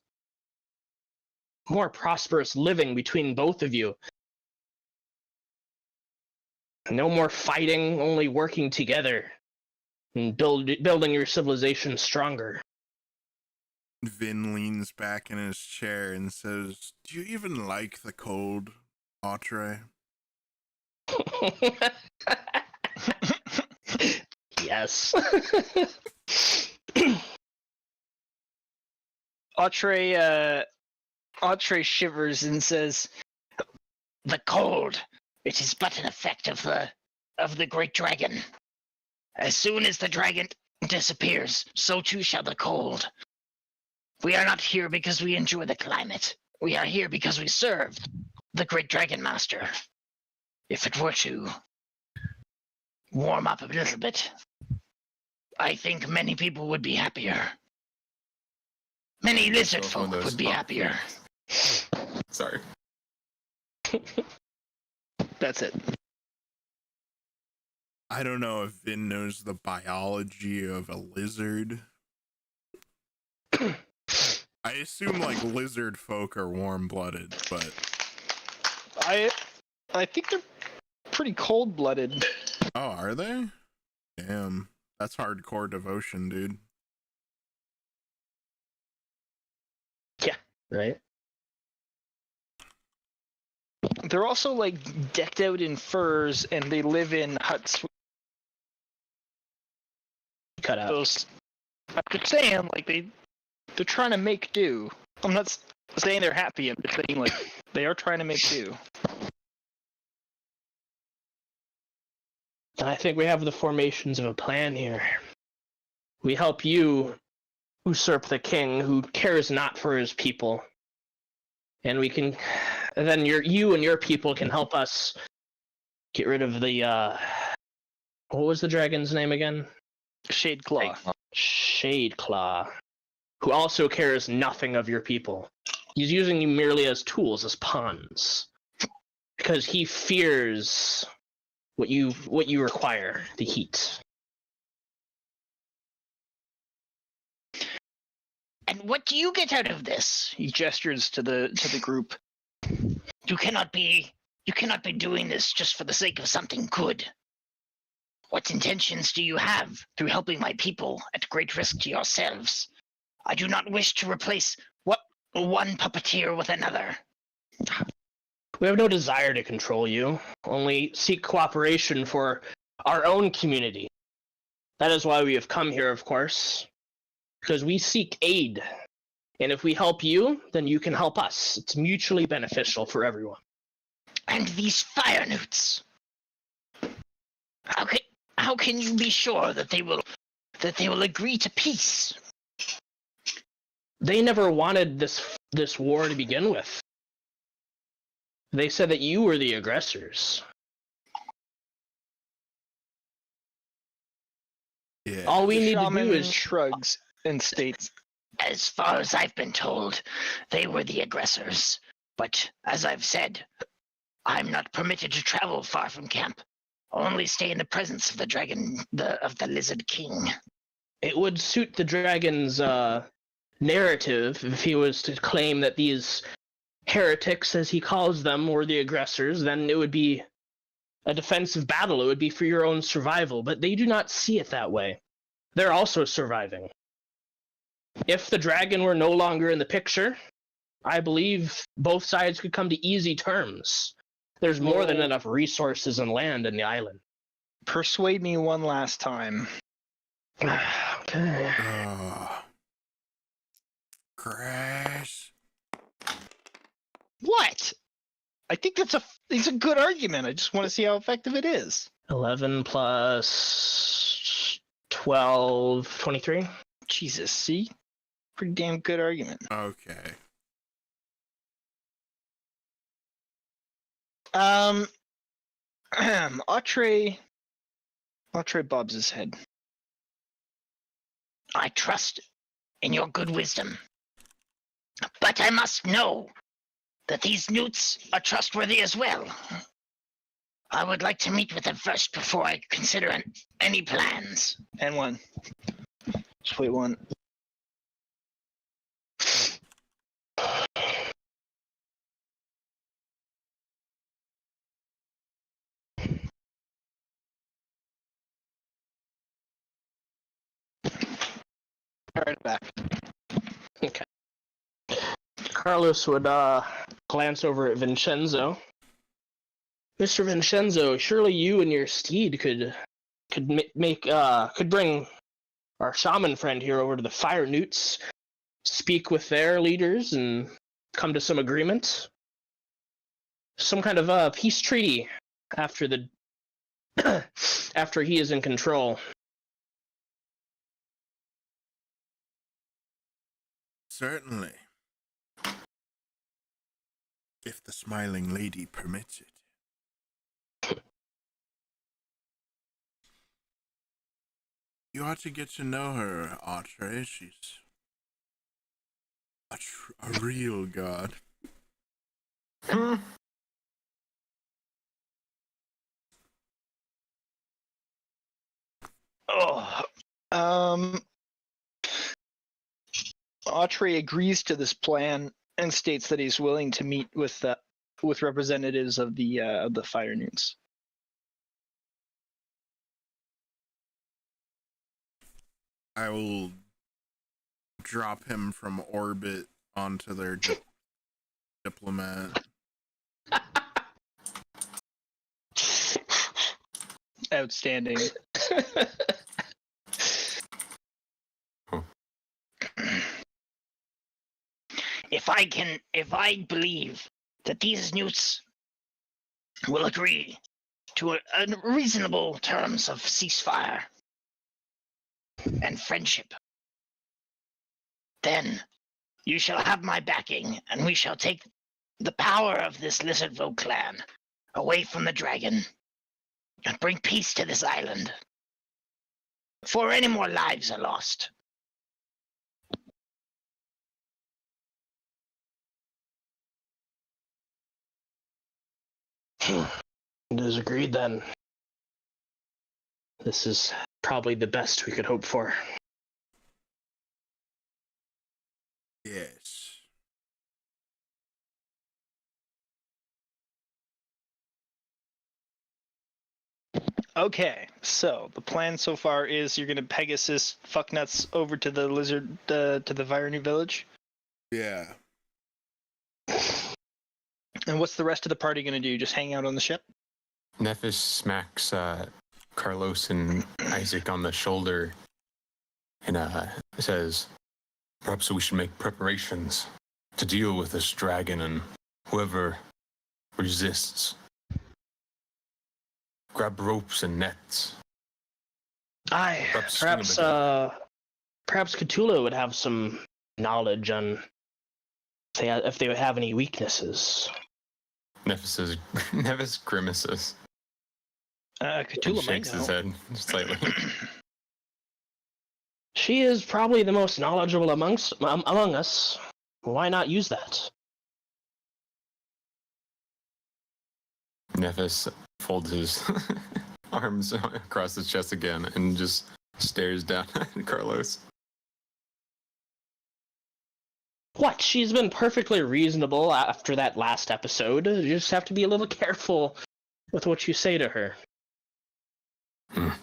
living between both of you. No more fighting, only working together and building your civilization stronger. Vin leans back in his chair and says, "Do you even like the cold, Atre?" Yes. Atre shivers and says, The cold, it is but an effect of the great dragon. As soon as the dragon disappears, so too shall the cold. We are not here because we enjoy the climate. We are here because we serve the great Dragon Master. If it were to warm up a little bit, I think many people would be happier. Many lizard folk would be happier. Sorry. That's it. I don't know if Vin knows the biology of a lizard. I assume like lizard folk are warm-blooded, but I think they're pretty cold-blooded. oh, are they? Damn, that's hardcore devotion, dude. Yeah, right? They're also like decked out in furs, and they live in huts. Cut out. Those, I'm just saying, like they're trying to make do. I'm not saying they're happy. I'm just saying like they are trying to make do. I think we have the formations of a plan here. We help you usurp the king who cares not for his people. And we can then you and your people can help us get rid of the what was the dragon's name again? Shadeclaw. Shadeclaw, who also cares nothing of your people. He's using you merely as tools, as pawns, because he fears what you require, the heat. And what do you get out of this? He gestures to the group. You cannot be doing this just for the sake of something good. What intentions do you have through helping my people at great risk to yourselves? I do not wish to replace one puppeteer with another. We have no desire to control you, only seek cooperation for our own community. That is why we have come here, of course, because we seek aid. And if we help you, then you can help us. It's mutually beneficial for everyone. And these fire newts. How can you be sure that they will agree to peace? They never wanted this war to begin with. They said that you were the aggressors. Yeah. All we need to Shaman do is shrugs and states, As far as I've been told, they were the aggressors. But as I've said, I'm not permitted to travel far from camp. Only stay in the presence of the dragon, of the lizard king. it would suit the dragon's narrative if he was to claim that these heretics, as he calls them, were the aggressors. Then it would be a defensive battle. It would be for your own survival. But they do not see it that way. They're also surviving. If the dragon were no longer in the picture, I believe both sides could come to easy terms. There's more than enough resources and land in the island. persuade me one last time. Okay. Crash. What? I think it's a good argument. I just want to see how effective it is. 11 plus 12, 23. Jesus, see? Pretty damn good argument. Okay. Atre bobs his head. I trust in your good wisdom. But I must know that these newts are trustworthy as well. I would like to meet with them first before I consider any plans. And one. Just wait one. Alright, back. Okay. Carlos would glance over at Vinshenzo. Mr. Vinshenzo, surely you and your steed could bring our shaman friend here over to the Fire Newts, speak with their leaders, and come to some agreement. Some kind of peace treaty after the after he is in control. Certainly. If the smiling lady permits it. You ought to get to know her, Atre. She's a real god. Oh, Atre agrees to this plan and states that he's willing to meet with representatives of the Fire Newts. I will drop him from orbit onto their diplomat. Outstanding. If I believe that these newts will agree to a reasonable terms of ceasefire and friendship, then you shall have my backing, and we shall take the power of this lizard folk clan away from the dragon and bring peace to this island before any more lives are lost. It is agreed then. This is probably the best we could hope for. Yes. Okay, so the plan so far is you're gonna Pegasus fucknuts over to the lizard to the Virenu village. Yeah. And what's the rest of the party gonna do? Just hang out on the ship? Nephis smacks Carlos and Isaac on the shoulder and says, perhaps we should make preparations to deal with this dragon and whoever resists. Grab ropes and nets. Aye, perhaps Khutula would have some knowledge on if they would have any weaknesses. Nephis grimaces. Khutula might shakes his know. head slightly. She is probably the most knowledgeable among us. Why not use that? Nephis folds his arms across his chest again and just stares down at Carlos. What? She's been perfectly reasonable after that last episode. You just have to be a little careful with what you say to her. If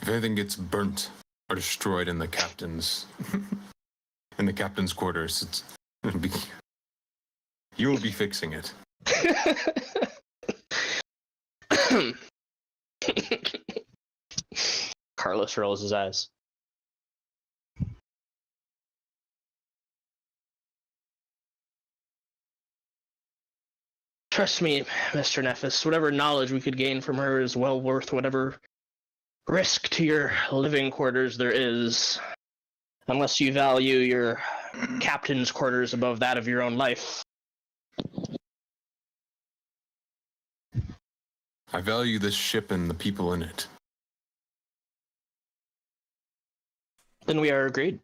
anything gets burnt or destroyed in the captain's quarters, you will be fixing it. Carlos rolls his eyes. Trust me, Mr. Nephis, whatever knowledge we could gain from her is well worth whatever risk to your living quarters there is. Unless you value your captain's quarters above that of your own life. I value this ship and the people in it. Then we are agreed.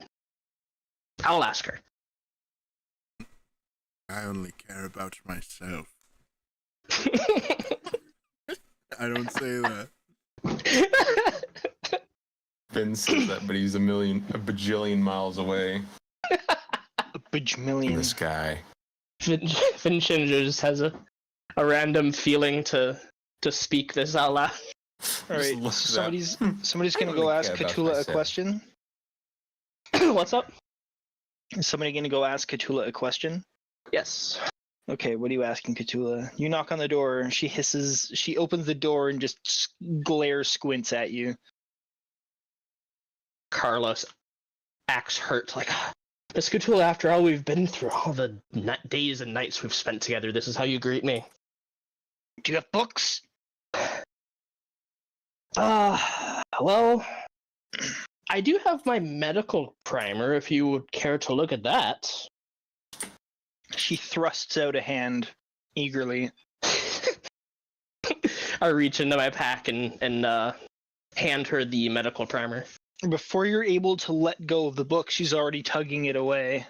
I'll ask her. I only care about myself. I don't say that. Ben says that, but he's a bajillion miles away A in bajillion. the sky. Vinshenzo just has a random feeling to speak this out loud. All right, look so it somebody's gonna I go really ask care about Khutula a myself. question. What's up? Is somebody gonna go ask Khutula a question? Yes. Okay, what are you asking Khutula? You knock on the door, she hisses, she opens the door and just squints at you. Carlos acts hurt, like, Miss Khutula, after all we've been through, all the days and nights we've spent together, this is how you greet me. Do you have books? Well, I do have my medical primer, if you would care to look at that. She thrusts out a hand eagerly. I reach into my pack and hand her the medical primer. Before you're able to let go of the book, she's already tugging it away.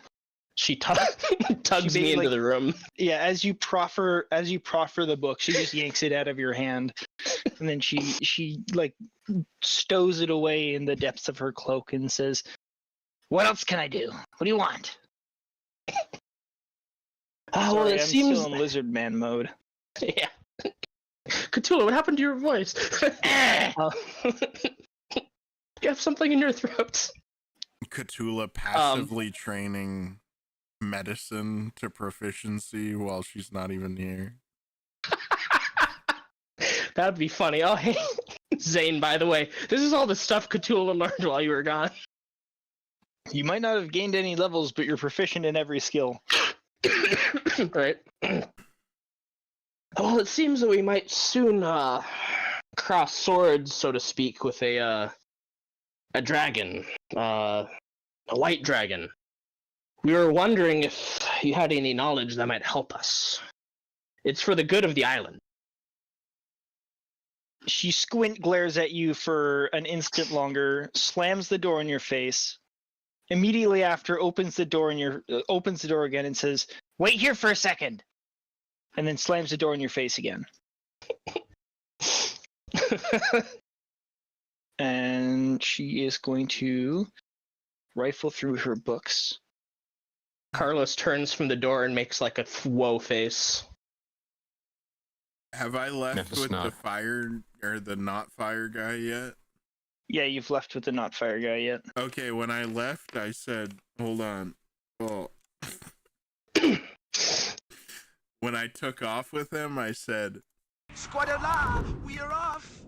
She tugs me into the room. Yeah, as you proffer the book, she just yanks it out of your hand, and then she like stows it away in the depths of her cloak and says, What else can I do? What do you want? Well, "Sorry, it I'm seems. still in lizard man mode." Yeah. Khutula, what happened to your voice? You have something in your throat. Khutula passively training medicine to proficiency while she's not even here. That'd be funny. Oh, hey, Xane, by the way, this is all the stuff Khutula learned while you were gone. You might not have gained any levels, but you're proficient in every skill. Right. Well, it seems that we might soon cross swords, so to speak, with a dragon, a white dragon. We were wondering if you had any knowledge that might help us. It's for the good of the island. She glares at you for an instant longer, slams the door in your face. Immediately after, opens the door again and says, "Wait here for a second," and then slams the door in your face again. And she is going to rifle through her books. Carlos turns from the door and makes like a whoa face. Have I left Nephis with the not. fire or the not fire guy yet? Yeah, you've left with the not fire guy yet. Okay, when I left, I said, hold on. Well, when I took off with him, I said, Squadala, we are off.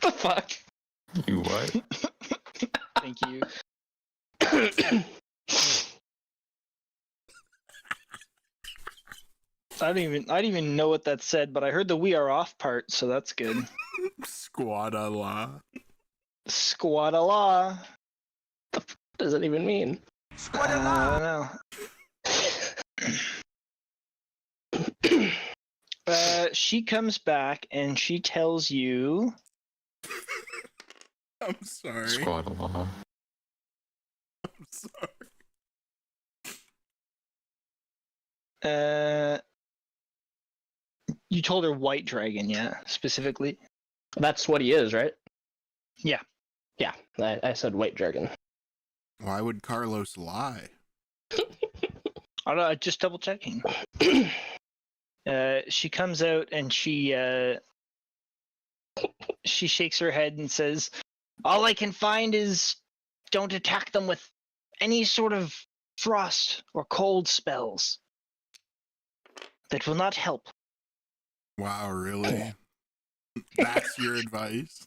What the fuck? You what? Thank you. I didn't even know what that said, but I heard the "we are off" part, so that's good. Squadala. Squadala. What does that even mean? I don't know. She comes back and she tells you. I'm sorry. Squad law. I'm sorry. You told her white dragon, yeah, specifically. That's what he is, right? Yeah. Yeah, I said white dragon. Why would Carlos lie? I don't know, just double checking. She comes out and she shakes her head and says, "All I can find is don't attack them with any sort of frost or cold spells. That will not help." Wow, really? That's your advice?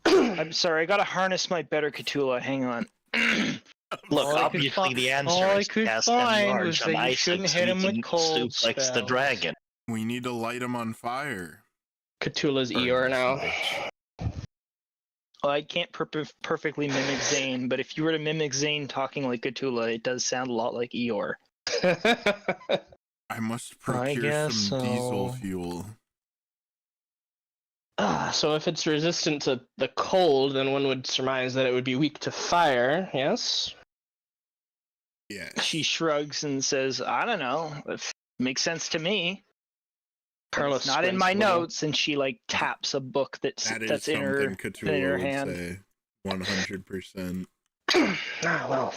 I'm sorry, I gotta harness my better Khutula. Hang on. Look, All I could obviously fi- the answer all I is could cast find enlarge was on that you Isaac shouldn't so hit he him with can cold suplex the spells. dragon. We need to light him on fire. Cthulhu's Burn Eeyore this now. bitch. Well, I can't perfectly mimic Xane, but if you were to mimic Xane talking like Khutula, it does sound a lot like Eeyore. I must I procure guess some diesel so. fuel. So if it's resistant to the cold, then one would surmise that it would be weak to fire, yes? Yeah. She shrugs and says, I don't know. It makes sense to me. But Carlos it's not in squints my a little. notes, and she like taps a book that's That is in something her in Cthulhu her would hand. say. 100%. Well.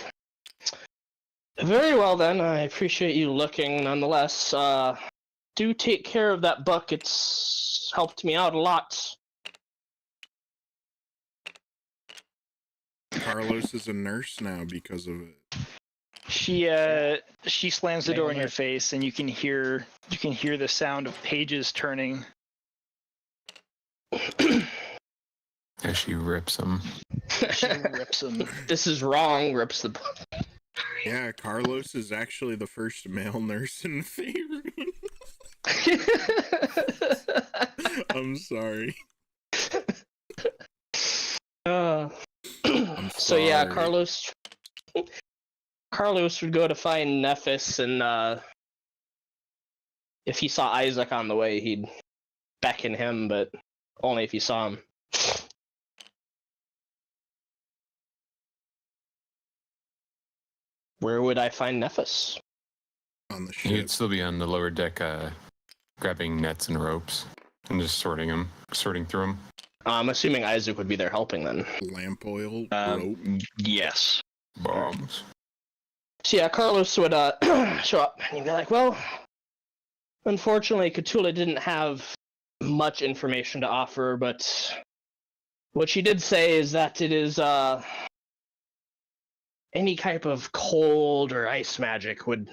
Very well then, I appreciate you looking nonetheless. Do take care of that book, it's helped me out a lot. Carlos is a nurse now because of it. She slams the door in Nailed your it. face, and you can hear the sound of pages turning. As she rips him. She rips them. This is wrong, rips the book. Yeah, Carlos is actually the first male nurse in Faerun. I'm sorry. Uh, I'm so yeah, sorry. Carlos would go to find Nephis, and if he saw Isaac on the way, he'd beckon him, but only if he saw him. Where would I find Nephis? On the He'd ship. still be on the lower deck, grabbing nets and ropes and just sorting through them. I'm assuming Isaac would be there helping then. Lamp oil, rope. Yes. Bombs. So yeah, Carlos would show up and he'd be like, well, unfortunately, Khutula didn't have much information to offer, but what she did say is that it is any type of cold or ice magic would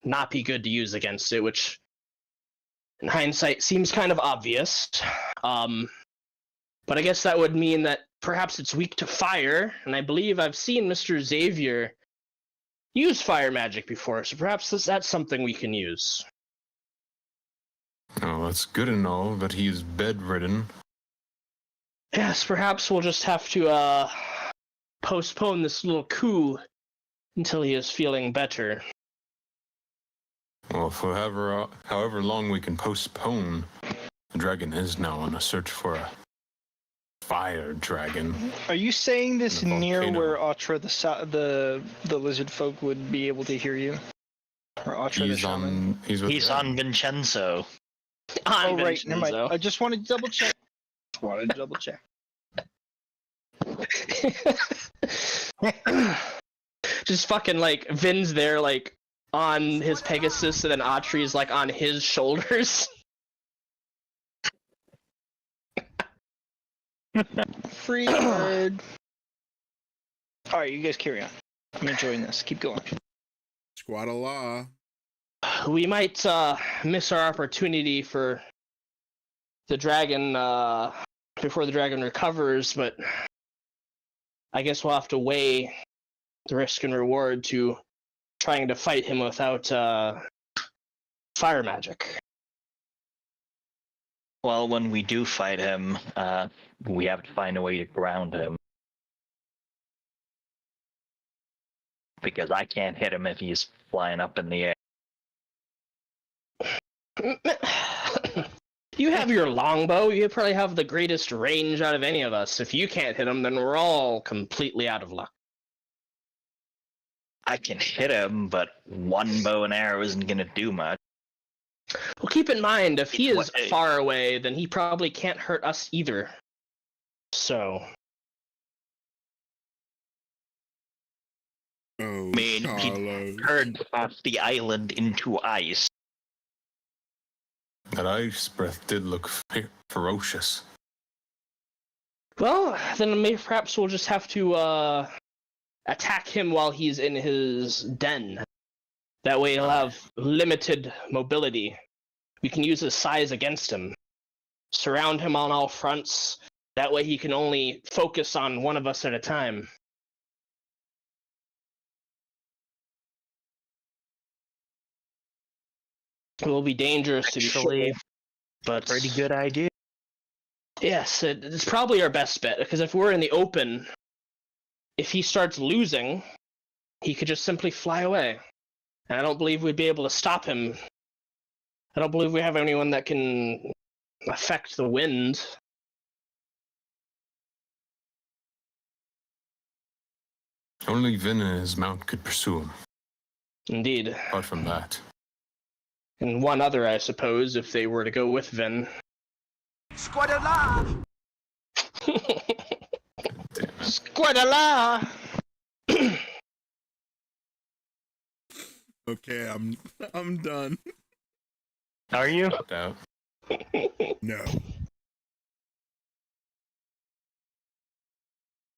not be good to use against it, which in hindsight seems kind of obvious. But I guess that would mean that perhaps it's weak to fire, and I believe I've seen Mr. Xavier use fire magic before, so perhaps that's something we can use. Oh, that's good and all, but he's bedridden. Yes, perhaps we'll just have to postpone this little coup until he is feeling better. Well, for however long we can postpone, the dragon is now on a search for a fire dragon. Are you saying this The near volcano. where Atra the lizard folk would be able to hear you? Or Atra the He's shaman? with He's the on Vinshenzo. Oh right, never mind. I just wanted to double check. Just fucking like Vin's there like on his Pegasus and then Atri's like on his shoulders. Free bird. Alright, you guys carry on. I'm enjoying this. Keep going. Squad-a-law. We might miss our opportunity for the dragon before the dragon recovers, but I guess we'll have to weigh the risk and reward to trying to fight him without fire magic. Well, when we do fight him, we have to find a way to ground him. Because I can't hit him if he's flying up in the air. You have your longbow. You probably have the greatest range out of any of us. If you can't hit him, then we're all completely out of luck. I can hit him, but one bow and arrow isn't going to do much. Well, keep in mind, if he is What- far away, then he probably can't hurt us either. So, Oh, I mean, he Carlos. turned off the island into ice. That ice breath did look ferocious. well, then perhaps we'll just have to attack him while he's in his den. That way he'll have limited mobility. We can use his size against him. Surround him on all fronts. That way he can only focus on one of us at a time. It will be dangerous to be Actually, sure, but pretty good idea. Yes, it's probably our best bet, because if we're in the open, if he starts losing, he could just simply fly away. And I don't believe we'd be able to stop him. I don't believe we have anyone that can affect the wind. Only Vin and his mount could pursue him. Indeed. Apart from that. And one other, I suppose, if they were to go with Vin. Squadala! Squadala! Okay, I'm done. Are you? Out. No.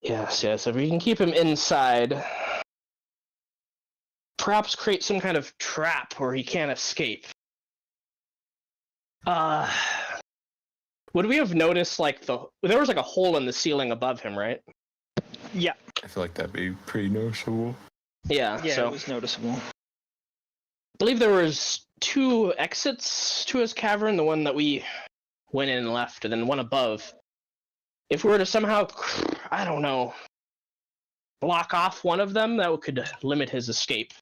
Yes, if we can keep him inside, perhaps create some kind of trap where he can't escape. Would we have noticed, like, there was like a hole in the ceiling above him, right? Yeah, I feel like that'd be pretty noticeable. Yeah, so it was noticeable. I believe there was 2 exits to his cavern, the one that we went in and left, and then one above. If we were to somehow, I don't know, block off one of them, that could limit his escape.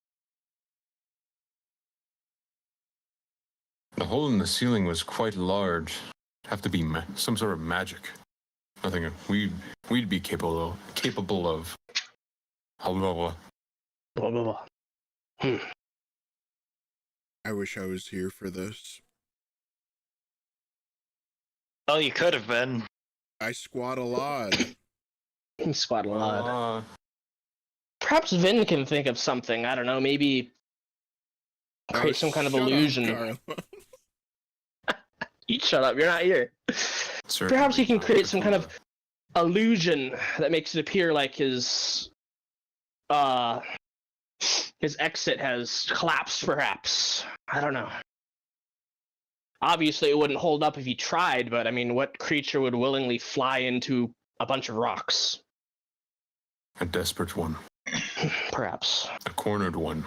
The hole in the ceiling was quite large. Have to be some sort of magic. Nothing we'd be capable of. Blah, blah, blah. Blah, blah, blah. I wish I was here for this. Well, you could have been. I squat a lot. He squat a lot. Perhaps Vin can think of something. I don't know, maybe create some kind of Shut up, illusion. Carla. You shut up, you're not here. Certainly Perhaps he can not create some kind of Khutula. illusion that makes it appear like his exit has collapsed, perhaps. I don't know. Obviously, it wouldn't hold up if he tried, but I mean, what creature would willingly fly into a bunch of rocks? A desperate one. Perhaps. A cornered one.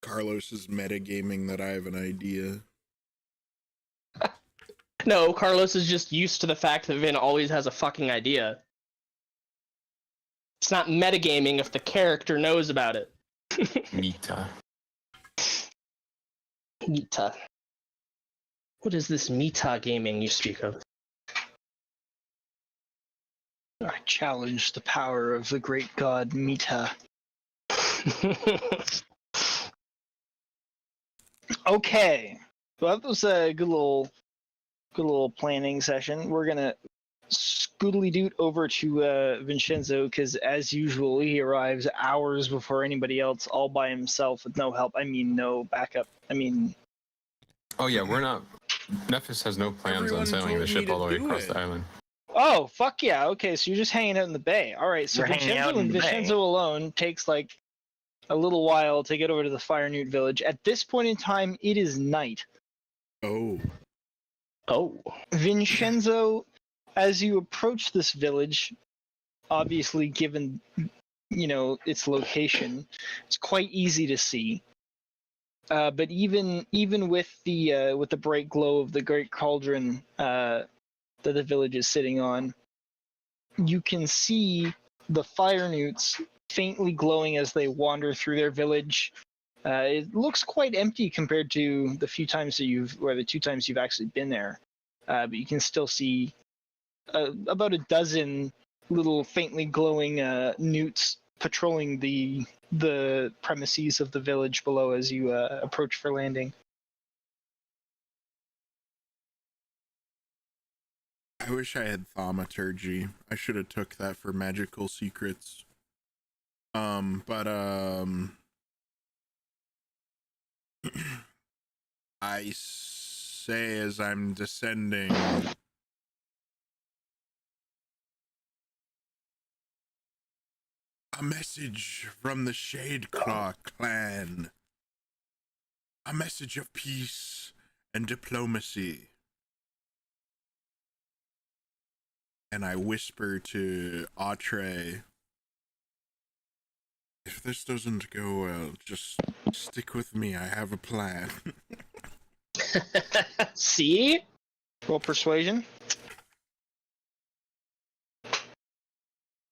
Carlos is metagaming that I have an idea. No, Carlos is just used to the fact that Vin always has a fucking idea. It's not metagaming if the character knows about it. Mita. Meta. What is this meta gaming you speak of? I challenge the power of the great god Mita. Okay, well that was a good little planning session. We're gonna scootily doot over to Vinshenzo because, as usual, he arrives hours before anybody else, all by himself with no help. I mean, no backup. I mean, Oh yeah, we're not. Nephis has no plans Everyone on sailing the told me ship to all the way do across it. the island. oh fuck yeah, okay, so you're just hanging out in the bay. All right, so We're hanging out Vinshenzo in and the bay. Vinshenzo alone takes like a little while to get over to the Fire Newt village. At this point in time, it is night. Oh. Oh. Vinshenzo, as you approach this village, obviously given its location, it's quite easy to see. But even with the bright glow of the great cauldron that the village is sitting on, you can see the fire newts faintly glowing as they wander through their village. It looks quite empty compared to the 2 times you've actually been there. But you can still see about a dozen little faintly glowing newts patrolling the premises of the village below as you approach for landing. I wish I had thaumaturgy. I should have took that for magical secrets. But I say as I'm descending, a message from the Shadeclaw clan. A message of peace and diplomacy. And I whisper to Atre, If this doesn't go well, just stick with me. I have a plan. See? Roll persuasion.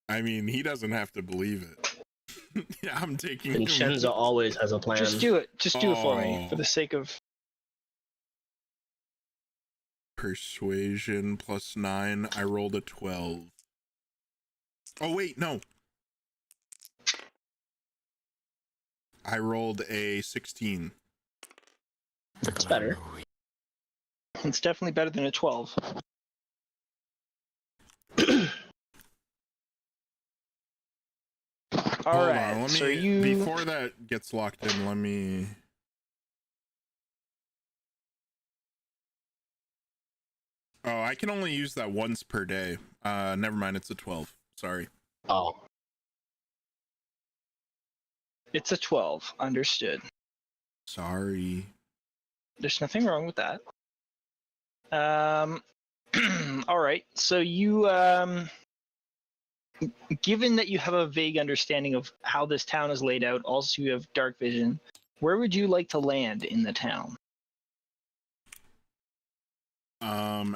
I mean, he doesn't have to believe it. Yeah, I'm taking. Vinshenzo always has a plan. Just do it. Just do it for me, Oh. for the sake of. Persuasion plus 9. I rolled a 12. Oh wait, no. I rolled a 16. That's better. It's definitely better than a 12. All Hold right. on, let me, So you. before that gets locked in, let me. Oh, I can only use that once per day. Never mind, it's a 12. Sorry. Oh. It's a 12. Understood. Sorry. There's nothing wrong with that. All right. So you, given that you have a vague understanding of how this town is laid out, also you have dark vision, where would you like to land in the town?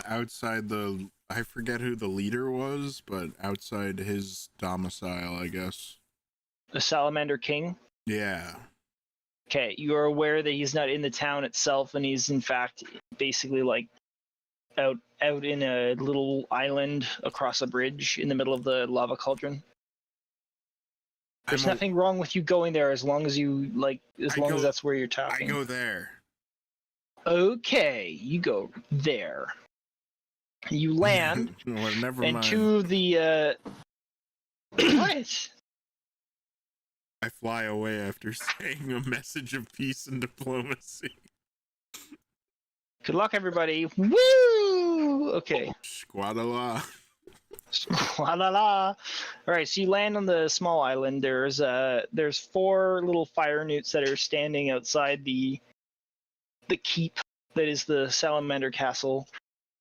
Outside the, I forget who the leader was, but outside his domicile, I guess. The Salamander King? Yeah. Okay, you are aware that he's not in the town itself, and he's in fact basically like out in a little island across a bridge in the middle of the lava cauldron. There's nothing wrong with you going there as long as you as that's where you're talking. I go there. Okay, you go there. You land, Well, never and mind. two of the what? I fly away after saying a message of peace and diplomacy. Good luck, everybody. Woo! Okay. Squadala. La la la. All right, so you land on the small island. There's 4 little fire newts that are standing outside the keep that is the Salamander Castle,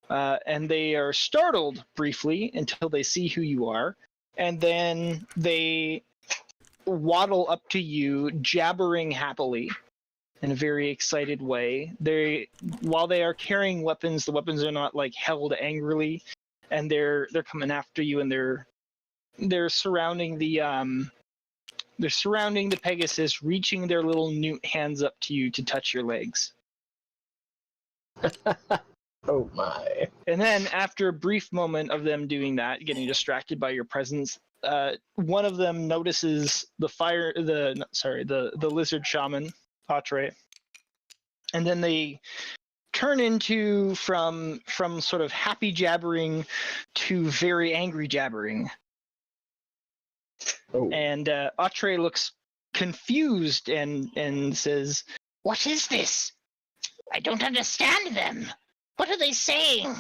and they are startled briefly until they see who you are, and then they waddle up to you, jabbering happily in a very excited way. While they are carrying weapons, the weapons are not like held angrily, and they're coming after you, and they're surrounding the Pegasus, reaching their little newt hands up to you to touch your legs. Oh my. And then after a brief moment of them doing that, getting distracted by your presence, one of them notices the lizard shaman, Atre, and then they turn into from sort of happy jabbering to very angry jabbering. Oh. And Atre looks confused and says, What is this? I don't understand them. What are they saying?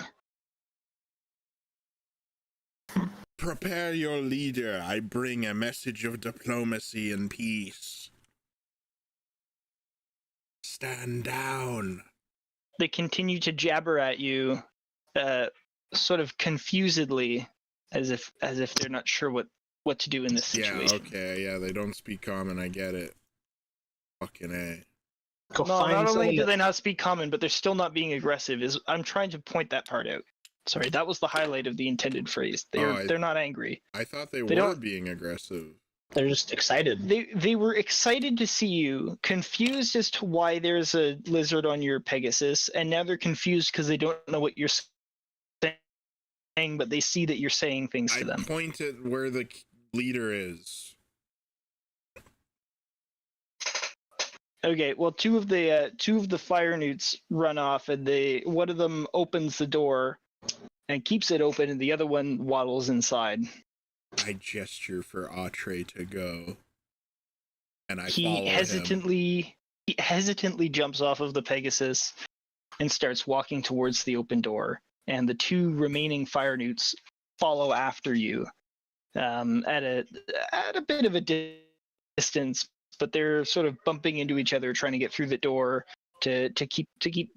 Prepare your leader. I bring a message of diplomacy and peace. Stand down. they continue to jabber at you, sort of confusedly, as if they're not sure what to do in this situation. Yeah, okay, yeah, they don't speak common, I get it. Fucking A. Go No, find not only someone do that- they not speak common, but they're still not being aggressive. I'm trying to point that part out. Sorry, that was the highlight of the intended phrase. They're not angry. I thought they They were don't- being aggressive. They're just excited. They were excited to see you, confused as to why there's a lizard on your Pegasus, and now they're confused because they don't know what you're saying, but they see that you're saying things to I them. point at where the leader is. Okay, well, two of the fire newts run off, and one of them opens the door and keeps it open, and the other one waddles inside. I gesture for Atre to go, and I He follow him. hesitantly jumps off of the Pegasus and starts walking towards the open door, and the two remaining fire newts follow after you at a bit of a distance, but they're sort of bumping into each other, trying to get through the door to keep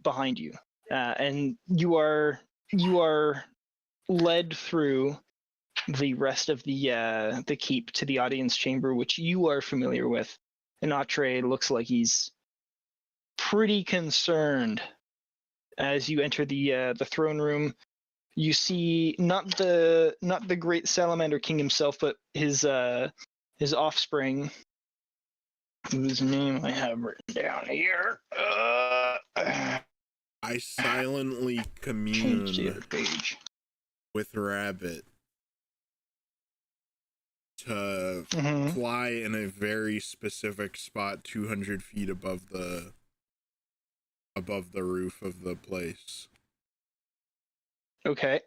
behind you, and you are led through the rest of the keep to the audience chamber, which you are familiar with. And Atre looks like he's pretty concerned. As you enter the throne room, you see not the great Salamander King himself, but his offspring, whose name I have written down here. I silently Change the commune other page. with Rabbit to Mhm. fly in a very specific spot 200 feet above the roof of the place. Okay.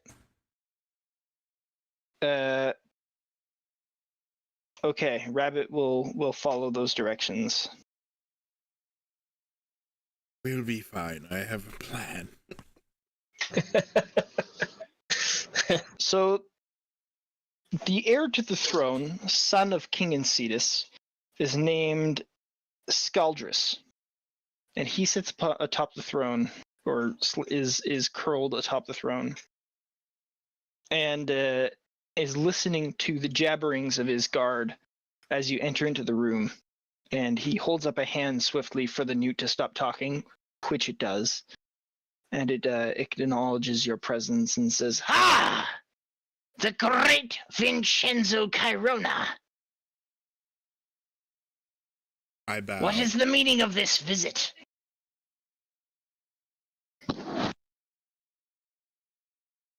Okay, Rabbit will follow those directions. We'll be fine. I have a plan. So, the heir to the throne, son of King Encetus, is named Scaldrus, and he sits atop the throne, or is curled atop the throne, and is listening to the jabberings of his guard as you enter into the room. And he holds up a hand swiftly for the newt to stop talking, which it does, and it acknowledges your presence and says, Ah! The great Vinshenzo Cairona. I bow. What is the meaning of this visit?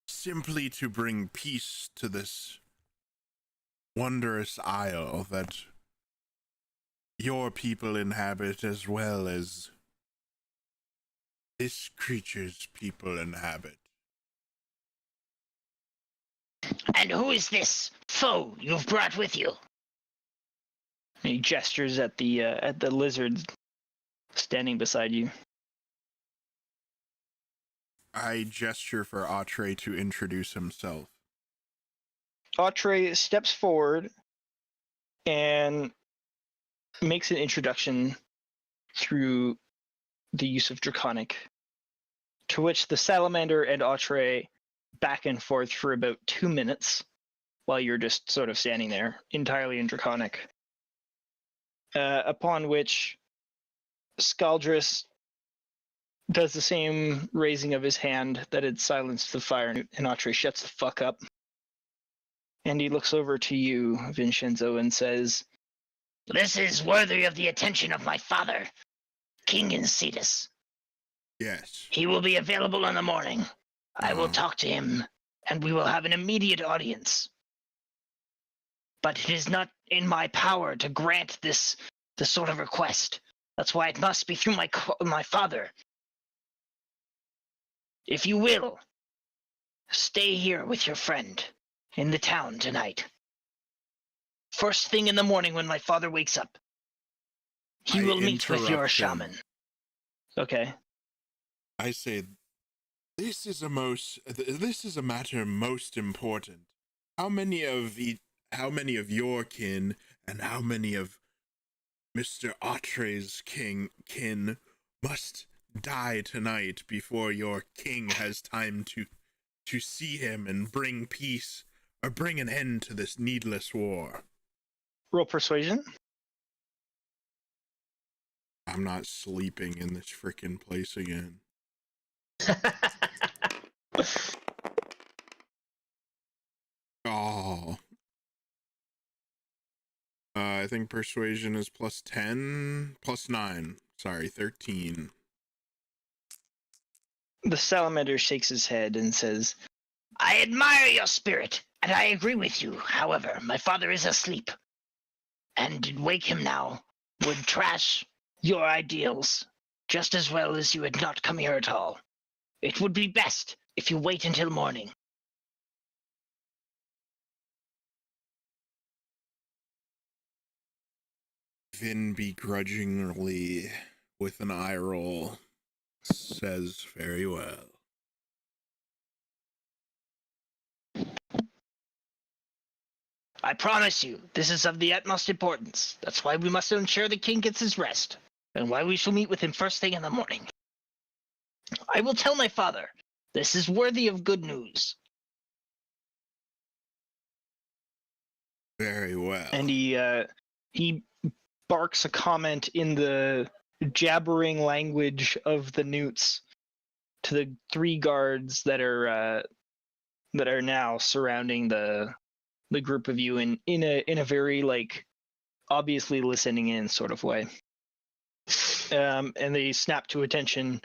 Simply to bring peace to this wondrous isle that your people inhabit, as well as this creature's people inhabit. And who is this foe you've brought with you? He gestures at the lizard standing beside you. I gesture for Atre to introduce himself. Atre steps forward and makes an introduction through the use of Draconic, to which the Salamander and Atre back and forth for about 2 minutes while you're just sort of standing there, entirely in Draconic. Upon which Scaldrus does the same raising of his hand that had silenced the fire, and Atre shuts the fuck up. And he looks over to you, Vinshenzo, and says, This is worthy of the attention of my father, King Encetus. Yes. He will be available in the morning. I will talk to him, and we will have an immediate audience. But it is not in my power to grant this sort of request. That's why it must be through my father. If you will, stay here with your friend in the town tonight. First thing in the morning when my father wakes up, he will meet with your shaman. okay. I say, this is a matter most important. How many of your kin and how many of Mr. Atre's kin must die tonight before your king has time to see him and bring peace or bring an end to this needless war? Roll persuasion. I'm not sleeping in this frickin' place again. Oh. I think persuasion is +10, +9. Sorry, 13. The salamander shakes his head and says, I admire your spirit, and I agree with you. However, my father is asleep, and to wake him now would trash your ideals just as well as you had not come here at all. It would be best if you wait until morning. Vin begrudgingly, with an eye roll, says, very well. I promise you, this is of the utmost importance. That's why we must ensure the king gets his rest, and why we shall meet with him first thing in the morning. I will tell my father. This is worthy of good news. Very well. And he barks a comment in the jabbering language of the newts to the 3 guards that are now surrounding the group of you in a very like obviously listening in sort of way. And they snap to attention,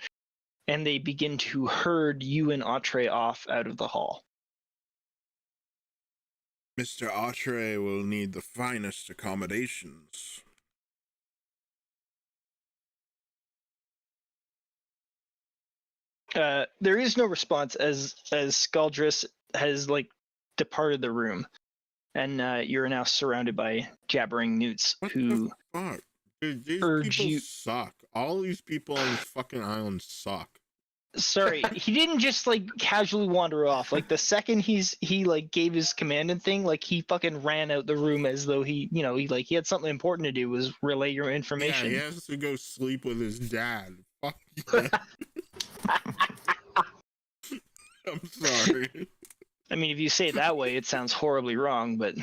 and they begin to herd you and Atre off out of the hall. Mr. Atre will need the finest accommodations. There is no response as Skaldris has like departed the room, and you're now surrounded by jabbering newts What who the fuck? Dude, these urge people you. suck. All these people on this fucking island suck. Sorry, he didn't just like casually wander off. Like the second he like gave his command and thing, like he fucking ran out the room as though he he had something important to do, was relay your information. Yeah, he has to go sleep with his dad. Fuck yeah. I'm sorry. I mean, if you say it that way, it sounds horribly wrong, but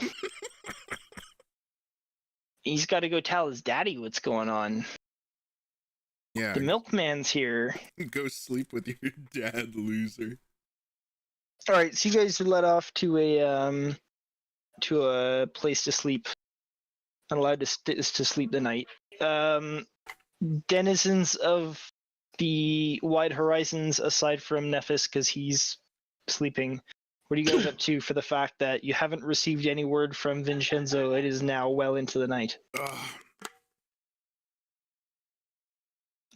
he's got to go tell his daddy what's going on. Yeah, The milkman's here. go sleep with your dad, loser. All right, so you guys are led off to a place to sleep. Not allowed to sleep the night. Denizens of the wide horizons, aside from Nephis, because he's sleeping. What are you guys up to for the fact that you haven't received any word from Vinshenzo? It is now well into the night. Ugh.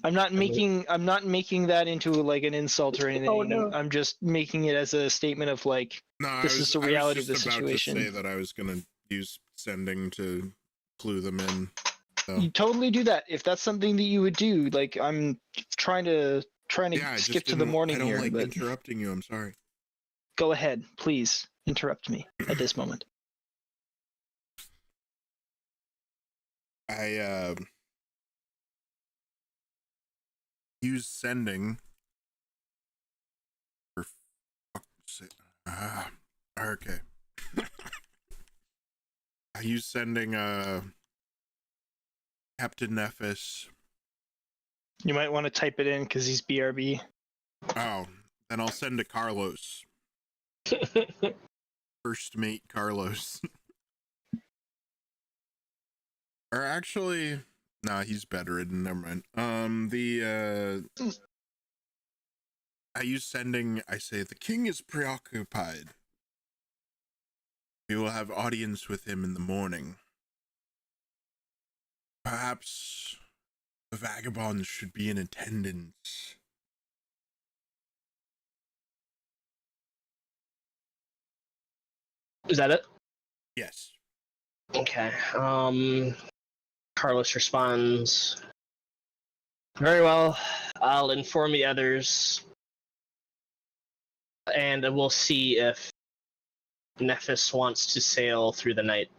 I'm not making that into like an insult or anything. Oh, no. I'm just making it as a statement of like, No, this is the reality of the I was just situation. about to say that I was gonna use sending to clue them in. So. You totally do that if that's something that you would do. Like I'm trying to Yeah, I skip just to the didn't- morning I don't here, like but interrupting you. I'm sorry. go ahead, please interrupt me at this moment. I use sending for fuck's sake. Okay. I use sending Captain Nephis. You might want to type it in because he's BRB. Oh, then I'll send to Carlos. First mate Carlos. Or actually, nah, he's bedridden. Never mind. I use sending. I say the king is preoccupied. We will have audience with him in the morning. Perhaps the vagabonds should be in attendance. Is that it? Yes. Okay. Carlos responds, very well. I'll inform the others, and we'll see if Nephis wants to sail through the night.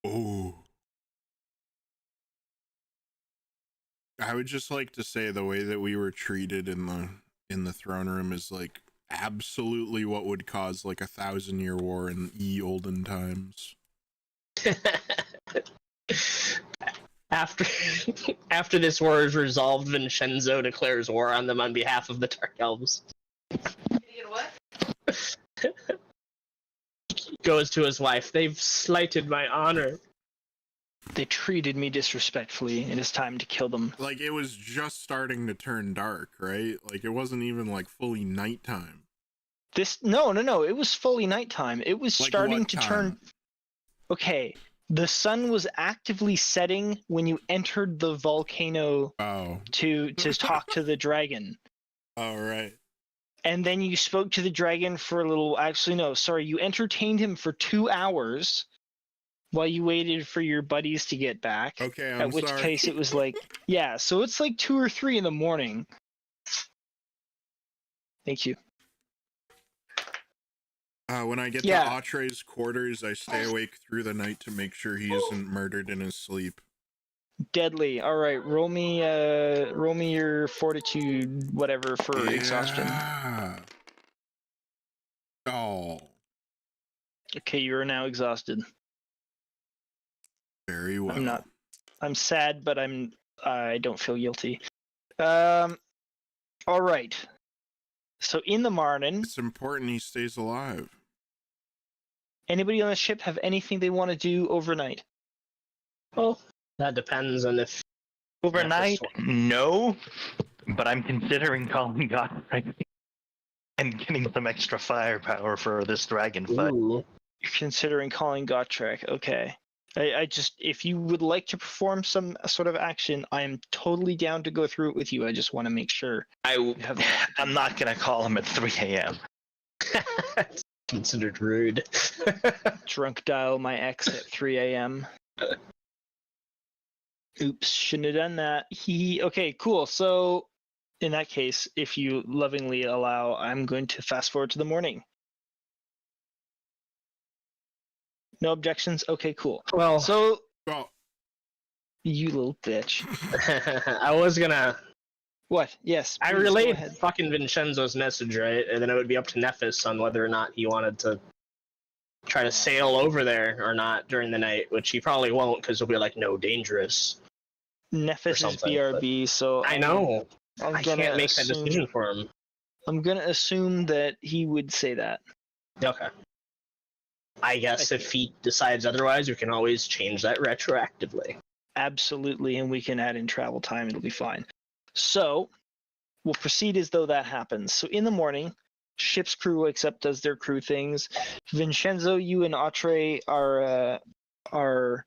Oh. I would just like to say the way that we were treated in the throne room is like absolutely what would cause like 1,000-year war in olden times. After this war is resolved, Vinshenzo declares war on them on behalf of the Dark Elves. What? Goes to his wife. They've slighted my honor. They treated me disrespectfully. It is time to kill them. Like it was just starting to turn dark, right? Like it wasn't even like fully nighttime. No. It was fully nighttime. It was Like starting what to time? turn. Okay, the sun was actively setting when you entered the volcano Oh. to talk to the dragon. All right. And then you spoke to the dragon for a little. Actually, no, sorry. You entertained him for 2 hours while you waited for your buddies to get back. Okay, I'm At which sorry. case it was like, yeah, so it's like 2 or 3 in the morning. Thank you. When I get Yeah. to Atre's quarters, I stay awake through the night to make sure he isn't murdered in his sleep. Deadly. All right, roll me your fortitude, whatever, for exhaustion. Yeah. Oh. Okay, you are now exhausted. Very well. I'm not. I'm sad, but I don't feel guilty. All right. So in the morning, It's important he stays alive. anybody on the ship have anything they want to do overnight? Well, that depends on if Overnight, no, but I'm considering calling God and getting some extra firepower for this dragon fight. Ooh. You're considering calling Gotrek. Okay. I just, if you would like to perform some sort of action, I am totally down to go through it with you. I just want to make sure. I'm not gonna call him at 3 a.m. Considered rude. Drunk dial my ex at 3 a.m. Oops, shouldn't have done that. Okay, cool. So in that case, if you lovingly allow, I'm going to fast forward to the morning. No objections? Okay, cool. Well, So Well, you little bitch. I was gonna. What? Yes. I please, go relayed ahead. fucking Vinshenzo's message, right? And then it would be up to Nephis on whether or not he wanted to try to sail over there or not during the night, which he probably won't because he'll be like, no, dangerous. Nephis is something, BRB, so I know. I'm I gonna can't make that assume- decision for him. I'm gonna assume that he would say that. Okay. I guess if he decides otherwise, we can always change that retroactively. Absolutely, and we can add in travel time. It'll be fine. So we'll proceed as though that happens. So in the morning, ship's crew wakes up, does their crew things. Vinshenzo, you and Atre are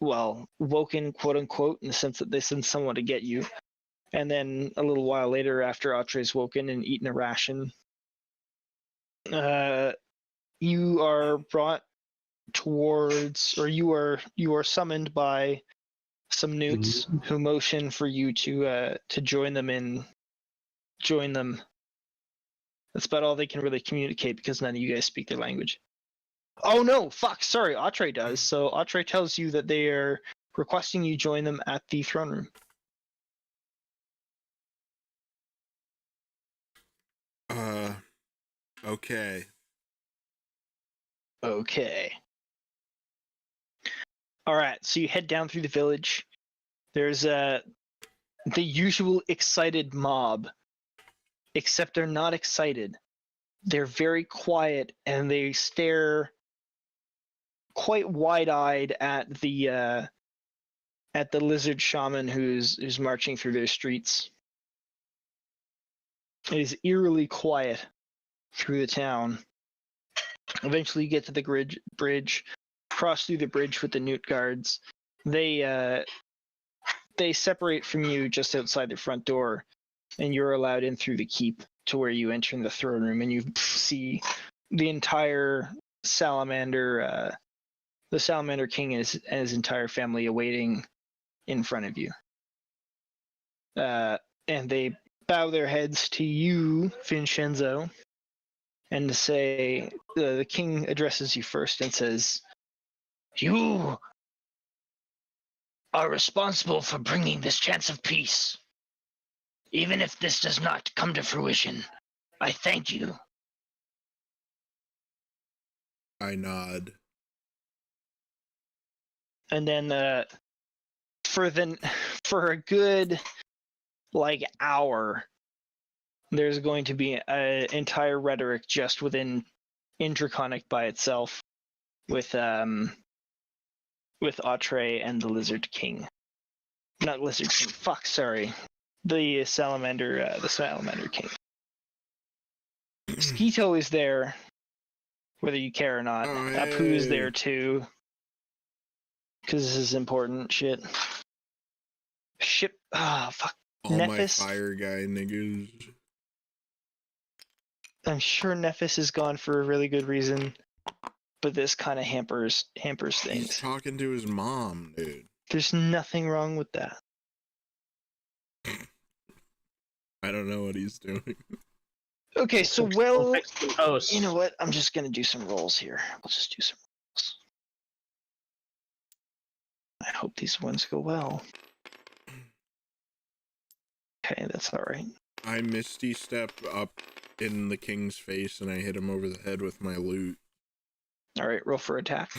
well woken, quote unquote, in the sense that they send someone to get you. And then a little while later, after Atre's woken and eaten a ration, you are brought towards, or you are summoned by some newts who motion for you to join them. That's about all they can really communicate because none of you guys speak their language. Oh no, fuck, sorry, Atre does. So Atre tells you that they are requesting you join them at the throne room. Okay. Okay. All right, so you head down through the village. There's the usual excited mob, except they're not excited. They're very quiet and they stare quite wide-eyed at the lizard shaman who's marching through their streets. It is eerily quiet through the town. Eventually you get to the bridge, cross through the bridge with the newt guards. They separate from you just outside the front door, and you're allowed in through the keep to where you enter in the throne room, and you see the entire salamander, the salamander king and his entire family awaiting in front of you. And they bow their heads to you, Vinshenzo, and say, the king addresses you first and says, You are responsible for bringing this chance of peace. Even if this does not come to fruition, I thank you. I nod. and then for a good hour, there's going to be an entire rhetoric just within Indraconic by itself with Atre and the Lizard King. Not Lizard King, fuck, sorry. The Salamander King. Skeeto is there, whether you care or not. Oh, Apu is hey. there too. Because this is important shit. Fuck. All Nephis. my fire guy niggas. I'm sure Nephis is gone for a really good reason, but this kind of hampers He's things. talking to his mom, dude. There's nothing wrong with that. I don't know what he's doing. Okay, so Post. you know what? I'm just gonna do some rolls here. I'll just do some rolls. I hope these ones go well. Okay, that's all right. I Misty step up in the king's face and I hit him over the head with my loot. All right, roll for attack.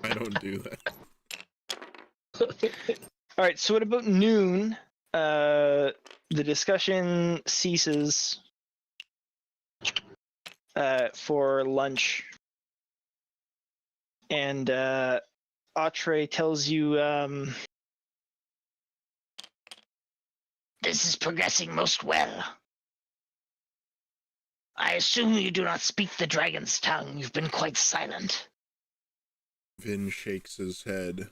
I don't do that. All right, so at about noon, the discussion ceases for lunch, and Atre tells you, This is progressing most well. I assume you do not speak the dragon's tongue. You've been quite silent. Vin shakes his head.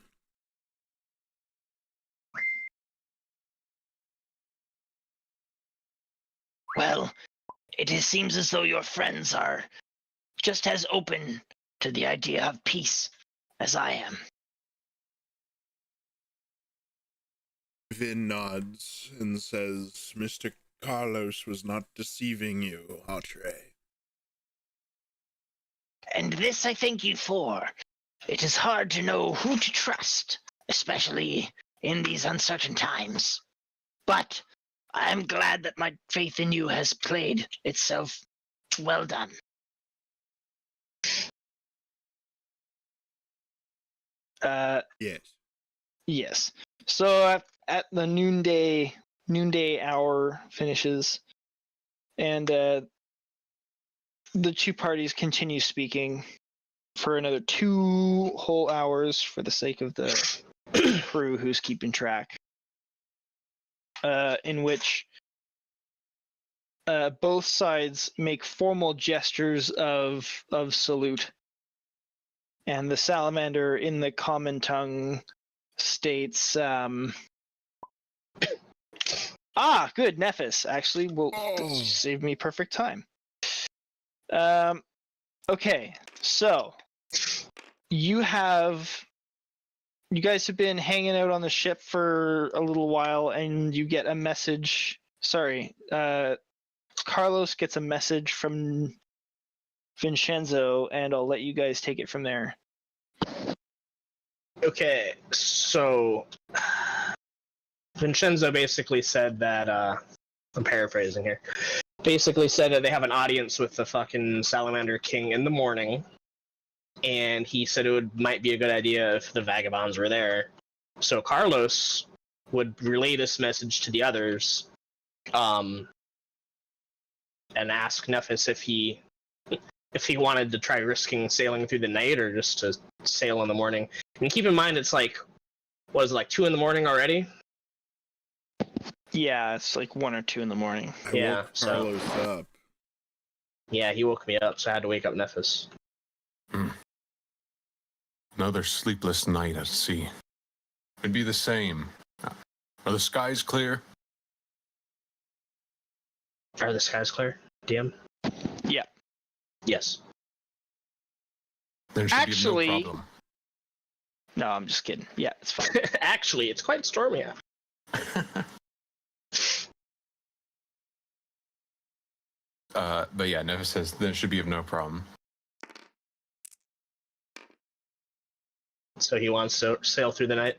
Well, seems as though your friends are just as open to the idea of peace as I am. Vin nods and says, Mr. Carlos was not deceiving you, Atre. And this I thank you for. It is hard to know who to trust, especially in these uncertain times. But I am glad that my faith in you has played itself. Well done. Yes. yes. So at the noonday hour finishes, and the two parties continue speaking for another 2 whole hours for the sake of the crew who's keeping track. In which both sides make formal gestures of salute, and the salamander in the common tongue states, good, Nephis actually will save me perfect time. Okay, so you guys have been hanging out on the ship for a little while, and you get a message. Sorry, Carlos gets a message from Vinshenzo, and I'll let you guys take it from there. Okay, so Vinshenzo basically said that, I'm paraphrasing here, basically said that they have an audience with the fucking Salamander King in the morning, and he said might be a good idea if the vagabonds were there. So Carlos would relay this message to the others, and ask Nephis if he wanted to try risking sailing through the night or just to sail in the morning. And keep in mind, it's like, what is it, like 2 in the morning already? Yeah, it's like 1 or 2 in the morning. I Yeah, woke Carlos up. Yeah, he woke me up, so I had to wake up Nephis. Another sleepless night at sea. It'd be the same. Are the skies clear? Are the skies clear, DM? Yeah. Yes. There should Actually- be no problem. No, I'm just kidding. Yeah, it's fine. Actually, it's quite stormy out. But yeah, Nephis says there should be of no problem. So he wants to sail through the night?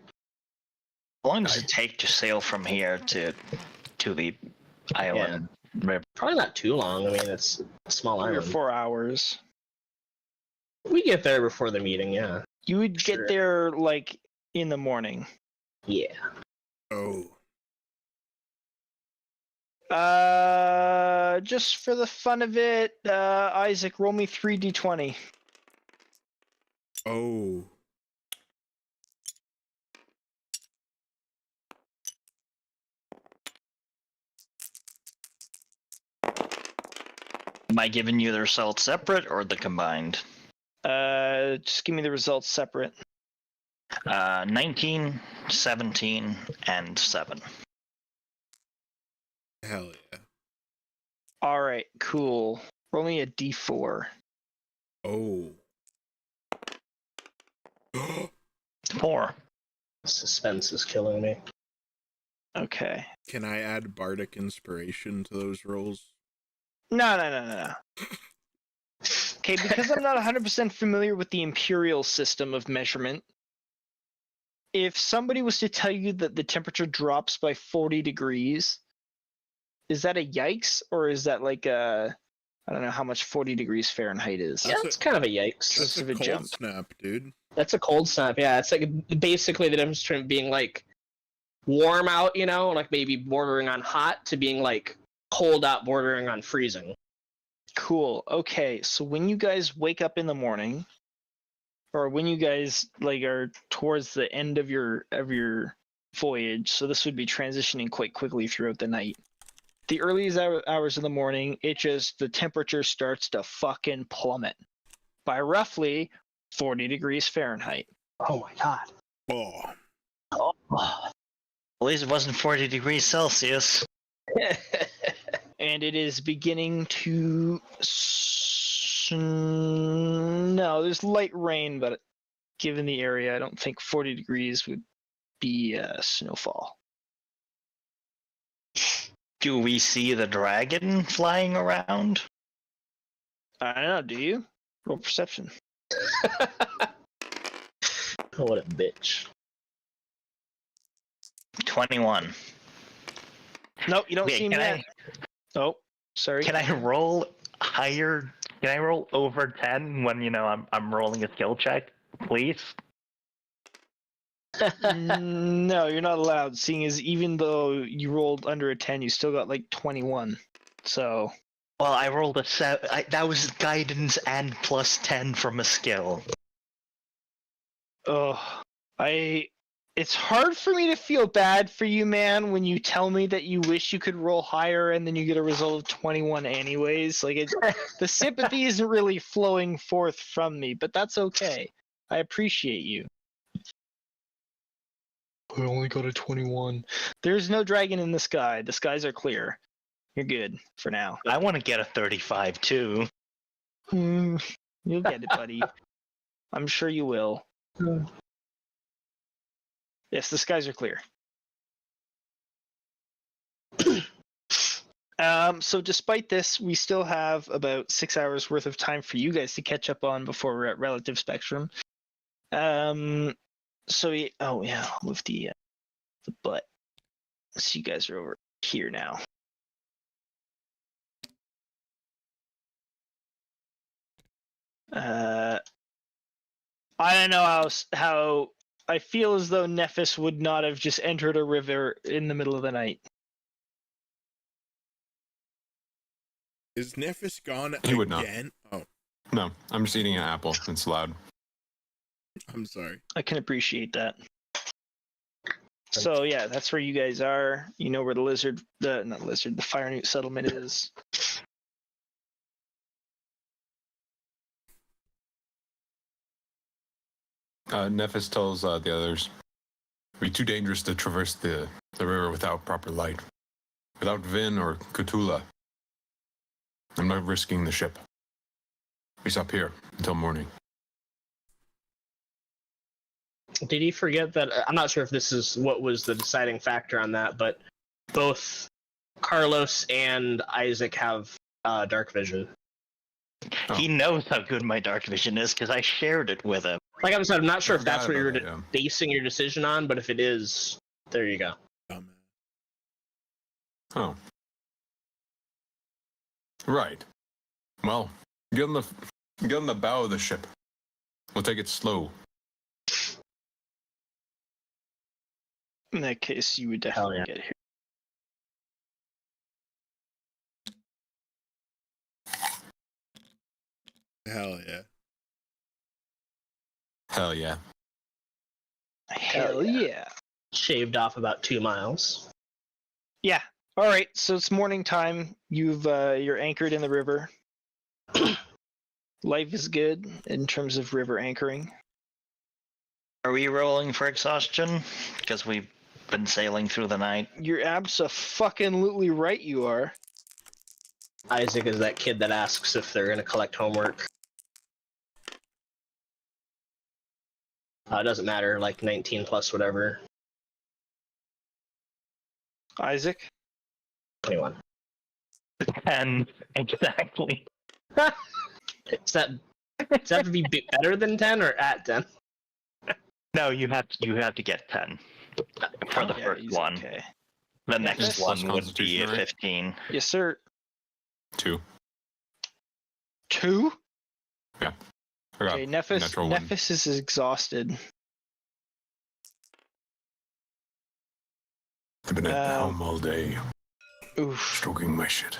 How long does it take to sail from here to the island? River? Probably not too long. I mean, it's a small 3 or island. 4 hours. We get there before the meeting, yeah. You would Sure. get there like in the morning. Yeah. Oh. Just for the fun of it, Isaac, roll me 3d20. Oh. Am I giving you the results separate or the combined? Just give me the results separate. 19, 17, and 7. Hell yeah. All right, cool. Roll me a d4. Oh. 4. Suspense is killing me. Okay. Can I add bardic inspiration to those rolls? No. Okay, because I'm not 100% familiar with the imperial system of measurement, if somebody was to tell you that the temperature drops by 40 degrees, is that a yikes, or is that like a I don't know how much 40 degrees Fahrenheit is. Yeah, it's kind of a yikes. That's Just a a cold jump. snap, dude. That's a cold snap. Yeah, it's like basically the difference between being like warm out, you know, like maybe bordering on hot, to being like cold out, bordering on freezing. Cool. Okay, so when you guys wake up in the morning, or when you guys like are towards the end of your voyage, so this would be transitioning quite quickly throughout the night. The earliest hours of the morning, the temperature starts to fucking plummet by roughly 40 degrees Fahrenheit. Oh my god. Oh. Oh. At least it wasn't 40 degrees Celsius. And it is beginning to no, there's light rain, but given the area, I don't think 40 degrees would be snowfall. Do we see the dragon flying around? I don't know, do you? Roll perception. What a bitch. 21. Nope, you don't Wait, see him can yet. Oh, sorry. Can I roll higher? Can I roll over 10 when I'm rolling a skill check, please? No, you're not allowed, seeing as even though you rolled under a 10, you still got like 21. So. Well, I rolled a 7. That was guidance and plus 10 from a skill. Oh, it's hard for me to feel bad for you, man, when you tell me that you wish you could roll higher and then you get a result of 21 anyways. Like, the sympathy isn't really flowing forth from me, but that's okay. I appreciate you. I only got a 21. There's no dragon in the sky. The skies are clear. You're good for now. I want to get a 35 too. You'll get it, buddy. I'm sure you will. Yes, the skies are clear. So despite this, we still have about 6 hours worth of time for you guys to catch up on before we're at relative spectrum. I'll move the butt. So you guys are over here now. I don't know how I feel as though Nephis would not have just entered a river in the middle of the night. Is Nephis gone He would not. again? Oh, No, I'm just eating an apple. It's loud. I'm sorry. I can appreciate that. So yeah, that's where you guys are. You know where the Fire Newt settlement is. Nephis tells the others, it'd be too dangerous to traverse the river without proper light. Without Vin or Khutula, I'm not risking the ship. We stop here until morning. Did he forget that? I'm not sure if this is what was the deciding factor on that, but both Carlos and Isaac have dark vision. Oh. He knows how good my dark vision is because I shared it with him. Like I said, I'm not sure if that's what you're About that, yeah. basing your decision on, but if it is, there you go. Oh. Right. Well, get on the bow of the ship. We'll take it slow. In that case, you would definitely get here. Hell yeah. Hell yeah. Hell yeah. Shaved off about 2 miles. Yeah. All right. So it's morning time. You're anchored in the river. Life is good in terms of river anchoring. Are we rolling for exhaustion? Because we've been sailing through the night. You're abso-fucking-lutely right. You are. Isaac is that kid that asks if they're going to collect homework. It doesn't matter, like 19 plus whatever. Isaac. 21. 10 exactly. Does that have to be better than 10 or at 10? No, you have to get 10 for the Yeah, first he's one. Okay. The Yeah, next that's one plus would be Constitution, a right? 15. Yes, sir. 2. 2? I got Okay, Nephis natural one. Nephis is exhausted. I've been at home all day, Oof. stroking my shit.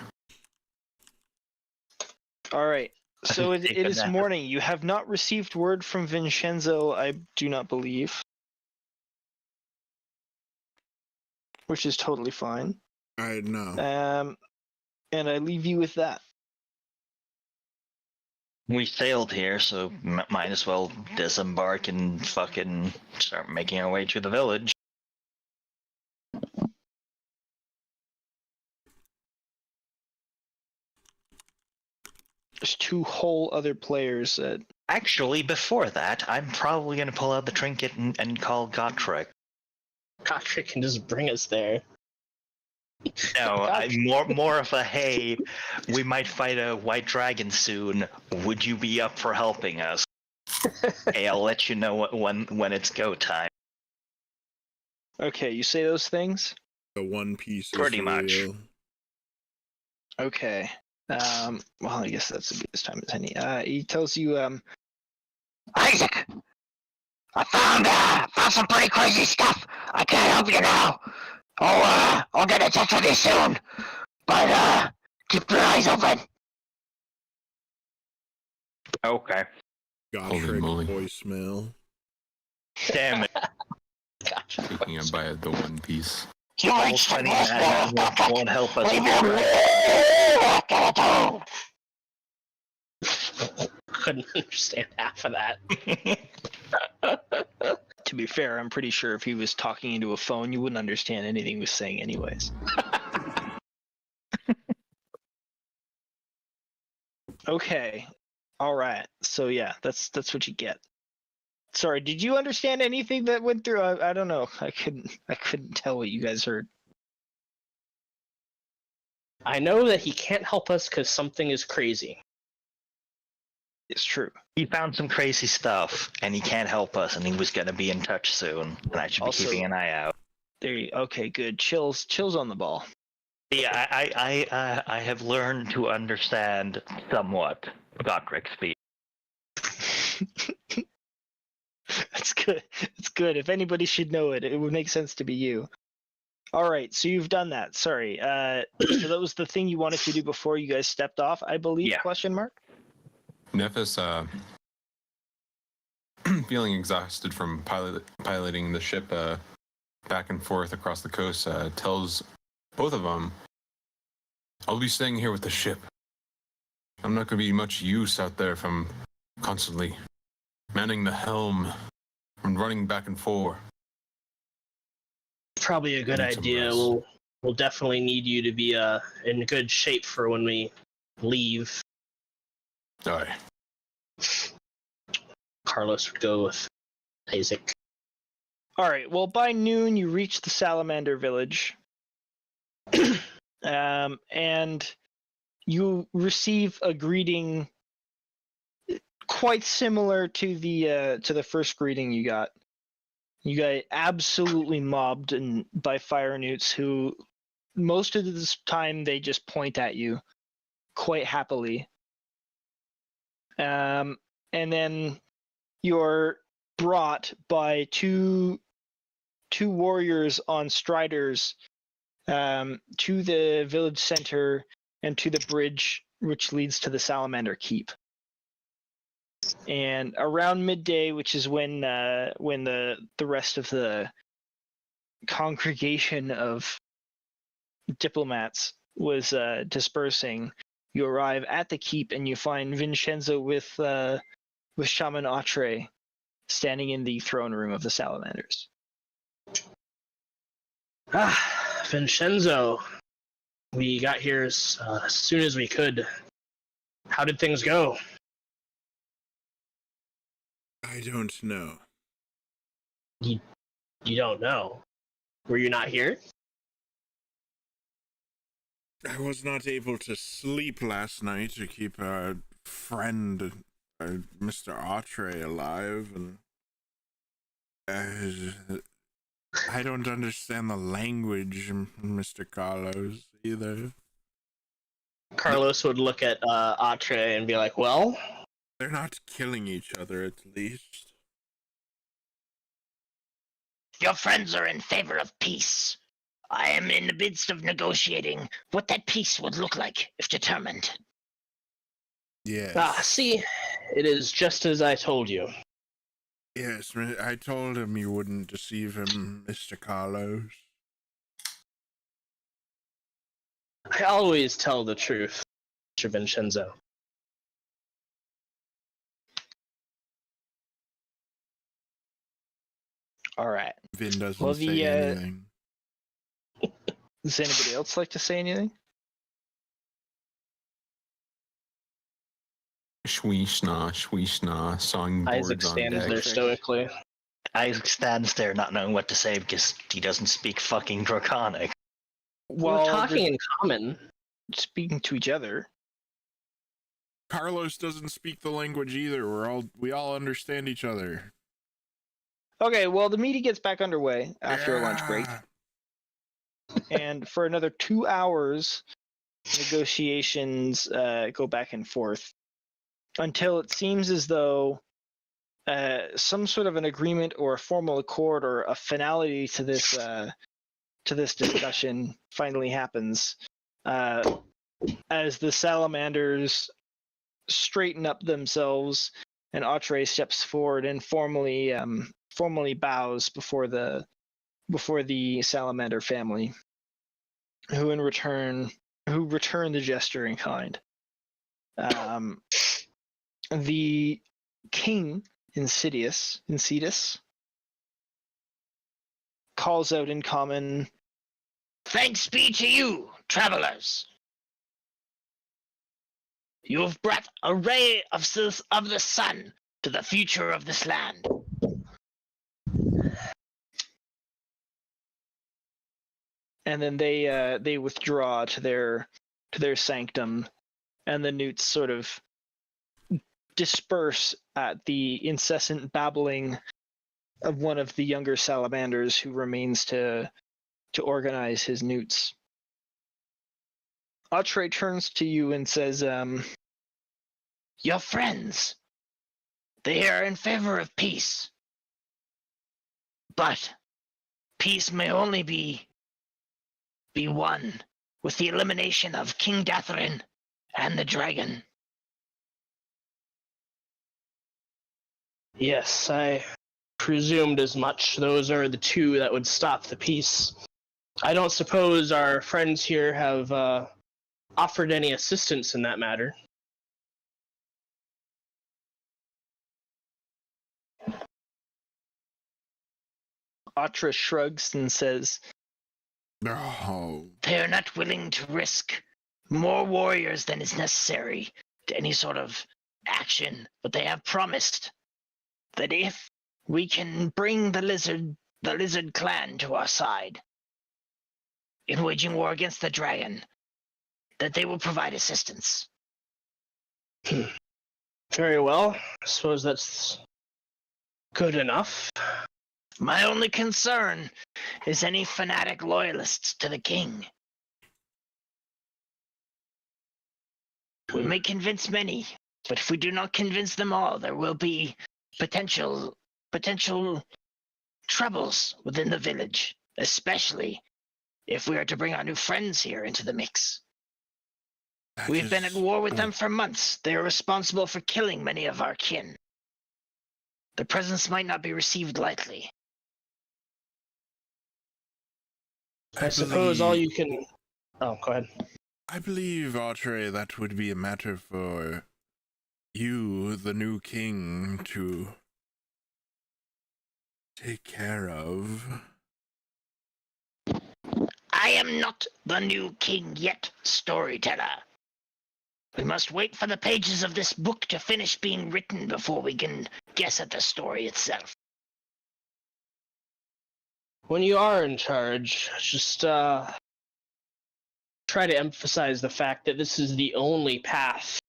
All right. So Take it a is nap. morning. You have not received word from Vinshenzo, I do not believe. Which is totally fine. I know. And I leave you with that. We sailed here, so might as well disembark and fucking start making our way to the village. There's 2 whole other players that... Actually, before that, I'm probably gonna pull out the trinket and call Gotrek. Gotrek can just bring us there. No, more of a hey, we might fight a white dragon soon. Would you be up for helping us? Hey, I'll let you know when it's go time. Okay, you say those things? The One Piece is Pretty much. real. Okay. Well, I guess that's as good as time as any. He tells you, Isaac! I found some pretty crazy stuff. I can't help you now. I'll get in touch with you soon. But, keep your eyes open. Okay. Holy Gotrek moly. voicemail. Damn it. Taking a bite at the One Piece. You reached the Funny voicemail that of won't help us. Leave your skeleton. Couldn't understand half of that. to be fair, I'm pretty sure if he was talking into a phone, you wouldn't understand anything he was saying anyways. Okay. All right. So yeah, that's what you get. Sorry, did you understand anything that went through? I don't know. I couldn't tell what you guys heard. I know that he can't help us because something is crazy. It's true. He found some crazy stuff, and he can't help us, and he was gonna be in touch soon, and I should be Also- keeping an eye out. Okay, good. Chills on the ball. Yeah, I have learned to understand somewhat Gotrek speak. That's good. It's good. If anybody should know it, it would make sense to be you. All right, so you've done that. Sorry. So that was the thing you wanted to do before you guys stepped off, I believe? Yeah. Question mark. Nephis, feeling exhausted from piloting the ship back and forth across the coast, tells both of them, I'll be staying here with the ship. I'm not going to be much use out there if I'm constantly manning the helm and running back and forth. Probably a good Need some idea. rest. We'll definitely need you to be in good shape for when we leave. Aye. Carlos would go with Isaac. All right. Well, by noon you reach the Salamander village, and you receive a greeting quite similar to the first greeting you got. You got absolutely mobbed by fire newts who most of the time they just point at you quite happily. And then you're brought by two warriors on striders to the village center and to the bridge which leads to the Salamander Keep. And around midday, which is when the rest of the congregation of diplomats was dispersing, you arrive at the keep and you find Vinshenzo with Shaman Atre standing in the throne room of the Salamanders. Vinshenzo, we got here as soon as we could. How did things go? I don't know. You don't know. Were you not here? I was not able to sleep last night to keep our friend, Mr. Atre, alive, and I don't understand the language, Mr. Carlos, either. Carlos would look at Atre and be like, well? They're not killing each other, at least. Your friends are in favor of peace. I am in the midst of negotiating what that peace would look like if determined. Yes. See, it is just as I told you. Yes, I told him you wouldn't deceive him, Mr. Carlos. I always tell the truth, Mr. Vinshenzo. All right. Vin doesn't Well, say anything. Does anybody else like to say anything? Shweeshna, songboards Isaac on stands deck. there stoically. Isaac stands there not knowing what to say because he doesn't speak fucking Draconic. We're talking in common. Speaking to each other. Carlos doesn't speak the language either. We all understand each other. Okay, well, the meeting gets back underway after a lunch break. And for another 2 hours, negotiations go back and forth until it seems as though some sort of an agreement or a formal accord or a finality to this discussion finally happens as the salamanders straighten up themselves and Atre steps forward and formally bows before the salamander family, who return the gesture in kind. The king, Insidious, calls out in common, Thanks be to you, travelers. You have brought a ray of the sun to the future of this land. and then they withdraw to their sanctum, and the newts sort of disperse at the incessant babbling of one of the younger salamanders who remains to organize his newts. Atre turns to you and says, Your friends, they are in favor of peace. But peace may only be won with the elimination of King Datharin and the dragon. Yes, I presumed as much. Those are the two that would stop the peace. I don't suppose our friends here have offered any assistance in that matter. Atre shrugs and says, No. They are not willing to risk more warriors than is necessary to any sort of action, but they have promised that if we can bring the lizard clan to our side in waging war against the dragon, that they will provide assistance. Very well. I suppose that's good enough. My only concern is any fanatic loyalists to the king. We may convince many, but if we do not convince them all, there will be potential troubles within the village, especially if we are to bring our new friends here into the mix. We've been at war with them for months. They are responsible for killing many of our kin. Their presence might not be received lightly. I suppose all you can... Oh, go ahead. I believe, Atre, that would be a matter for you, the new king, to take care of. I am not the new king yet, storyteller. We must wait for the pages of this book to finish being written before we can guess at the story itself. When you are in charge, just try to emphasize the fact that this is the only path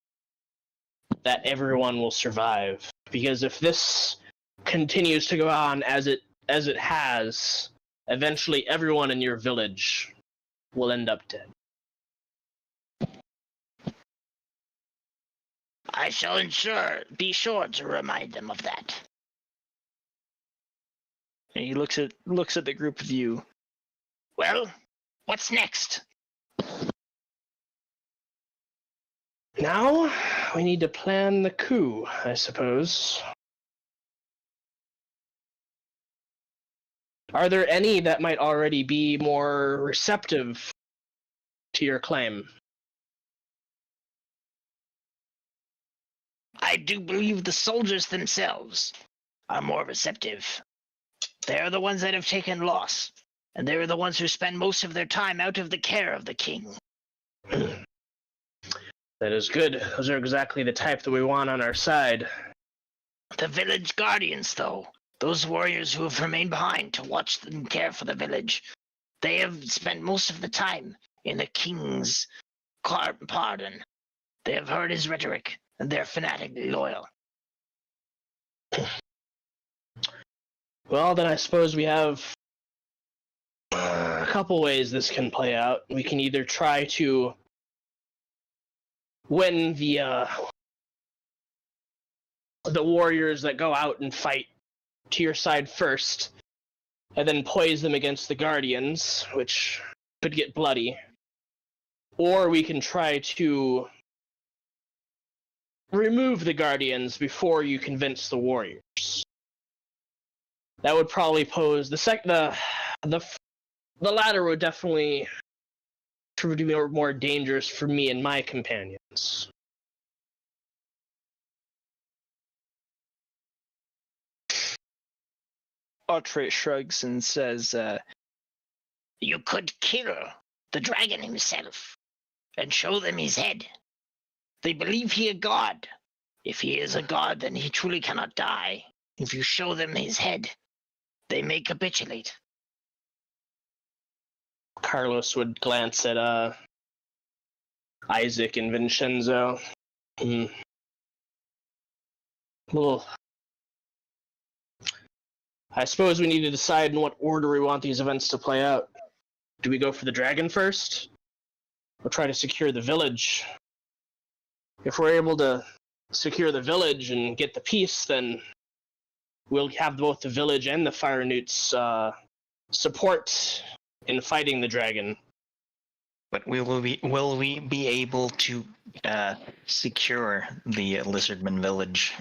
that everyone will survive. Because if this continues to go on as it has, eventually everyone in your village will end up dead. I shall be sure to remind them of that. And he looks at the group of you. Well, what's next? Now, we need to plan the coup, I suppose. Are there any that might already be more receptive to your claim? I do believe the soldiers themselves are more receptive. They're the ones that have taken loss, and they're the ones who spend most of their time out of the care of the king. That is good. Those are exactly the type that we want on our side. The village guardians, though, those warriors who have remained behind to watch and care for the village, they have spent most of the time in the king's pardon. They have heard his rhetoric, and they're fanatically loyal. Well, then I suppose we have a couple ways this can play out. We can either try to win the warriors that go out and fight to your side first, and then poise them against the guardians, which could get bloody. Or we can try to remove the guardians before you convince the warriors. That would probably pose the latter would definitely prove to be more dangerous for me and my companions. Autre shrugs and says, You could kill the dragon himself and show them his head. They believe he a god. If he is a god, then he truly cannot die. If you show them his head, they may capitulate. Carlos would glance at Isaac and Vinshenzo. Well, I suppose we need to decide in what order we want these events to play out. Do we go for the dragon first? Or try to secure the village? If we're able to secure the village and get the peace, then we'll have both the village and the Fire Newts support in fighting the dragon. But will we be able to secure the Lizardman village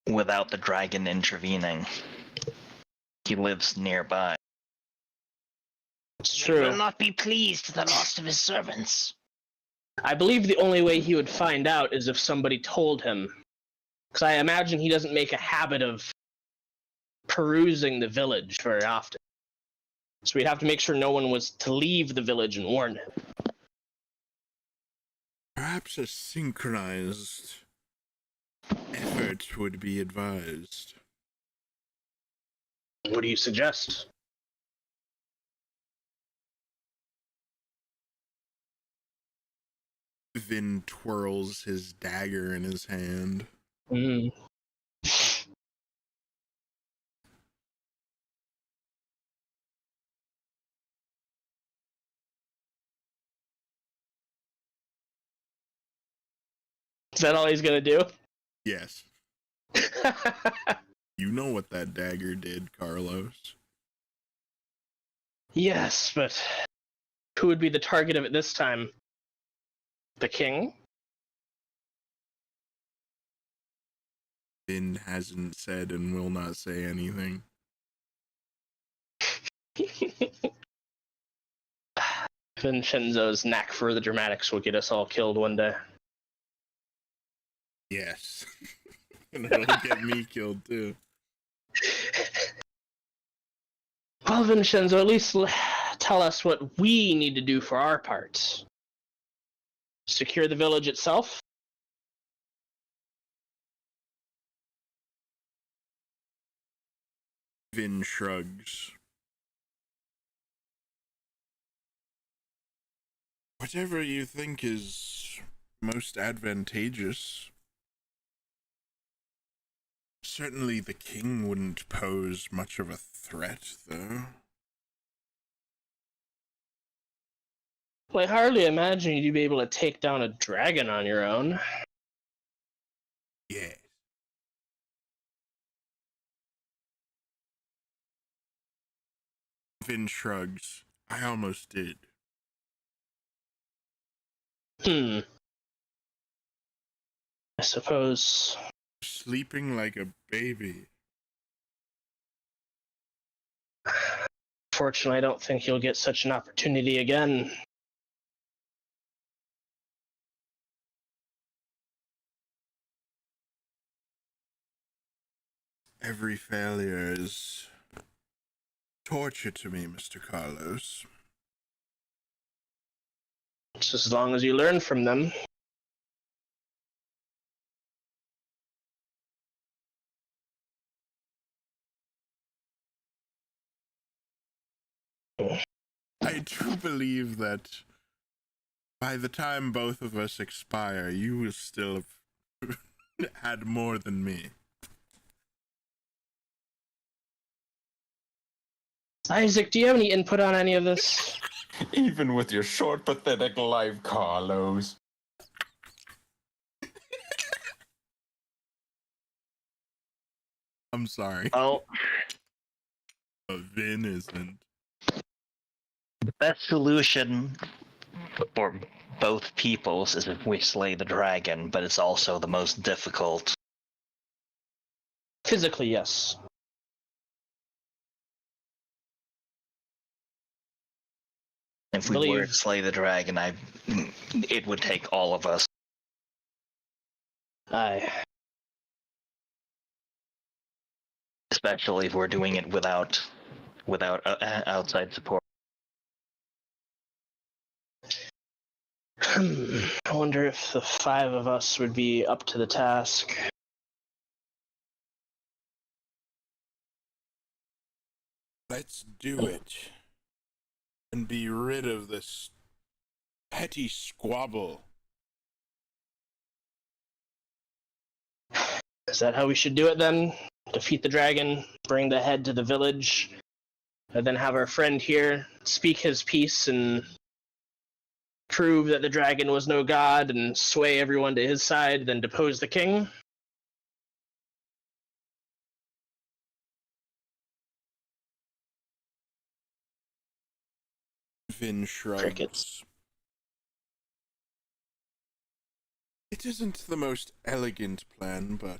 without the dragon intervening? He lives nearby. It's He true. will not be pleased at the loss of his servants. I believe the only way he would find out is if somebody told him. Because I imagine he doesn't make a habit of perusing the village very often. So we'd have to make sure no one was to leave the village and warn him. Perhaps a synchronized effort would be advised. What do you suggest? Vin twirls his dagger in his hand. Is that all he's gonna do? Yes. You know what that dagger did, Carlos. Yes, but who would be the target of it this time? The king? Vin hasn't said and will not say anything. Vinshenzo's knack for the dramatics will get us all killed one day. Yes. And it'll get me killed too. Well, Vinshenzo, at least tell us what we need to do for our part. Secure the village itself? Vin shrugs. Whatever you think is most advantageous. Certainly the king wouldn't pose much of a threat, though. Well, I hardly imagine you'd be able to take down a dragon on your own. Vin shrugs. I almost did. I suppose. Sleeping like a baby. Fortunately, I don't think you'll get such an opportunity again. Every failure is torture to me, Mr. Carlos. Just as long as you learn from them. I do believe that by the time both of us expire, you will still have had more than me. Isaac, do you have any input on any of this? Even with your short, pathetic life, Carlos. I'm sorry. Well, Vin isn't. the best solution for both peoples is if we slay the dragon, but it's also the most difficult. Physically, yes. If we were to slay the dragon, it would take all of us. Aye. Especially if we're doing it without outside support. I wonder if the 5 of us would be up to the task. Let's do it. And be rid of this petty squabble. Is that how we should do it then? Defeat the dragon, bring the head to the village, and then have our friend here speak his piece and prove that the dragon was no god and sway everyone to his side, then depose the king? Vin shrugs. Crickets. It isn't the most elegant plan, but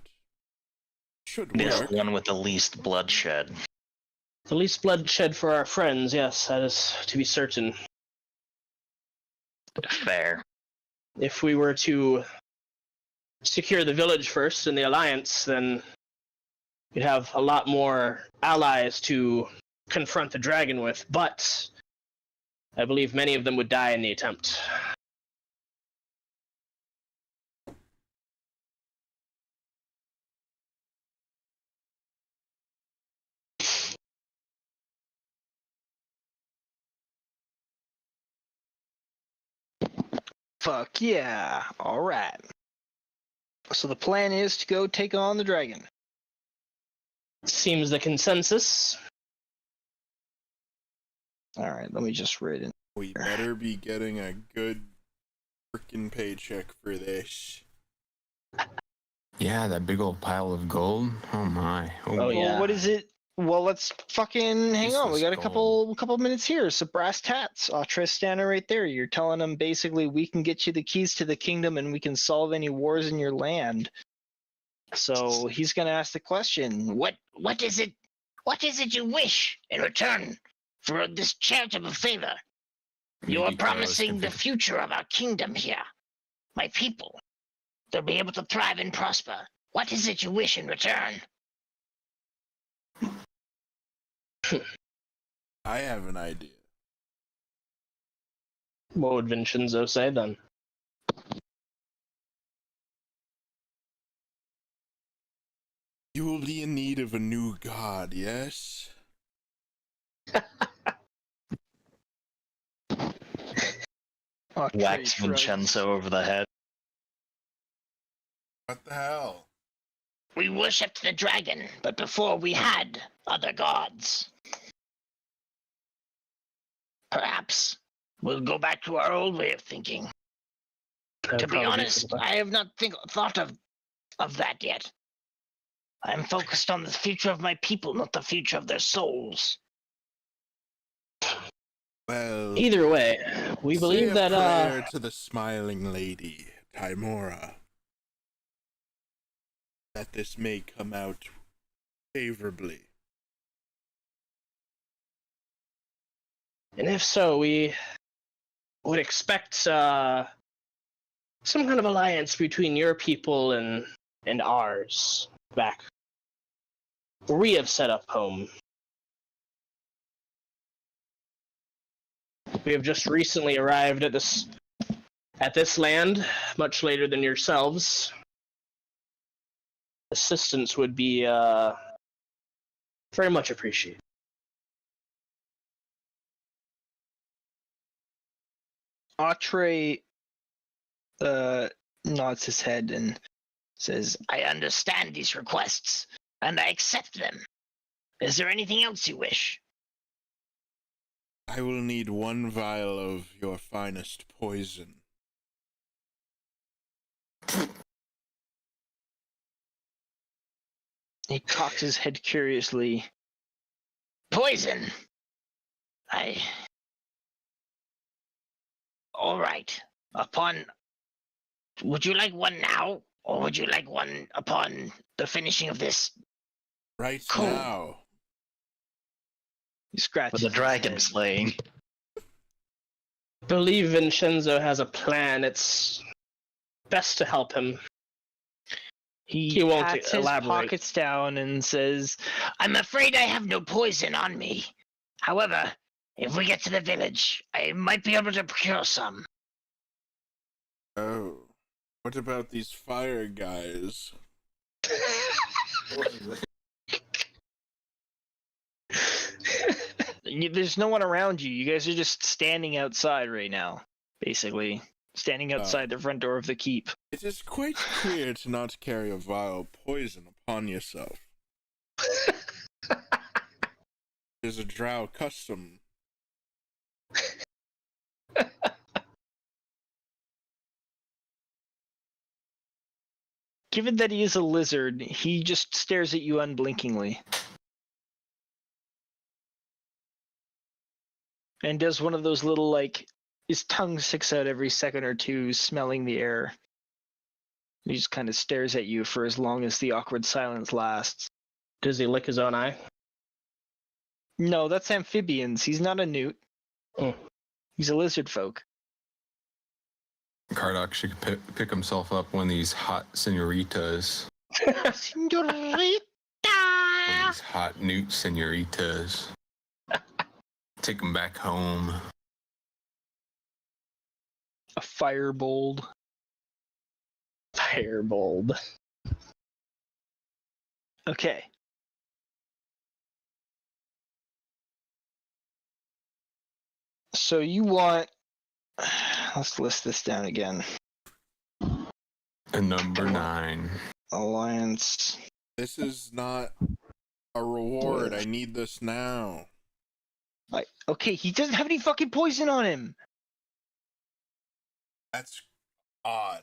should It is work. the one with the least bloodshed. The least bloodshed for our friends, yes, that is to be certain. Fair. If we were to secure the village first in the alliance, then we'd have a lot more allies to confront the dragon with, but I believe many of them would die in the attempt. Fuck yeah. Alright. So the plan is to go take on the dragon. Seems the consensus. Alright, let me just read it. We better be getting a good freaking paycheck for this. Yeah, that big old pile of gold. Oh my. Oh, yeah. Well, what is it? Well, let's fucking hang on. We got a Useless couple minutes here. So brass tats. Atra's standing right there. You're telling them basically we can get you the keys to the kingdom and we can solve any wars in your land. So he's gonna ask the question. What is it? What is it you wish in return for this charitable favor? You are Maybe Carlos promising can the fix- future of our kingdom here. My people. They'll be able to thrive and prosper. What is it you wish in return? I have an idea. What would Vinshenzo say then? You will be in need of a new god, yes? Wax Vinshenzo over the head. What the hell? We worshipped the dragon, but before we had other gods. Perhaps we'll go back to our old way of thinking. To be honest, I have not thought of that yet. I am focused on the future of my people, not the future of their souls. Well, Either way, we say believe a that prayer to the smiling lady, Timora, that this may come out favorably. and if so, we would expect some kind of alliance between your people and ours back where we have set up home. We have just recently arrived at this land, much later than yourselves. Assistance would be very much appreciated. Atre nods his head and says, I understand these requests, and I accept them. Is there anything else you wish? I will need 1 vial of your finest poison. he cocks his head curiously. Poison. All right. Would you like one now, or would you like one upon the finishing of this? Right Cool. now. He scratches For the his dragon head. slaying. Believe Vinshenzo has a plan. It's best to help him. He won't pats his elaborate. pockets down and says, I'm afraid I have no poison on me. However, if we get to the village, I might be able to procure some. Oh. What about these fire guys? there's no one around you. You guys are just standing outside right now, basically. Standing outside the front door of the keep. It is quite clear to not carry a vile poison upon yourself. It is a drow custom. Given that he is a lizard, he just stares at you unblinkingly. And does one of those little, like, his tongue sticks out every second or two, smelling the air. He just kind of stares at you for as long as the awkward silence lasts. Does he lick his own eye? No, that's amphibians. He's not a newt. Oh. He's a lizard folk. Kardoc should pick himself up one of these hot senoritas. Senorita! One of these hot newt senoritas. Take him back home. A firebolt. Firebolt. Okay. So you want... Let's list this down again. And number 9. Alliance. This is not a reward. I need this now. Okay, he doesn't have any fucking poison on him. That's odd.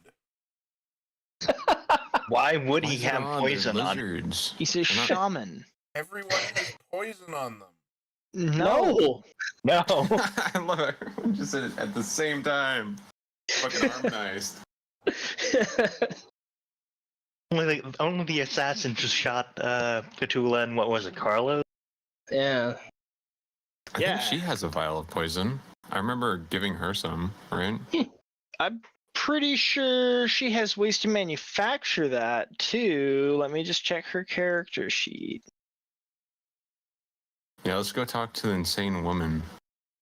Why would Why he is it have on? poison They're on? lizards. He's a They're not- shaman. Everyone has poison on them. No. No. I love it. We just said it at the same time. Fucking harmonized. Only the assassin just shot Khutula and what was it, Carlos? Yeah. I think she has a vial of poison. I remember giving her some, right? I'm pretty sure she has ways to manufacture that too. Let me just check her character sheet. Yeah, let's go talk to the insane woman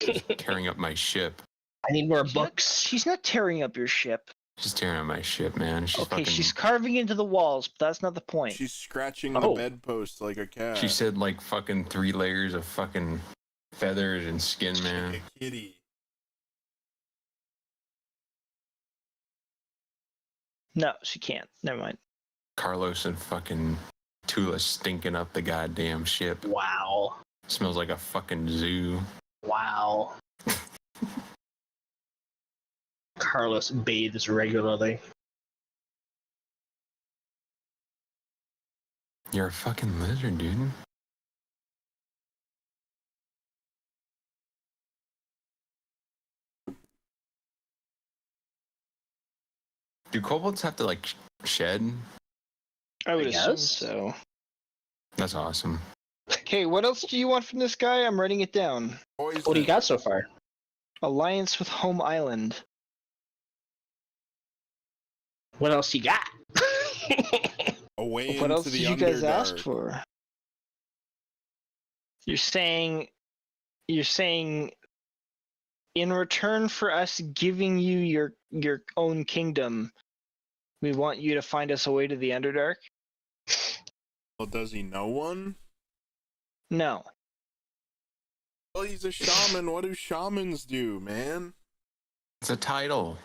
who's tearing up my ship. I need more She's not- books. She's not tearing up your ship. She's tearing up my ship, man. She's Okay, fucking... she's carving into the walls, but that's not the point. She's scratching the Oh. bedpost like a cat. She said like fucking 3 layers of fucking feathers and skin, man. Like a kitty. No, she can't. Never mind. Carlos and fucking Tula stinking up the goddamn ship. Wow. Smells like a fucking zoo. Wow. Carlos bathes regularly. You're a fucking lizard, dude. Do kobolds have to like shed? I would I assume guess. so. That's awesome. Okay, what else do you want from this guy? I'm writing it down. What do you got so far? Alliance with Home Island. What else you got? Away What into else the did you guys ask Underdark. for? You're saying in return for us giving you your own kingdom, we want you to find us a way to the Underdark? Well, does he know one? No. Well, he's a shaman. What do shamans do, man? It's a title.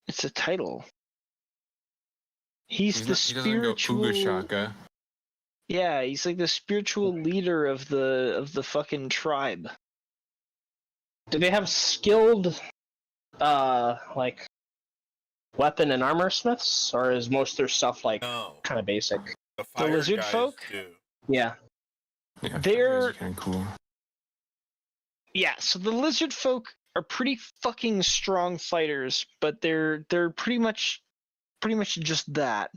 It's a title. He's the He doesn't go spiritual. Uga Shaka. Yeah, he's like the spiritual leader of the fucking tribe. Do they have skilled, like, weapon and armor smiths, or is most of their stuff like No. kind of basic? The fire lizard guys folk? do. Yeah. Yeah, They're- kind of cool. Yeah, so the lizard folk are pretty fucking strong fighters, but they're pretty much just that.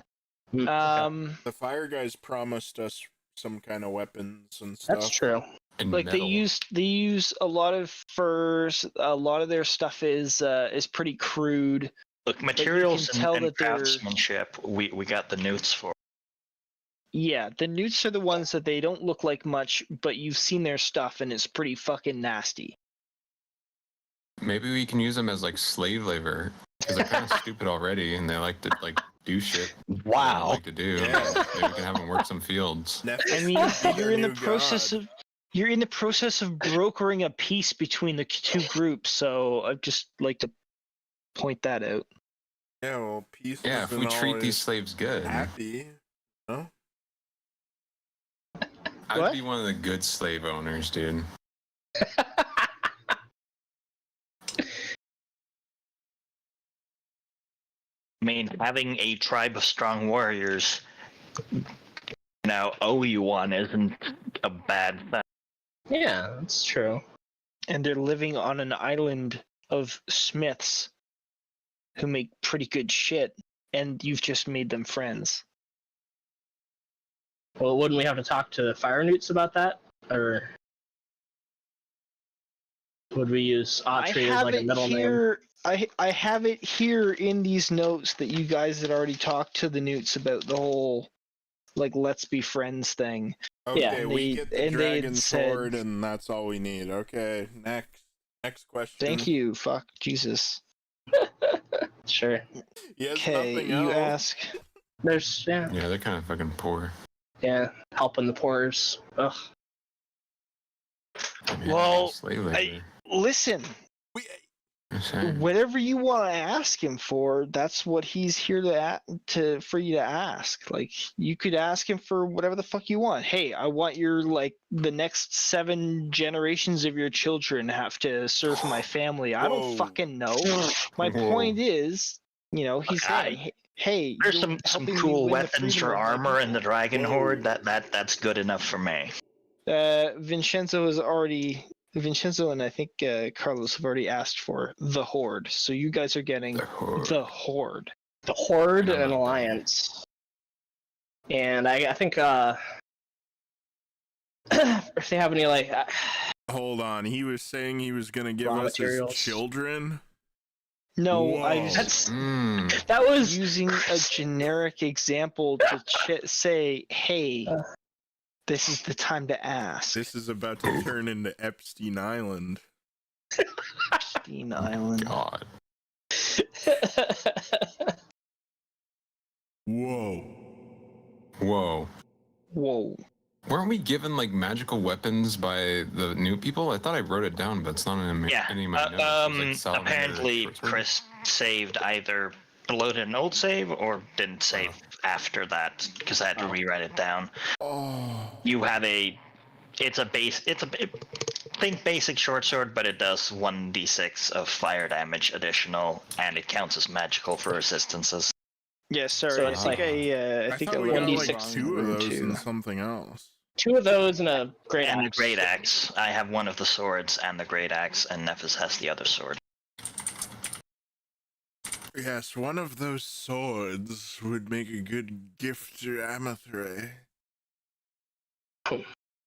Hmm, okay. The fire guys promised us some kind of weapons and stuff. That's true. And Like metal. they use a lot of furs. A lot of their stuff is pretty crude. Look, materials tell and that they're- craftsmanship, we got the newts for. Yeah, the newts are the ones that they don't look like much, but you've seen their stuff and it's pretty fucking nasty. Maybe we can use them as like slave labor because they're kind of stupid already, and they like to like do shit. they don't like to do. Yeah. Maybe we can have them work some fields. Nephis I mean, is their you're in the new process god. of brokering a peace between the two groups, so I'd just like to point that out. Yeah, well, peace Yeah, if we isn't treat these always slaves good, happy. No? I'd What? be one of the good slave owners, dude. I mean, having a tribe of strong warriors now owe you one isn't a bad thing. Yeah, that's true. And they're living on an island of smiths who make pretty good shit, and you've just made them friends. Well, wouldn't we have to talk to the fire newts about that? Or would we use Autry as like a middle name? here. I have it here in these notes that you guys had already talked to the newts about the whole like let's be friends thing. Okay, Yeah, we they- get the and they had dragon said- sword, and that's all we need. Okay, next question. Thank you. Fuck Jesus. Sure. He has Okay, nothing you else. ask. There's Yeah, they're kind of fucking poor. helping the poor's. Ugh. I mean, Well, slave labor. Listen, We, I'm saying. whatever you want to ask him for, that's what he's here for you to ask. Like you could ask him for whatever the fuck you want. Hey, I want your like the next 7 generations of your children have to serve my family. I Whoa. don't fucking know. My Whoa. point is, he's Okay. saying, hey, There's you're some helping me cool win the weapons freedom for of my armor in the people. Dragon Whoa. Horde. That's good enough for me. Vinshenzo and I think Carlos have already asked for the Horde, so you guys are getting The Horde. the Horde. The Horde Yeah, and I'm not Alliance. And I think if they have any like hold on, he was saying he was gonna give Raw us materials. his children. No, I Whoa. was that's Mm. that was using a generic example to say, hey, this is the time to ask. This is about to turn into Epstein Island. Epstein Island. God. Whoa. Whoa. Whoa. Weren't we given like magical weapons by the new people? I thought I wrote it down, but it's not in Yeah. any of my notes. It was, like, Salamander Apparently, short sword. Chris saved either loaded an old save or didn't save after that because I had to rewrite it down. Oh. You have think basic short sword, but it does 1d6 of fire damage additional, and it counts as magical for resistances. Yeah, sorry. So I it's think like- I think I thought we got wrote like wrong 2 of one, those too. and something else. 2 of those and a great And the axe. great axe. I have one of the swords and the great axe, and Nephis has the other sword. Yes, one of those swords would make a good gift to Amathray.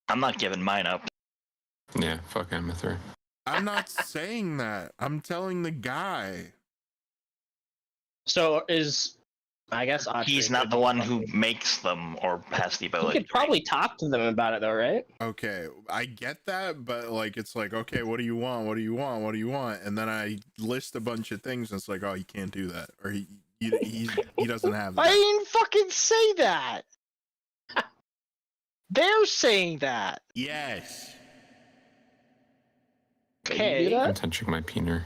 I'm not giving mine up. Yeah, fuck Amathray. I'm not saying that. I'm telling the guy. So I guess He's not the one who makes them or has the You ability. could probably talk to them about it, though, right? Okay, I get that, but like it's like, okay, what do you want? What do you want? What do you want? And then I list a bunch of things, and it's like, oh, you can't do that, or he doesn't have that. I didn't fucking say that. They're saying that. Yes. Okay. I'm touching my peener.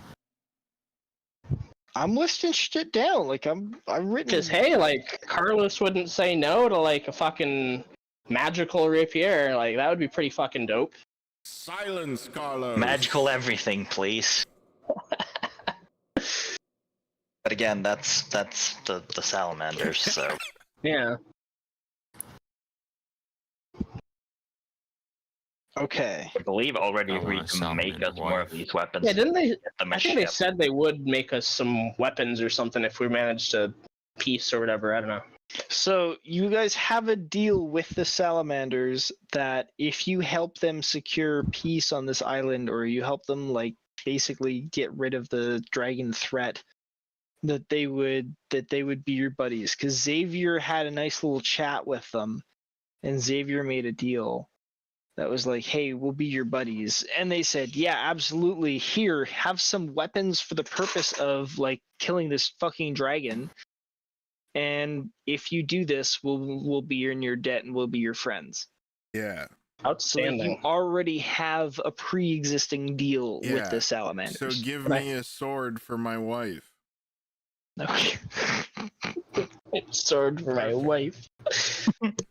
I'm listing shit down. Like I'm written. Because hey, like Carlos wouldn't say no to like a fucking magical rapier. Like that would be pretty fucking dope. Silence, Carlos. Magical everything, please. But again, that's the salamanders, so Yeah. Okay. I believe already I want agreed a to make salamander us more of wife. these weapons. Yeah, didn't they? The I mesh think they ship. said they would make us some weapons or something if we managed to peace or whatever. I don't know. So you guys have a deal with the salamanders that if you help them secure peace on this island, or you help them like basically get rid of the dragon threat, that they would be your buddies. Because Xavier had a nice little chat with them, and Xavier made a deal that was like, hey, we'll be your buddies. And they said, yeah, absolutely. Here, have some weapons for the purpose of like killing this fucking dragon. And if you do this, we'll be in your debt and we'll be your friends. Yeah. So that Outstanding. you already have a pre-existing deal with Yeah. the salamanders. So give me a sword for my wife. Okay. Sword for my wife.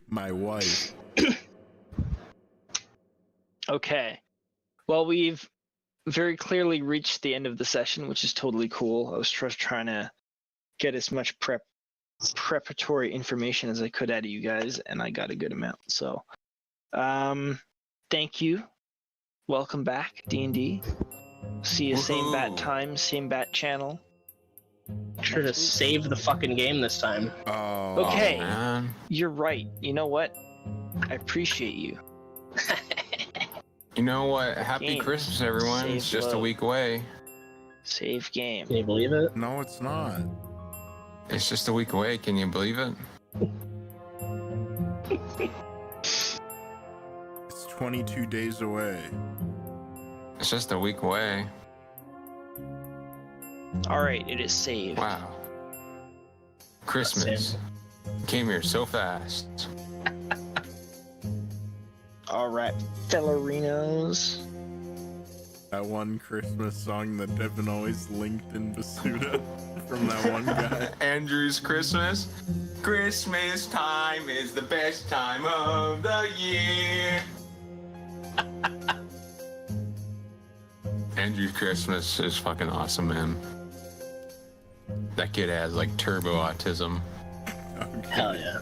My wife. Okay. Well, we've very clearly reached the end of the session, which is totally cool. I was just trying to get as much preparatory information as I could out of you guys, and I got a good amount. So, thank you. Welcome back, D&D. See you same bat Woohoo. time, same bat channel. Sure to save the fucking game this time. Oh. Okay. Oh, man. You're right. You know what? I appreciate you. You know what? Happy Game. Christmas, everyone. Save It's just a low. week away. Save game. Can you believe it? No, it's not. It's just a week away. Can you believe it? It's 22 days away. It's just a week away. All right, it is saved. Wow. Christmas came here so fast. All right, fellerinos. That one Christmas song that Devon always linked in Basuda from that one guy. Andrew's Christmas. Christmas time is the best time of the year. Andrew's Christmas is fucking awesome, man. That kid has like turbo autism. Okay. Hell yeah.